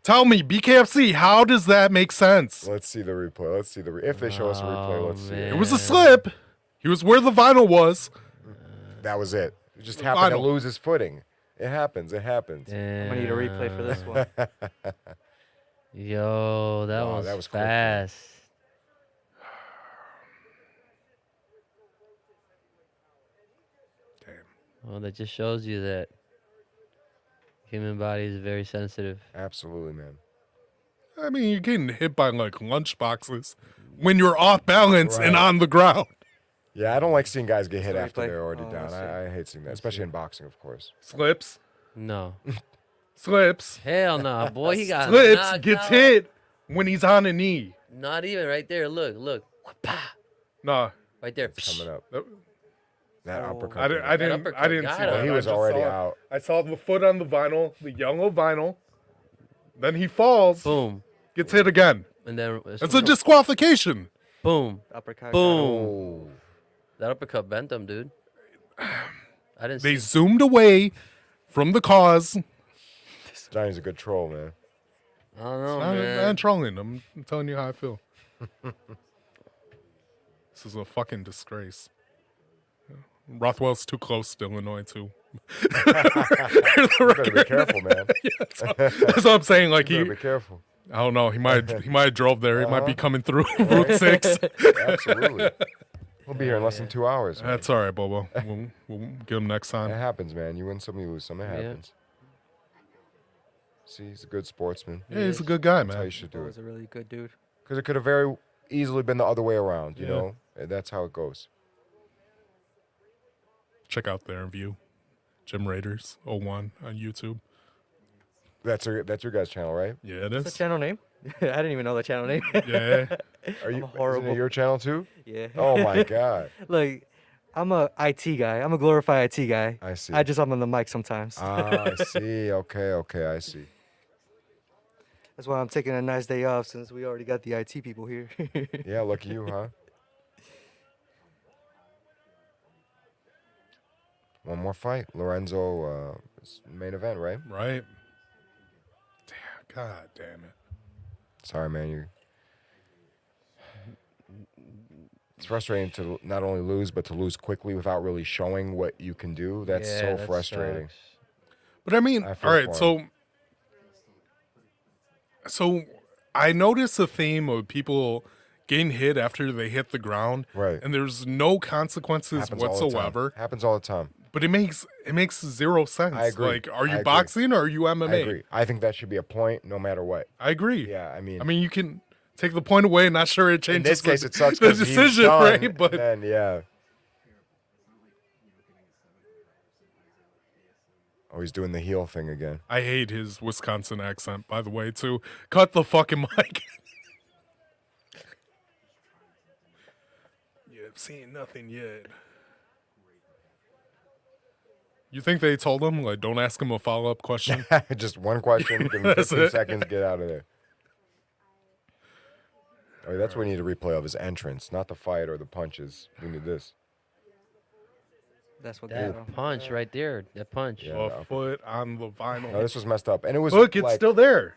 Tell me, BKFC, how does that make sense? Let's see the replay. Let's see the if they show us a replay. Oh, Let's see It it. was a slip. He was where the vinyl was. That was it. It just The happened to final. lose his footing. It happens. It happens. I'm gonna need a replay for this one. Yo, that Wow, was, that was quick, man. fast. Damn. Well, that just shows you that human body is very sensitive. Absolutely, man. I mean, you're getting hit by like lunch boxes when you're off balance and Right. on the ground. Yeah, I don't like seeing guys get hit the after replay? they're already Oh, down. let's see. I hate seeing that, especially in boxing, of course. Slips. No. Slips. Hell no, boy. He got Slips. knocked Gets out. hit when he's on a knee. Not even right there. Look, look. Wha-pa. Nah. Right there. It's coming up. that- That Oh. uppercut. I didn't. I didn't. uppercut I didn't got see him. that. Well, he I was just already saw- out. I saw the foot on the vinyl, the yellow vinyl. Then he falls, Boom. gets hit again. And then It's a disqualification. boom. Uppercut. Boom. Oh, That uppercut bent him, dude. I didn't They see. zoomed away from the cause. Johnny's a good troll, man. I don't know, I'm man. trolling. I'm telling you how I feel. This is a fucking disgrace. Rothwell's too close to Illinois too. You better be careful, man. That's what I'm saying. Like You he, better be careful. I don't know. He might have drove there. He might be Uh-huh. coming through Route 6. Absolutely. We'll be here in less than 2 hours. Man. That's all right, Bobo. We'll get him next It time. happens, man. You win some, you lose some. It Yeah. happens. See, he's a good sportsman. Yeah, he's a good guy, That's how you man. should do Bobo's it. a really good dude. Because it could have very easily been the other way around, you Yeah. know? And that's how it goes. Check out their interview. Jim Raiders 01 on YouTube. That's your guys' channel, right? Yeah, it What's the is. channel name? I didn't even know the channel name. Yeah. Are you horrible. Isn't it your channel too? Yeah. Oh my god. Look, I'm a IT guy. I'm a glorified IT guy. I see. I'm on the mic sometimes. I see. Okay, I see. That's why I'm taking a nice day off since we already got the IT people here. Yeah, lucky you, huh? One more fight. Lorenzo, main event, right? Right. Damn, God damn it. Sorry, man. It's frustrating to not only lose, but to lose quickly without really showing what you can do. That's Yeah, so that frustrating. sucks. But I mean, I feel all right, for so I notice a theme of people getting hit after they hit the ground, Right. and there's no consequences Happens all the time. whatsoever. Happens all the time. But it makes zero sense. I agree. Like, are I you agree. boxing or are you MMA? I agree. I think that should be a point no matter what. I agree. Yeah, I mean, you can take the point away. Not sure it in changes this case, the, it sucks the because he's decision, done, right? But then, yeah. Oh, he's doing the heel thing again. I hate his Wisconsin accent, by the way, too. Cut the fucking mic. Yeah, I've seen nothing yet. You think they told him, like, don't ask him a follow-up question? Just one question, give him That's 15 it. seconds, get out of there. Oh, that's what we need a replay of his entrance, not the fight or the punches. We need this. That's what got That him. punch right there. That punch. Yeah. A foot on the vinyl. No, this was messed up, and it was Look, it's like, still there.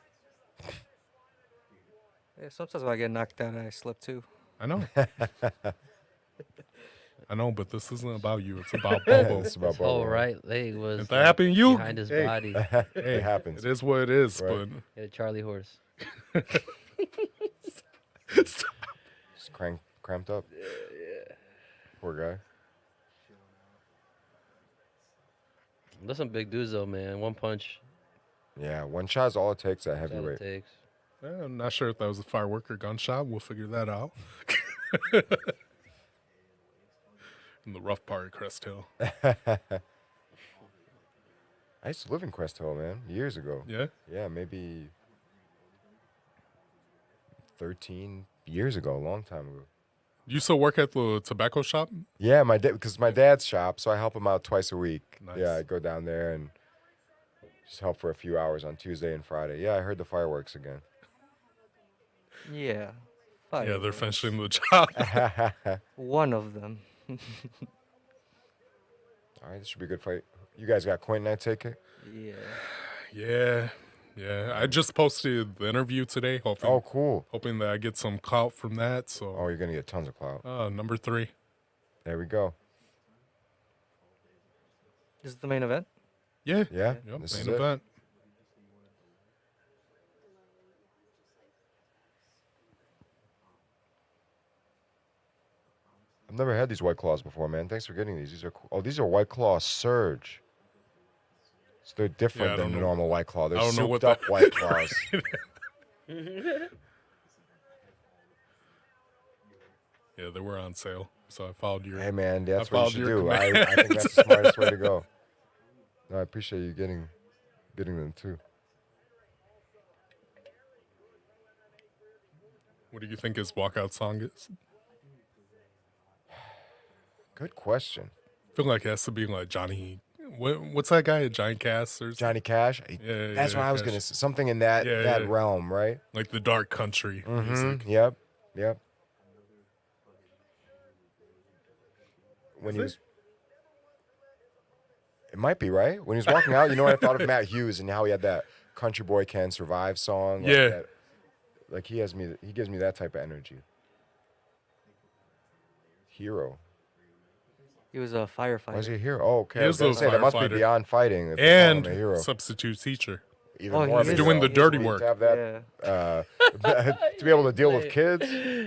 Yeah, sometimes when I get knocked down, I slip too. I know. I know, but this isn't about you. It's about Bobo. It's about His whole Bobo. right leg was If that happened to you, behind his hey, body. hey, It happens. It is what it is, Right. He had a Charlie horse. Just cramped up. Poor guy. There's some big dudes though, man. One punch. Yeah, one shot is all it takes at That's all it heavyweight. takes. I'm not sure if that was a firework or gunshot. We'll figure that out. In the rough part of Crest Hill. I used to live in Crest Hill, man, years ago. Yeah? Yeah, maybe 13 years ago, a long time ago. You still work at the tobacco shop? Yeah, because my dad's shop, so I help him out twice a week. Nice. Yeah, I go down there and just help for a few hours on Tuesday and Friday. Yeah, I heard the fireworks again. Yeah. Yeah, they're Fireworks. finishing the job. One of them. All right, this should be a good fight. You guys got Quentin that ticket? Yeah. Yeah. I just posted the interview today, hoping Oh, cool. hoping that I get some clout from that. So, Oh, you're going to get tons of clout. number 3. There we go. This is the main event. Yeah. Yeah, Yep, this is main it. event. I've never had these White Claws before, man. Thanks for getting these. These are cool. Oh, these are White Claw Surge. So they're different I than don't the know. normal White Claw. They're I don't know what souped up that- White Claws. Yeah, they were on sale. So I followed your. Hey, man, that's I what followed you should your do. I think that's the smartest way to go. No, I appreciate you getting them, too. What do you think his walkout song is? Good question. I feel like it has to be like Johnny. What's that guy? Johnny Cass or something? Johnny Cash? Yeah, That's yeah, what I was Cash. going to say. Something in that, Yeah, that yeah. realm, right? Like the dark country music. Yep. When Is he it? was, it might be right. When he was walking out, you know what I thought of Matt Hughes and how he had that "Country Boy Can Survive" song. Like Yeah. that, like he gives me that type of energy. Hero. He was a firefighter. Why is he a hero? Oh, okay. He I was is gonna a say that must be firefighter. beyond fighting. If they call him And a hero. substitute teacher. Even Oh, more he of a is. hero. Doing the He's dirty sweet work. to have that. Yeah. To be able to deal with Wait. kids.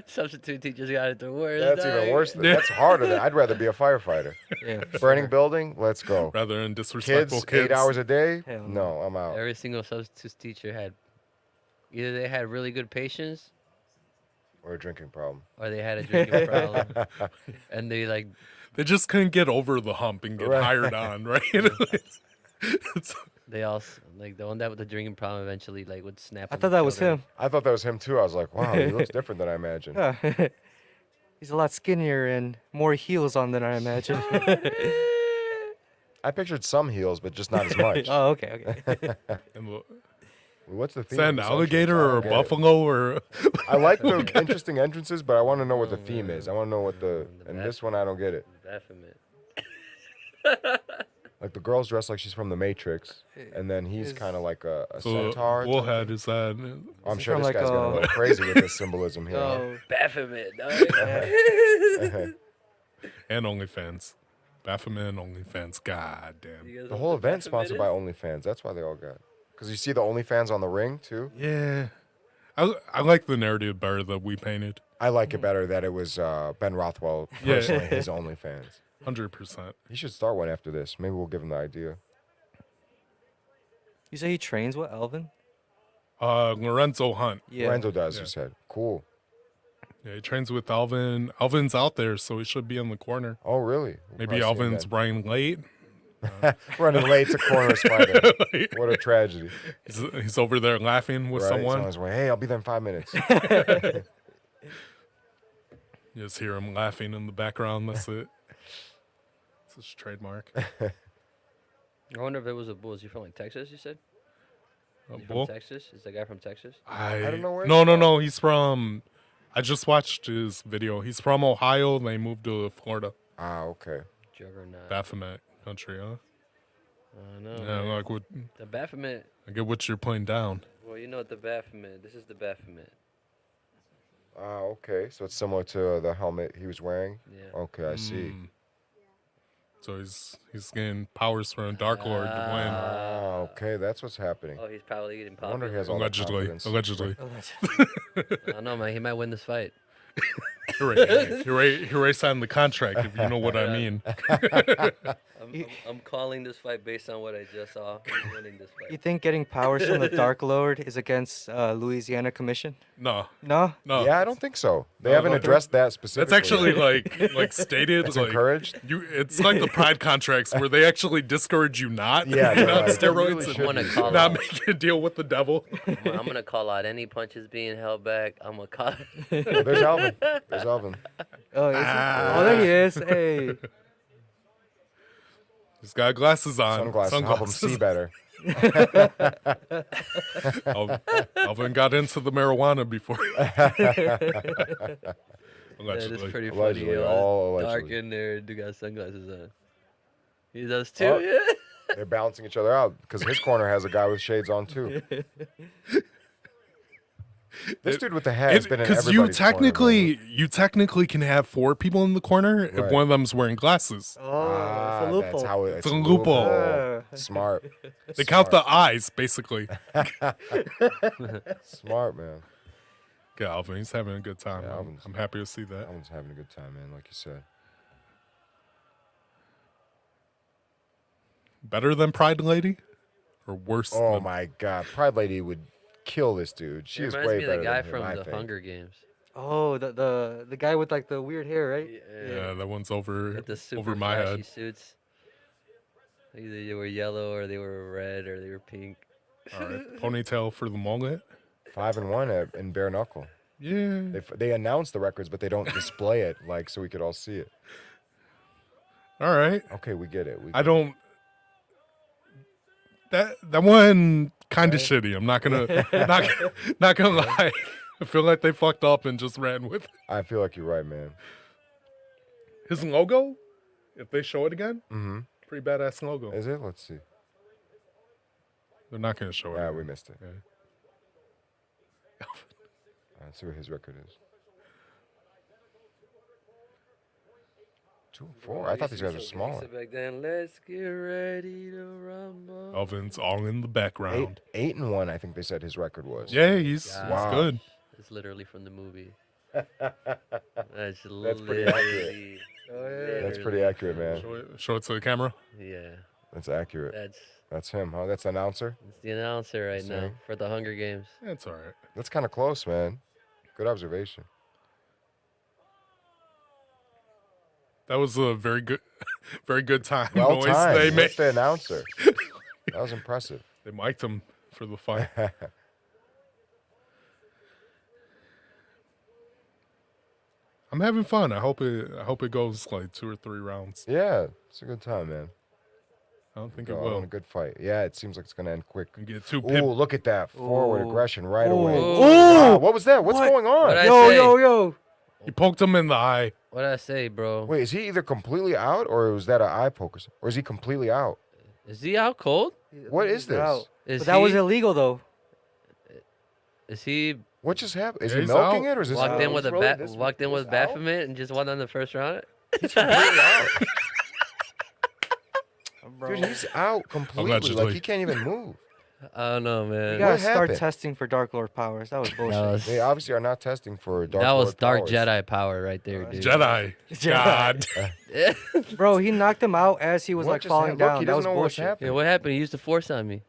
Substitute teachers got it the worst. That's even dog. worse. That's harder. I'd rather be a firefighter. Yeah. for Burning sure. building. Let's go. Rather than disrespectful Kids, 8 hours a day. Hell no. No, I'm out. Every single substitute teacher had either they had really good patience Or a drinking problem. or they had a drinking problem, and they like They just couldn't get over the hump and get Right. hired on, right? they all like the one that with the drinking problem eventually like would snap. I on thought each that was other. him. I thought that was him too. I was like, wow, he looks different than I imagined. Yeah. He's a lot skinnier and more heels on than I imagined. I pictured some heels, but just not as much. Oh, okay. And What's the is theme? that of an this alligator entrance? I or a don't get it. buffalo or I like the interesting entrances, but I want to know what the theme is. I want to know what The and back- this one I don't get it. Baphomet. Like the girl's dressed like she's from the Matrix, and then he's Is- kind of like a so centaur. type bullhead thing. is that? I'm it sure from this like guy's gonna a- go crazy with this symbolism here. Oh, Baphomet. dog. And OnlyFans. Baphomet and OnlyFans. God damn. You guys The know whole what event Baphomet sponsored by is? OnlyFans. That's why they all got. Because you see the OnlyFans on the ring too. Yeah. I like the narrative better that we painted. I like it better that it was Ben Rothwell Yeah. personally his OnlyFans. 100%. He should start one after this. Maybe we'll give him the idea. you say he trains with Elvin? Lorenzo Hunt. Yeah. Lorenzo does. Yeah. You said cool. Yeah, he trains with Alvin. Alvin's out there, so he should be in the corner. Oh really? We'll Maybe probably see him Alvin's running late. then. Running late to corner spider. What a tragedy. He's over there laughing with Right? He's someone. on his way. Hey, I'll be there in 5 minutes. You just hear him laughing in the background. That's it. It's his trademark. I wonder if it was a bull. Is he from like Texas? You said. A Is he bull? from Texas? Is that guy from Texas? I don't know where No, he's no, from. no. He's from. I just watched his video. He's from Ohio. They moved to Florida. Ah, okay. Juggernaut. Baphomet country, huh? I know. Yeah, man. like what? The Baphomet. I get what you're playing down. Well, you know what the Baphomet. This is the Baphomet. Ah, okay. So it's similar to the helmet he was wearing. Yeah. Okay, I see. Mm. So he's getting powers from Dark Lord to win. Ah, okay. That's what's happening. Oh, he's probably getting I wonder popular. if he has all that Allegedly, confidence. allegedly. I don't know, man. He might win this fight. He already signed the contract, if you know what I mean. I'm calling this fight based on what I just saw. He's winning this You fight. think getting powers from the Dark Lord is against Louisiana Commission? No, No. no. Yeah, I don't think so. They No, haven't no, addressed that specifically. That's actually like stated. It's like, encouraged. It's like the Pride contracts where they actually discourge you not. Yeah, you're they're on like, you really steroids should I'm gonna be. call and not out. making a deal with the devil. I'm gonna call out any punches being held back. I'm gonna call. Oh, there's Alvin. There's Alvin. Oh, is he? Oh, there he is. Hey. He's got glasses on. Sunglasses. Help him see better. Alvin got into the marijuana before. That Allegedly. is pretty funny. Allegedly, Yo. all Dark allegedly. in there. Dude got sunglasses on. He does too. Oh. Yeah. They're balancing each other out because his corner has a guy with shades on too. This dude with the hat has been in Because everybody's you technically can have 4 people in the corner if Right. one of them's wearing glasses. Oh, it's a loophole. That's how It's a loophole. Smart. They count the eyes, basically. Smart, man. Yeah, Alvin, he's having a good time. Yeah, I'm- Alvin's- I'm happy to see that. Alvin's having a good time, man, like you said. Better than Pride Lady? Or worse Oh than... my God. Pride Lady would kill this dude. She It is reminds way me of better the guy than him, from I the think. Hunger Games. Oh, the guy with like the weird hair, right? Yeah, that one's over With the super over my flashy head. suits. Either they were yellow or they were red or they were pink. All right, ponytail for the mullet. 5-1 in bare knuckle. Yeah. They announce the records, but they don't display it like so we could all see it. All right. Okay, we get it. I don't. That one kind of Right? shitty. I'm not gonna not gonna lie. I feel like they fucked up and just ran with it. I feel like you're right, man. His logo. If they show it again, Mm-hmm. pretty badass logo. Is it? Let's see. They're not gonna show it. Yeah, again. we missed it. Yeah. Let's see what his record is. 2-4. I thought these guys were smaller. Back then, let's get ready to rumble. Alvin's all in the background. 8-1. I think they said his record was. Yeah, he's Wow. good. It's literally from the movie. That's pretty accurate. literally. That's pretty accurate, man. Show it to the camera. Yeah, That's accurate. that's That's him, huh? That's the announcer. the announcer right now Same. for the Hunger Games. That's all right. That's kind of close, man. Good observation. That was a very good time Well noise timed. they made. With the announcer. That was impressive. They mic'd him for the fight. I'm having fun. I hope it goes like 2 or 3 rounds. Yeah, it's a good time, man. I don't think Go it out will. on a good fight. Yeah, it seems like it's gonna end quick. And get 2 Ooh, pip. look at that forward Ooh. aggression right Ooh. away. Ooh. Wow, what was that? What's What? going on? What'd I Yo, say? yo. He poked him in the eye. What did I say, bro? Wait, is he either completely out or was that an eye poker? Or is he completely out? Is he out cold? What is this? Out. Is But that was he- illegal though. Is he What just happened? Is Yeah, he he's milking out. it or is this walked in with a really bat? this- Walked in this with out? Baphomet and just won on the first round. He's completely out. Bro. Dude, he's out completely. Allegedly. Like he can't even move. I don't know, You man. gotta What start happened? testing for Dark Lord powers. That was bullshit. That was, They obviously are not testing for Dark that was Lord Dark powers. Jedi power right there, dude. Jedi. God. Bro, he knocked him out as he was What like just falling happened? Look, down. he That was doesn't know what's bullshit. happening. Yeah, what happened? He used the force on me.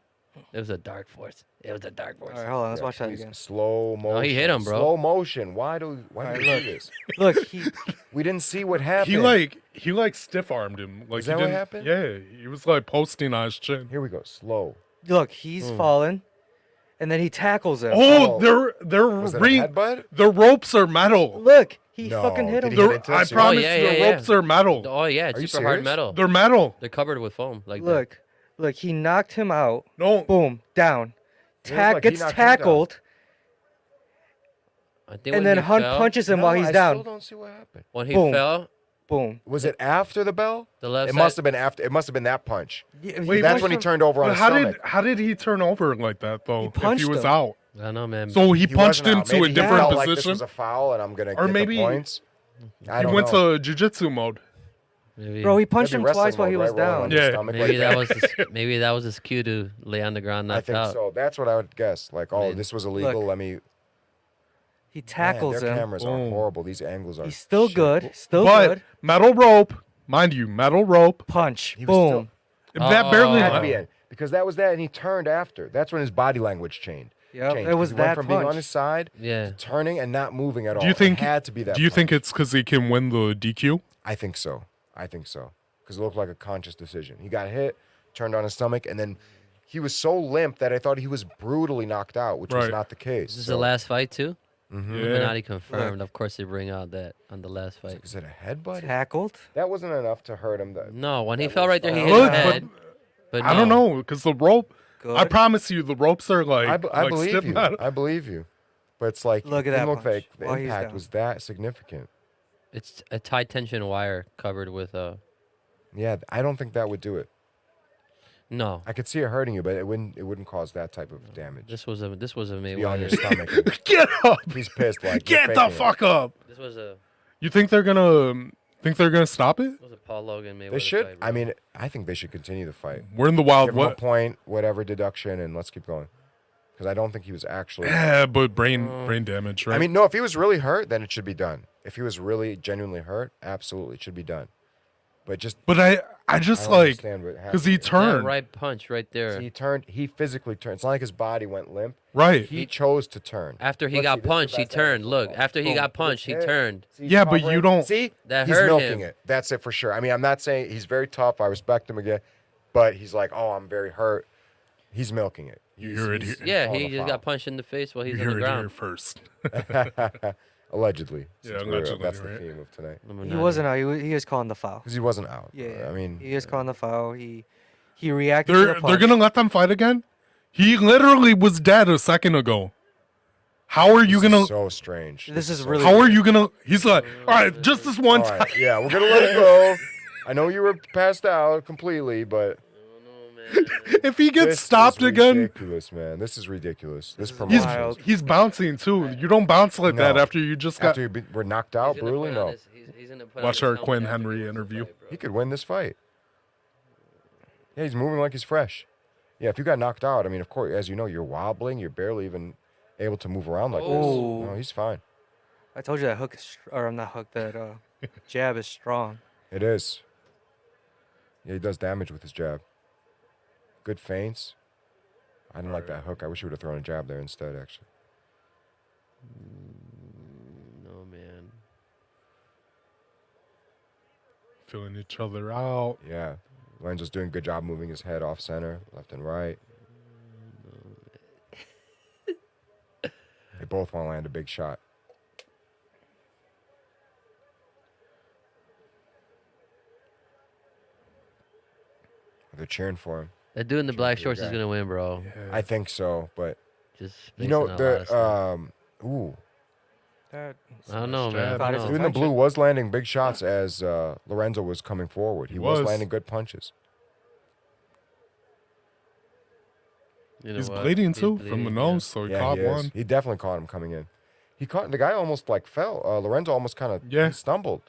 It was a dark force. It was a dark force. All right, hold on. Let's Yeah, watch that please, again. Slow motion. No, he hit him, bro. Slow motion. Why do Alright, we do look. this? Look, We didn't see what happened. He like stiff armed him. Like Is he that what didn't- happened? Yeah, he was like posting on his chin. Here we go. Slow. he's fallen, and then he tackles him. Oh, Oh. their Was that a ring. headbutt? The ropes are metal. Look, he No, fucking hit him. did he hit They're- into I the promise yeah, the yeah, yeah. ropes are metal. Oh yeah, it's Are you super hard serious? metal. They're metal. They're covered with foam. Like Look, he knocked him out. No, Boom, down. It was like he Gets knocked him down. tackled, that. I think and when then he Hunt fell, punches him No, while he's I down. still don't see what happened. When he Boom. fell, boom. Was it after the bell? The left It side. must have been after. It must have been that punch. Yeah, Wait, That's punched when he him- turned over on But his stomach. how did he turn over like that though? If he punched was him. out, I don't know, man. so he punched wasn't him out. to Maybe a he different felt like this position, was a foul, and I'm gonna or get maybe the points. I he don't went know. to jujitsu mode. Maybe, Bro, he punched That'd him be twice wrestling while he mode, was right? Rolling on down. your Yeah. stomach maybe like that was maybe that was his cue to lay on the ground, I knocked think out. so. That's what I would guess. Like, oh, mean, this was illegal. look, Let me. He Man, tackles their him. cameras are Boom. horrible. These angles are. He's still shit. good. Still But good. metal rope, mind you, metal rope. Punch. He was still- Boom. That barely. It had to Oh. be in because that was that, and he turned after. That's when his body language changed. Yep, changed, it 'cause was he went that from being on punch. his side Yeah. to turning and not moving at all. Do you think? It had to be that? Do you punch. think it's because he can win the DQ? I think so. I think so. Because it looked like a conscious decision. He got hit, turned on his stomach, and then he was so limp that I thought he was brutally knocked out, which was Right. not the case. This is So- the last fight too. Mhm. Yeah. Illuminati confirmed. Of course, they bring out that on the last fight. Is it a headbutt? Tackled. That wasn't enough to hurt him. No, when he That fell was right there, he fine. hit his Look, but head. But I don't know because the rope. Good. I promise you, the ropes are like. I like believe stiff you. metal. I believe you. But it's like Look at it that didn't look punch like the while he's impact down. was that significant. It's a high tension wire covered with a. Yeah, I don't think that would do it. No, I could see it hurting you, but it wouldn't cause that type of damage. this was a Be on your Mayweather. stomach. And Get up! he's pissed. Like you're Get the faking it. fuck up! This was a You think they're gonna stop it? Paul Logan Mayweather. They should. Fight, I bro. mean, I think they should continue the fight. We're in the wild Give him a what? point, whatever deduction, and let's keep going. Because I don't think he was actually. Yeah, but brain damage, right? I mean, no. If he was really hurt, then it should be done. If he was really genuinely hurt, absolutely, it should be done. But just but I just I don't like understand what because he happened. That turned right punch right there. So he turned. He physically turned. It's not like his body went limp. right. He chose to turn. After he Let's see, got this is the punched, he best ever turned. Look, football. after he Boom. got punched, he Look, turned. See, Yeah, but covering. you don't- see. That he's hurt milking him. it. That's it for sure. I mean, I'm not saying he's very tough. I respect him again, but he's like, oh, I'm very hurt. He's milking it. You hear it He's here. Yeah, calling he a just foul. got punched in the face while You he's on hear the it here ground. first. Allegedly. Yeah, since allegedly, That's the right. theme of tonight. He Illuminati. wasn't out. He was calling the foul. Because he wasn't out. Yeah. I mean, he is calling the foul. He reacted to the They're punch. gonna let them fight again. He literally was dead a second ago. How are you this is gonna? so strange. This is so really- How are you gonna? He's like, all right, just this one All time. right, yeah, we're gonna let it go. I know you were passed out completely, but If he gets this stopped is again, ridiculous, man. This is ridiculous. This is promotion. wild. he's bouncing too. You don't bounce like that No. after you just got. After we're knocked out He's gonna brutally, put on no, his- he's gonna put on Watch his our helmet Quinn after he Henry wins the interview. fight, bro. he could win this fight. Yeah, he's moving like he's fresh. Yeah, if you got knocked out, I mean, of course, as you know, you're wobbling. You're barely even able to move around like Oh. this. No, he's fine. I told you that hook, or I'm not hook. That jab is strong. It is. Yeah, he does damage with his jab. Good feints. I didn't like that hook. I wish he would have thrown a jab there instead, actually. No man. Filling each other out. Yeah. Lorenzo's doing a good job moving his head off center, left and right. They both want to land a big shot. They're cheering for him. That dude in the black for the shorts is guy. gonna win, bro. I think so, but Just you based know on a lot of stuff. the ooh, That, I don't know, man. jab. I Got don't his dude know. in the blue was landing big shots as Lorenzo was coming forward. He was was. landing good punches. You know He's what? bleeding He's too from the bleeding, nose, so he caught he is. one. He definitely caught him coming in. He caught the guy almost like fell. Lorenzo almost kind of Yeah. stumbled.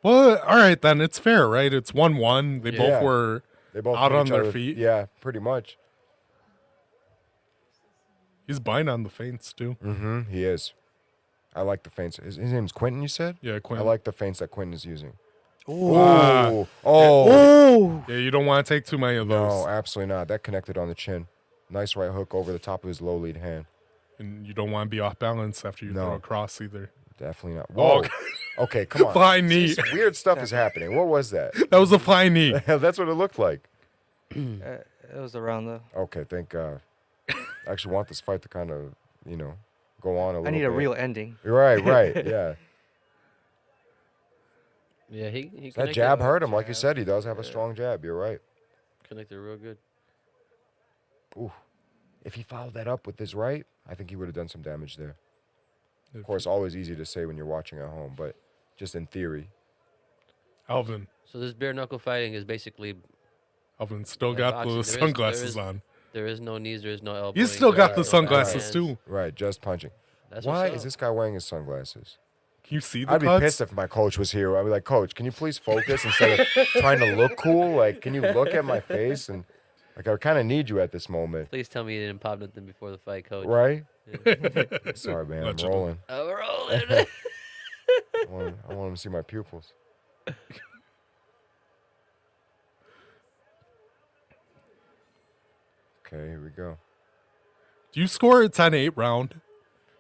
Well, all right then, it's fair, right? It's 1-1. They Yeah. both were. They both Out put on each their other- feet? Yeah, pretty much. He's biting on the feints too. Mm-hmm. He is. I like the feints. His name's Quentin, you said? Yeah, Quinn. I like the feints that Quentin is using. ooh. Oh, oh, Oh. Yeah, you don't want to take too many of those, no, absolutely not. That connected on the chin. Nice right hook over the top of his low lead hand. and you don't want to be off balance after you No. throw a cross either. Definitely not. Oh, Whoa. okay. Okay, come on. Flying knee. Some weird stuff is happening. What was that? That was a flying knee. That's what it looked like. It was around the. Okay, thank God. I actually want this fight to kind of, go on a little I need bit. a real ending. Right, yeah. Yeah, he That connected- jab hurt him. Like you Jab. said, he does have a strong jab. You're right. Connected real good. Ooh. If he followed that up with his right, I think he would have done some damage there. Of If course, always easy to say when you're watching at home, but just in theory. Alvin. So this bare knuckle fighting is basically Alvin still like got boxing. the sunglasses on. There is no knees, there is no elbows. You still got the Right, sunglasses right. too. Right, just punching. That's Why what's is up. this guy wearing his sunglasses? Can you see the I'd be cuts? pissed if my coach was here. I'd be like, Coach, can you please focus instead of trying to look cool? Like, can you look at my face? And like, I kind of need you at this moment, Please tell me you didn't pop nothing before the fight, coach. right? Yeah. Sorry, man, I'm Legendary. rolling. I'm rolling. I want him to see my pupils. Okay, here we go. Do you score a 10-8 round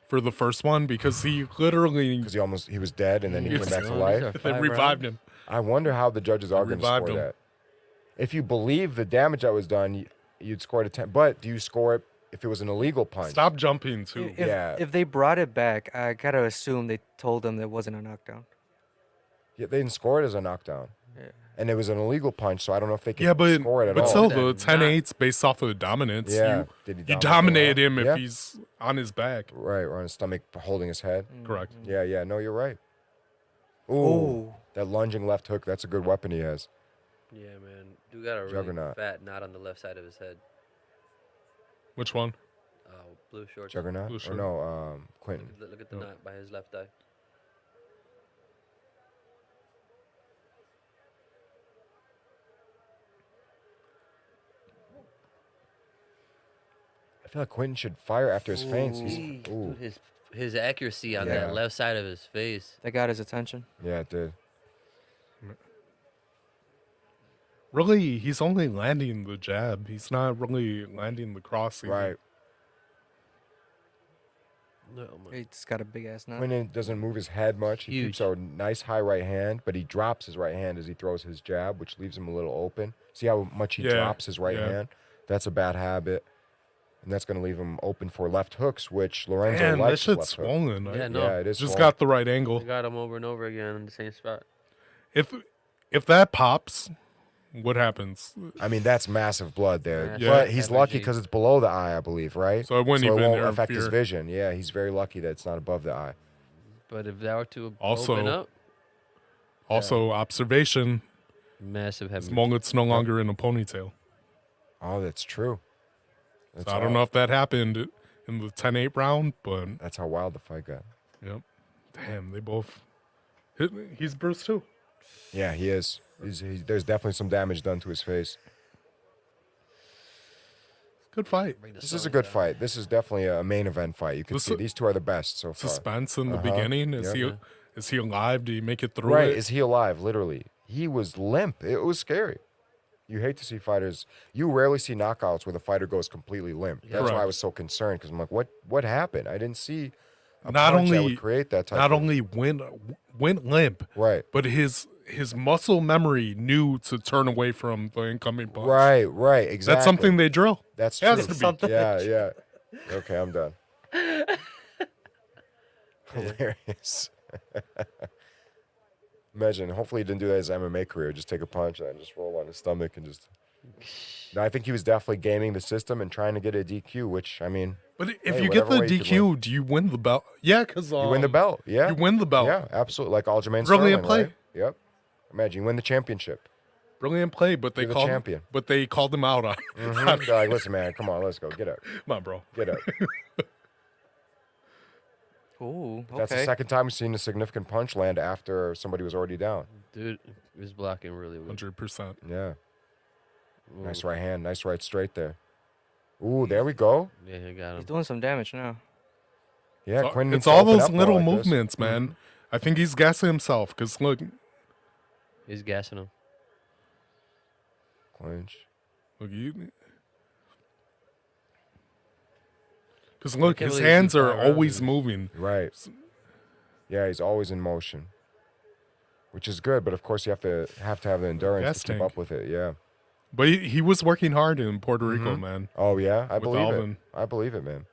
for the first one? Because he literally Because he was dead and then he Yes. came back to No, life. these are they 5 revived rounds. him. I wonder how the judges are going to revived score him. that. If you believe the damage that was done, you'd score it a 10. But do you score it if it was an illegal punch? Stop jumping too. If, Yeah. if they brought it back, I gotta assume they told them it wasn't a knockdown. Yeah, they didn't score it as a knockdown. Yeah. And it was an illegal punch, so I don't know if they can Yeah, but score it at but all. still, They're the 10-8's based off of dominance. Yeah. Did he You dominate dominate the him round? if Yeah. he's on his back. Right, or on his stomach holding his head. Correct. Yeah. No, you're right. Ooh, Ooh. that lunging left hook, that's a good weapon he has. Yeah, man. Dude got a really Juggernaut. fat knot on the left side of his head. Which one? Blue shorts. Juggernaut? Blue Or shirt. no, Quentin. Look at the knot by his left eye. I feel like Quentin should fire after his feints. He's, Ooh. ooh, Dude, his accuracy on Yeah. that left side of his face. That got his attention. yeah, it did. Really, he's only landing the jab. He's not really landing the cross. either. Right. No, my- He just got a big ass knot. Quentin doesn't move his head much. He keeps Huge. a nice high right hand, but he drops his right hand as he throws his jab, which leaves him a little open. See how much he Yeah, drops his right yeah. hand? That's a bad habit. And that's going to leave him open for left hooks, which Lorenzo Man, that likes. shit's left hook. swollen. Yeah, I no. Yeah, it is. just swollen. got the right I angle. got him over and over again in the same spot. If that pops, what happens? I mean, that's massive blood there. Yeah. But he's lucky Hemorrhaging. because it's below the eye, I believe, right? So it wouldn't it even won't affect his interfere. vision. Yeah, he's very lucky that it's not above the eye. But if that were to Also- open up, Also, observation: massive his hemorrhage. mullet's no longer in a ponytail. Oh, that's true. So That's I don't how- know if that happened in the 10-8 round, but That's how wild the fight got. yep. Damn, they both. He's bruised too. Yeah, he is. There's definitely some damage done to his face. Good fight. Bring the This is a sun good down. fight. This is definitely a main event fight. You can This see is- these two are the best so far. Suspense in the Uh-huh. beginning. Is Yep. he alive? Did he make it through Right? it? Is he alive? Literally, he was limp. It was scary. You hate to see fighters. You rarely see knockouts where the fighter goes completely limp. That's why I Correct. was so concerned because I'm like, what happened? I didn't see a Not punch that only- would create that type. Not of, only went limp, right, but his muscle memory knew to turn away from the incoming punch. right, exactly. That's something they drill. That's Has true. to be. Something. Yeah. Okay, I'm done. Hilarious. Imagine. Hopefully, he didn't do that in his MMA career. Just take a punch and just roll on his stomach and just. No, I think he was definitely gaming the system and trying to get a DQ. Which I mean, But if Hey, you get the whatever way you could DQ, do you win the belt? Yeah, because you win the belt. Yeah, You win the belt. Yeah, absolutely. Like Aljamain Brilliant Sterling, play. right? Yep. Imagine you win the championship. Brilliant play, but they You're the called champion. But they called him out on. Mhm. They're like, listen, man, come on, let's go. Get up. Come on, bro. Get up. Ooh, That's the okay. second time we've seen a significant punch land after somebody was already down. Dude, he was blocking really well. 100%. Yeah. Ooh. Nice right hand. Nice right straight there. Ooh, there we go. Yeah, he got He's him. doing some damage now. Yeah, So Quinn it's needs to all open those up more little like this. movements, man. I think he's gassing himself because look, He's gassing him. Clinch. you. Because look, can't his believe hands he's are 5 rounds always in. moving. Right. Yeah, he's always in motion, which is good. But of course, you have to have the endurance Gas to keep tank. up with it. Yeah. But he was working hard in Puerto Rico, Mhm. man. Oh yeah, I With believe Alvin. it. I believe it, man.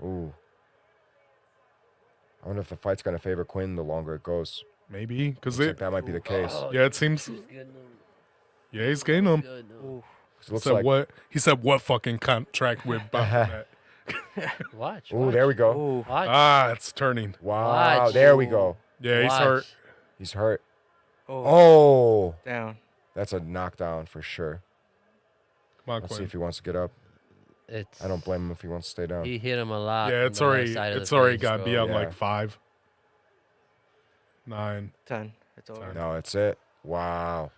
Ooh. I wonder if the fight's gonna favor Quinn the longer it goes. Maybe because Looks like that might be the case. Oh, Yeah, it seems. he's getting him. Yeah, he's getting him. Good, no. Ooh. It looks said like. what? He said what fucking contract with Baphomet? Watch. Ooh, watch, there we go. Ooh. Watch. Ah, it's turning. Wow, Watch. there we go. Yeah, he's watch. hurt. He's hurt. Oh. Oh, Down. that's a knockdown for sure. Come on, Let's see Quinn. if he wants to get up. It's. I don't blame him if he wants to stay down. He hit him a lot. Yeah, on it's the left already side of it's the already face, got to be bro. on Yeah. like 5, 9. 10. It's over. No, it's it. Wow.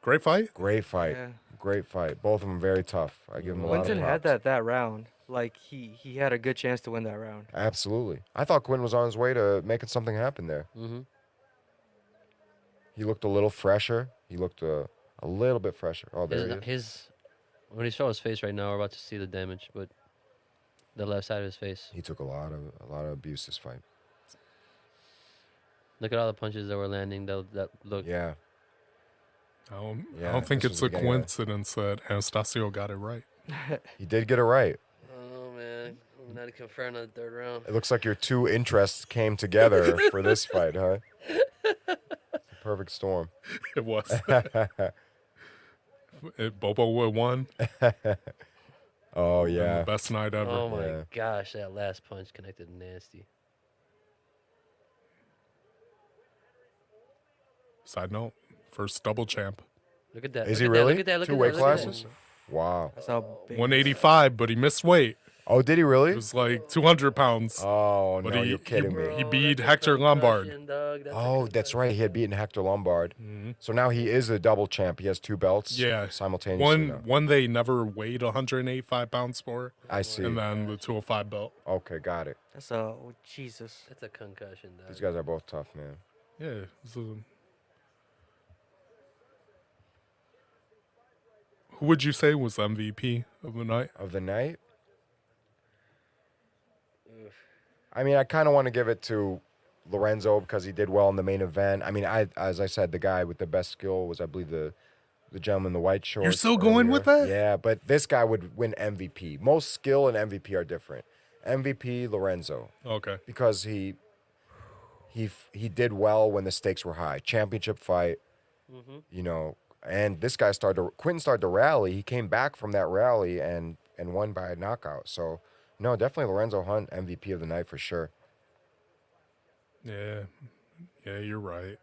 Great fight. Great fight. Yeah. Great fight. Both of them very tough. I give him a lot of Clinton had props. that round. Like he had a good chance to win that round. Absolutely. I thought Quinn was on his way to making something happen there. Mm-hmm. He looked a little fresher. He looked a little bit fresher. Oh, there he is. His when he show his face right now, we're about to see the damage, but the left side of his face. He took a lot of abuse this fight. Look at all the punches that were landing. That look. Yeah. I Yeah, don't think this it's was a the beginning of it. coincidence that Anastasio got it right. He did get it right. Oh man, I'm not confirmed on the third round. It looks like your two interests came together for this fight, huh? Perfect storm. It was. Bobo would have won. Oh Been yeah. the best night ever. Oh my Yeah. gosh, that last punch connected nasty. Side note, first double champ. Look at that. Is look he at that, really? Look at that. Look Two at weight that, look at that. classes? Wow. That's how big. 185, but he missed weight. Oh, did he It really? was like 200 pounds. Oh But no, he- you're kidding he- me. he beat that's a Hector Lombard. concussion, dog. That's a Oh, that's concussion. right. He had beaten Hector Lombard. Mhm. So now he is a double champ. He has two belts. Yeah. Simultaneously. now. One they never weighed 185 pounds for, I see. and then the 205 belt. Okay, got it. That's a Jesus. That's a concussion, dog. These guys are both tough, man. Yeah. So, who would you say was MVP of the night? Of the night, Oof. I mean, I kind of want to give it to Lorenzo because he did well in the main event. I mean, as I said, the guy with the best skill was, I believe, the gentleman in the white shorts. You're still going with earlier. that? Yeah, but this guy would win MVP. Most skill and MVP are different. MVP Lorenzo Okay. because he did well when the stakes were high. Championship fight, Mm-hmm. you know. And this guy Quentin started to rally. He came back from that rally and won by a knockout. So, no, definitely Lorenzo Hunt, MVP of the night for sure. Yeah. Yeah, you're right.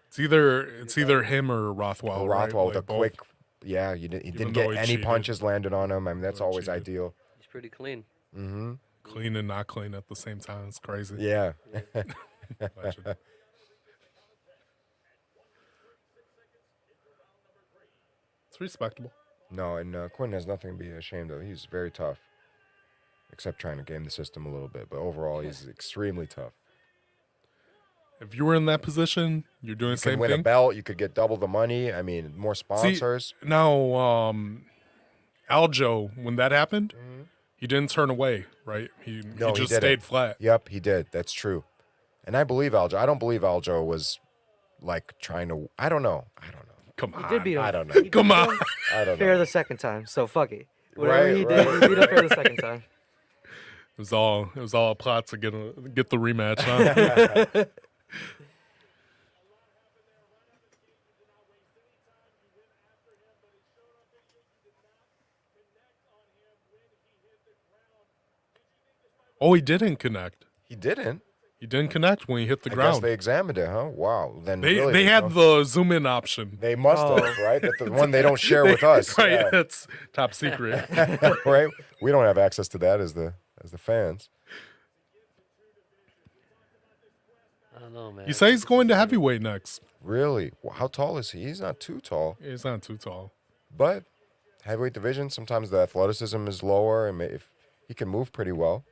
It's either him or Rothwell. right? Rothwell with a Like both. quick, yeah, he Even didn't though get he any cheated. punches landed on him. I mean, that's Though he always cheated. ideal. He's pretty clean. Mm-hmm. Clean and not clean at the same time. It's crazy. Yeah. Legend. It's respectable. No, and Quentin has nothing to be ashamed of. He's very tough, except trying to game the system a little bit. But overall, he's extremely tough. If you were in that position, you're doing You the can same win a thing. belt. You could get double the money. I mean, more sponsors. Now, Aljo, when that happened, Mhm. he didn't turn away, right? He No, he just didn't. stayed flat. Yep, he did. That's true. And I believe Aljo. I don't believe Aljo was like trying to. I don't know. Come He on. did beat him. I don't know. He Come beat on. him I don't fair know. the second time, so fuck it. Whatever Right, he did, right. he beat him fair the second time. It was all a plot to get the rematch, huh? Oh, he didn't connect. He didn't. He didn't connect when he hit the I guess ground. they examined it, huh? Wow. Then They really, had don't- the zoom in option. They must have, Oh. right? That's the one they don't share with us. Right, Yeah. that's top secret. Right? We don't have access to that as the fans. I don't know, man. You say he's going to heavyweight next. Really? Well, how tall is he? He's not too tall. He's not too tall. But heavyweight division, sometimes the athleticism is lower, and if he can move pretty well.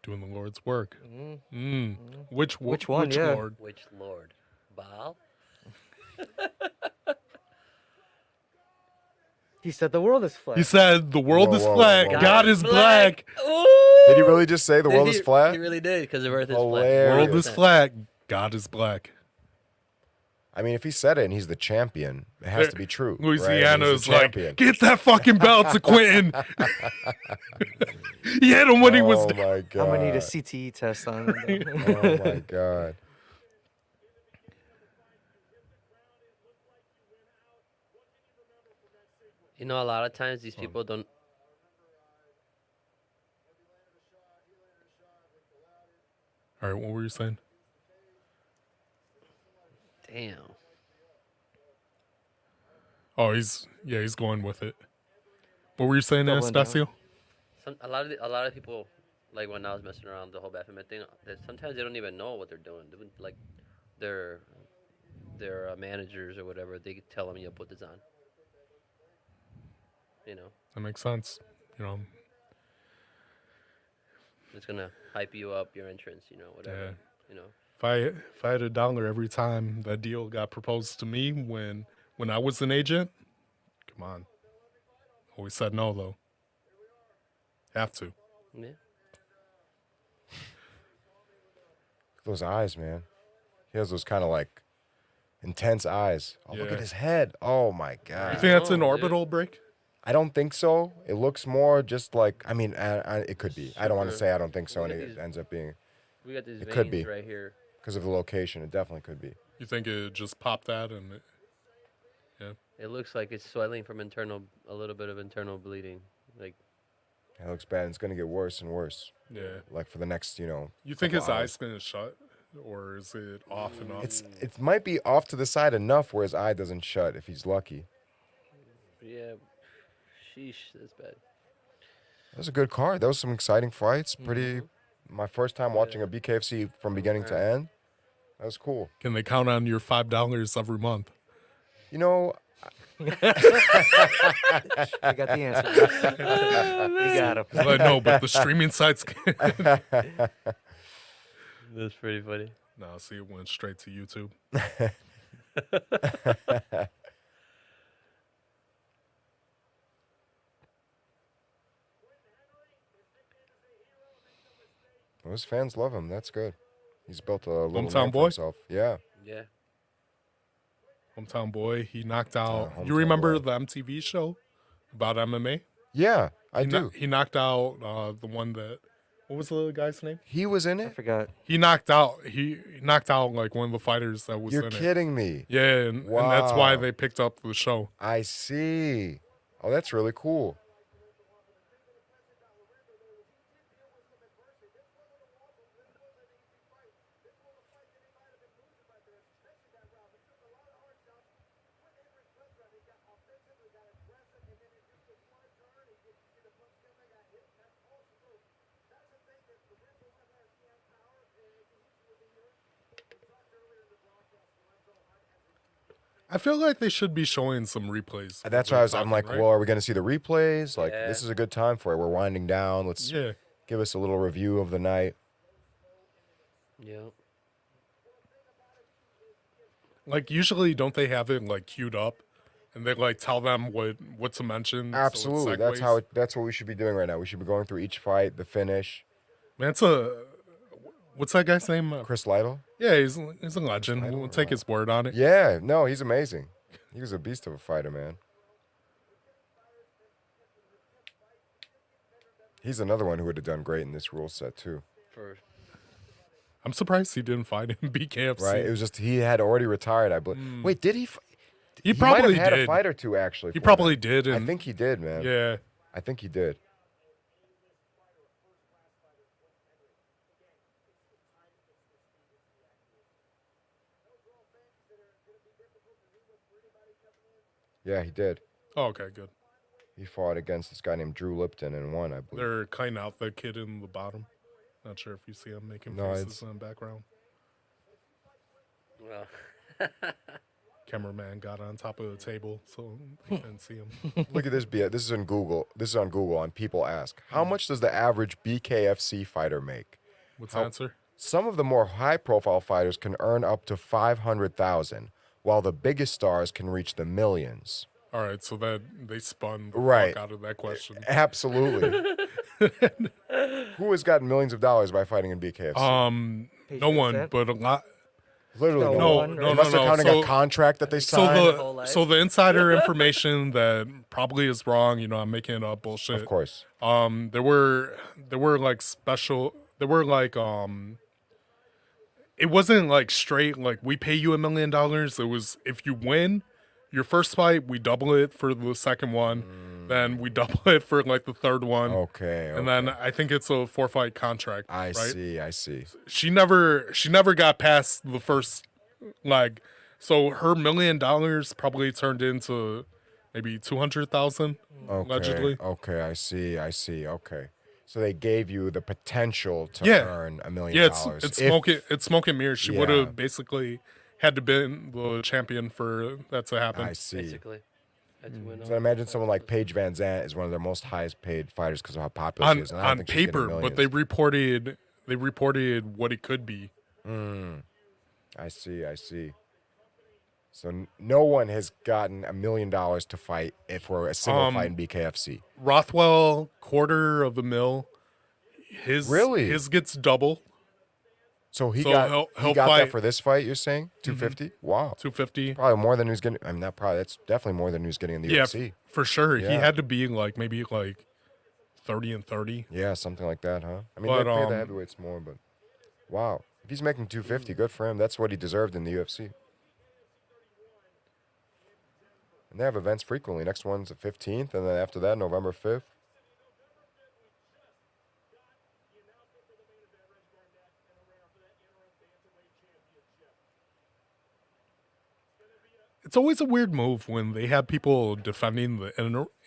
Doing the Lord's work. Mhm. Mm. Which one, yeah. Lord? Which Lord? Baal? He said the world is flat. He said the world Whoa, is whoa, flat. whoa, whoa. God is black. Did he really just say the world is flat? He really did, because the earth is Hilarious. World flat. is flat. God is black. I mean, if he said it and he's the champion, it has to be true. Louisiana right? is like, get that fucking belt to Quentin. He hit him when he was Oh down. my god. I'm gonna need a CTE test on him. Oh my god. You know, a lot of times these people don't. All right, what were you saying? Damn. Oh, he's going with it. What were you saying, Doubling down. Anastasio? A lot of people, like when I was messing around the whole Baphomet thing, sometimes they don't even know what they're doing. Like their managers or whatever, they could tell them, "Yeah, put this on." You know, That makes sense. You know, it's gonna hype you up your entrance. You know, whatever. Yeah. You know. if I had $1 every time that deal got proposed to me when I was an agent, come on. Always said no though. Have to. Yeah. Those eyes, man. He has those kind of like intense eyes. Oh, look Yeah. at his head. Oh my You god. think that's an know, dude. orbital break? I don't think so. It looks more just like, I mean, it could be. I don't want to Super- say I don't think so, and Look at it these- ends up being We got these It veins could be. right here. because of the location. It definitely could be. You think it just popped that and It looks like it's swelling from a little bit of internal bleeding. Like, It looks bad. It's going to get worse and worse. yeah. Like for the next, You think couple his hours. eyes gonna shut, or is it off and off? It might be off to the side enough where his eye doesn't shut if he's lucky. yeah, sheesh, that's bad. That was a good card. That was some exciting fights. Pretty. My first time watching a BKFC from beginning to end. That was cool. Can they count on your $5 every month? You know, I got the answer. You got him. Well, no, but the streaming sites. That's pretty funny. No, see, it went straight to YouTube. well, his fans love him. That's good. He's built a little Hometown name for boy? himself. Yeah. Yeah. Hometown boy, he knocked out. Hometown You remember boy. the MTV show about MMA? Yeah, I He do. He knocked out the one that. What was the guy's name? He was in I it? forgot. He knocked out like one of the fighters that was You're in it. kidding me. Yeah, and that's why Wow. they picked up the show. I see. Oh, that's really cool. I feel like they should be showing some replays. That's while why they're I'm like, talking, right? well, are we going to see the replays? Like, Yeah. this is a good time for it. We're winding down. Let's Yeah. give us a little review of the night. Yeah. Like usually, don't they have it like queued up, and they like tell them what to mention? so it Absolutely. That's segues? how. That's what we should be doing right now. We should be going through each fight, the finish. Man, what's that guy's name? Chris Lytle. Yeah, he's a legend. Lytle, We'll take his word on it. Yeah. No, he's amazing. He was a beast of a fighter, man. He's another one who would have done great in this rule set too. For I'm surprised he didn't fight in BKFC. Right? It was just he had already retired. I believe. Wait, did he? He might probably have had did. a fight or two actually. He for probably that. did. I And think he did, man. yeah, I think he did. Yeah, he did. oh, okay, good. He fought against this guy named Drew Lipton and won, I believe. They're cutting out the kid in the bottom. Not sure if you see him making No, faces it's- in the background. well, Cameraman got on top of the table so you couldn't see him. Look at this. This is on Google. This is on Google. And people ask, how much does the average BKFC fighter make? What's the How- answer? Some of the more high-profile fighters can earn up to 500,000, while the biggest stars can reach the millions. All right, so that they spun the Right. fuck out of that question. Absolutely. Who has gotten millions of dollars by fighting in BKFC? No Patriot one, Set? but a lot. Literally No no, No, one. one, no, right? no, Unless they're no. counting So a contract that they so signed. Their whole the life. so the insider information that probably is wrong. I'm making it up Of bullshit. course. There were like special. There were like It wasn't like straight like we pay you $1 million. It was if you win your first fight, we double it for the second one. Then we double it for like the third one. Okay. And then I think it's a 4-fight contract. I right? see. I see. She never got past the first leg. So her $1 million probably turned into maybe 200,000 Okay. allegedly. Okay. I see. I see. Okay. So they gave you the potential to Yeah. earn $1 million. Yeah, it's smoke and mirrors. She would Yeah. have basically had to been the champion for that to happen. I see. Basically. Had to win So all imagine the someone like titles. Paige Van Zandt is one of their most highest paid fighters because of how popular she on is. And I don't on think she's getting paper, but they millions. reported what it could be. I see. I see. So no one has gotten $1 million to fight if we're a single fight in BKFC. Rothwell, $250,000. Really? His gets double, So he So got he'll he got fight- that for this fight. You're saying 250? Wow. 250. Probably more than he was getting. I mean, not probably. That's definitely more than he was getting in the Yeah, UFC. for sure. He Yeah. had to be like maybe like 30 and 30. Yeah, something like that, huh? I mean, But, they pay the um, heavyweights more, but wow, if he's making 250, good for him. That's what he deserved in the UFC. And they have events frequently. Next one's the 15th, and then after that, November 5th. It's always a weird move when they have people defending the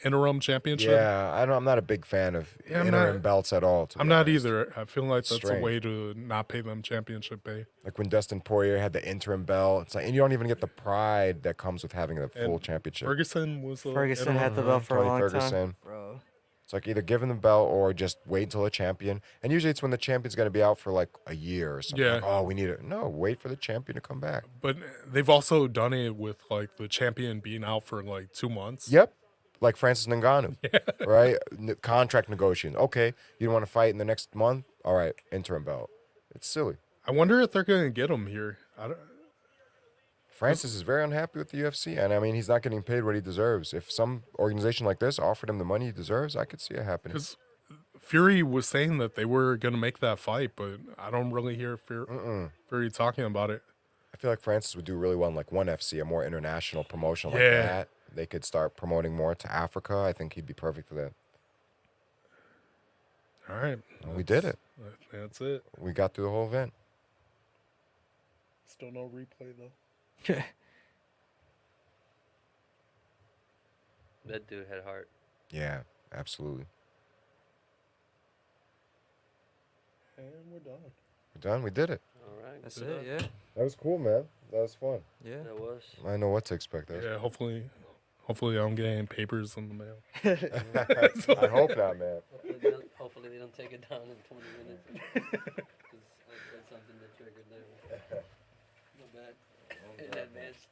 interim championship. Yeah, I'm not a big fan of Yeah, I'm interim not- belts at all. To I'm be not honest. either. I feel like that's Strange. a way to not pay them championship pay. Like when Dustin Poirier had the interim belt, it's like, and you don't even get the pride that comes with having a full And championship. Ferguson was the Ferguson interim- had the belt for a Tony long Ferguson. time, bro. It's like either give him the belt or just wait until a champion. And usually it's when the champion's going to be out for like a year or something. Yeah. Like, oh, we need it. No, wait for the champion to come back. But they've also done it with like the champion being out for like 2 months. Yep. Like Francis Ngannou, right? Contract negotiation. Okay, you don't want to fight in the next month? All right, interim belt. It's silly. I wonder if they're gonna get him here. Francis is very unhappy with the UFC, and I mean, he's not getting paid what he deserves. If some organization like this offered him the money he deserves, I could see it happening. Because Fury was saying that they were gonna make that fight, but I don't really hear Fury talking about it. I feel like Francis would do really well in like ONE FC, a more international promotion like Yeah. that. They could start promoting more to Africa. I think he'd be perfect for that. All right, And we did it. That's it. We got through the whole event. Still no replay though. That dude had heart. Yeah, absolutely. And we're done. We're done. We did it. All right. That's good it, luck. yeah. That was cool, man. That was fun. Yeah. That was. I know what to expect. That was Yeah, hopefully I don't get any papers in the mail. I hope not, man. Hopefully they don't take it down in 20 minutes. Because I said something that triggered there. No bad. In advance.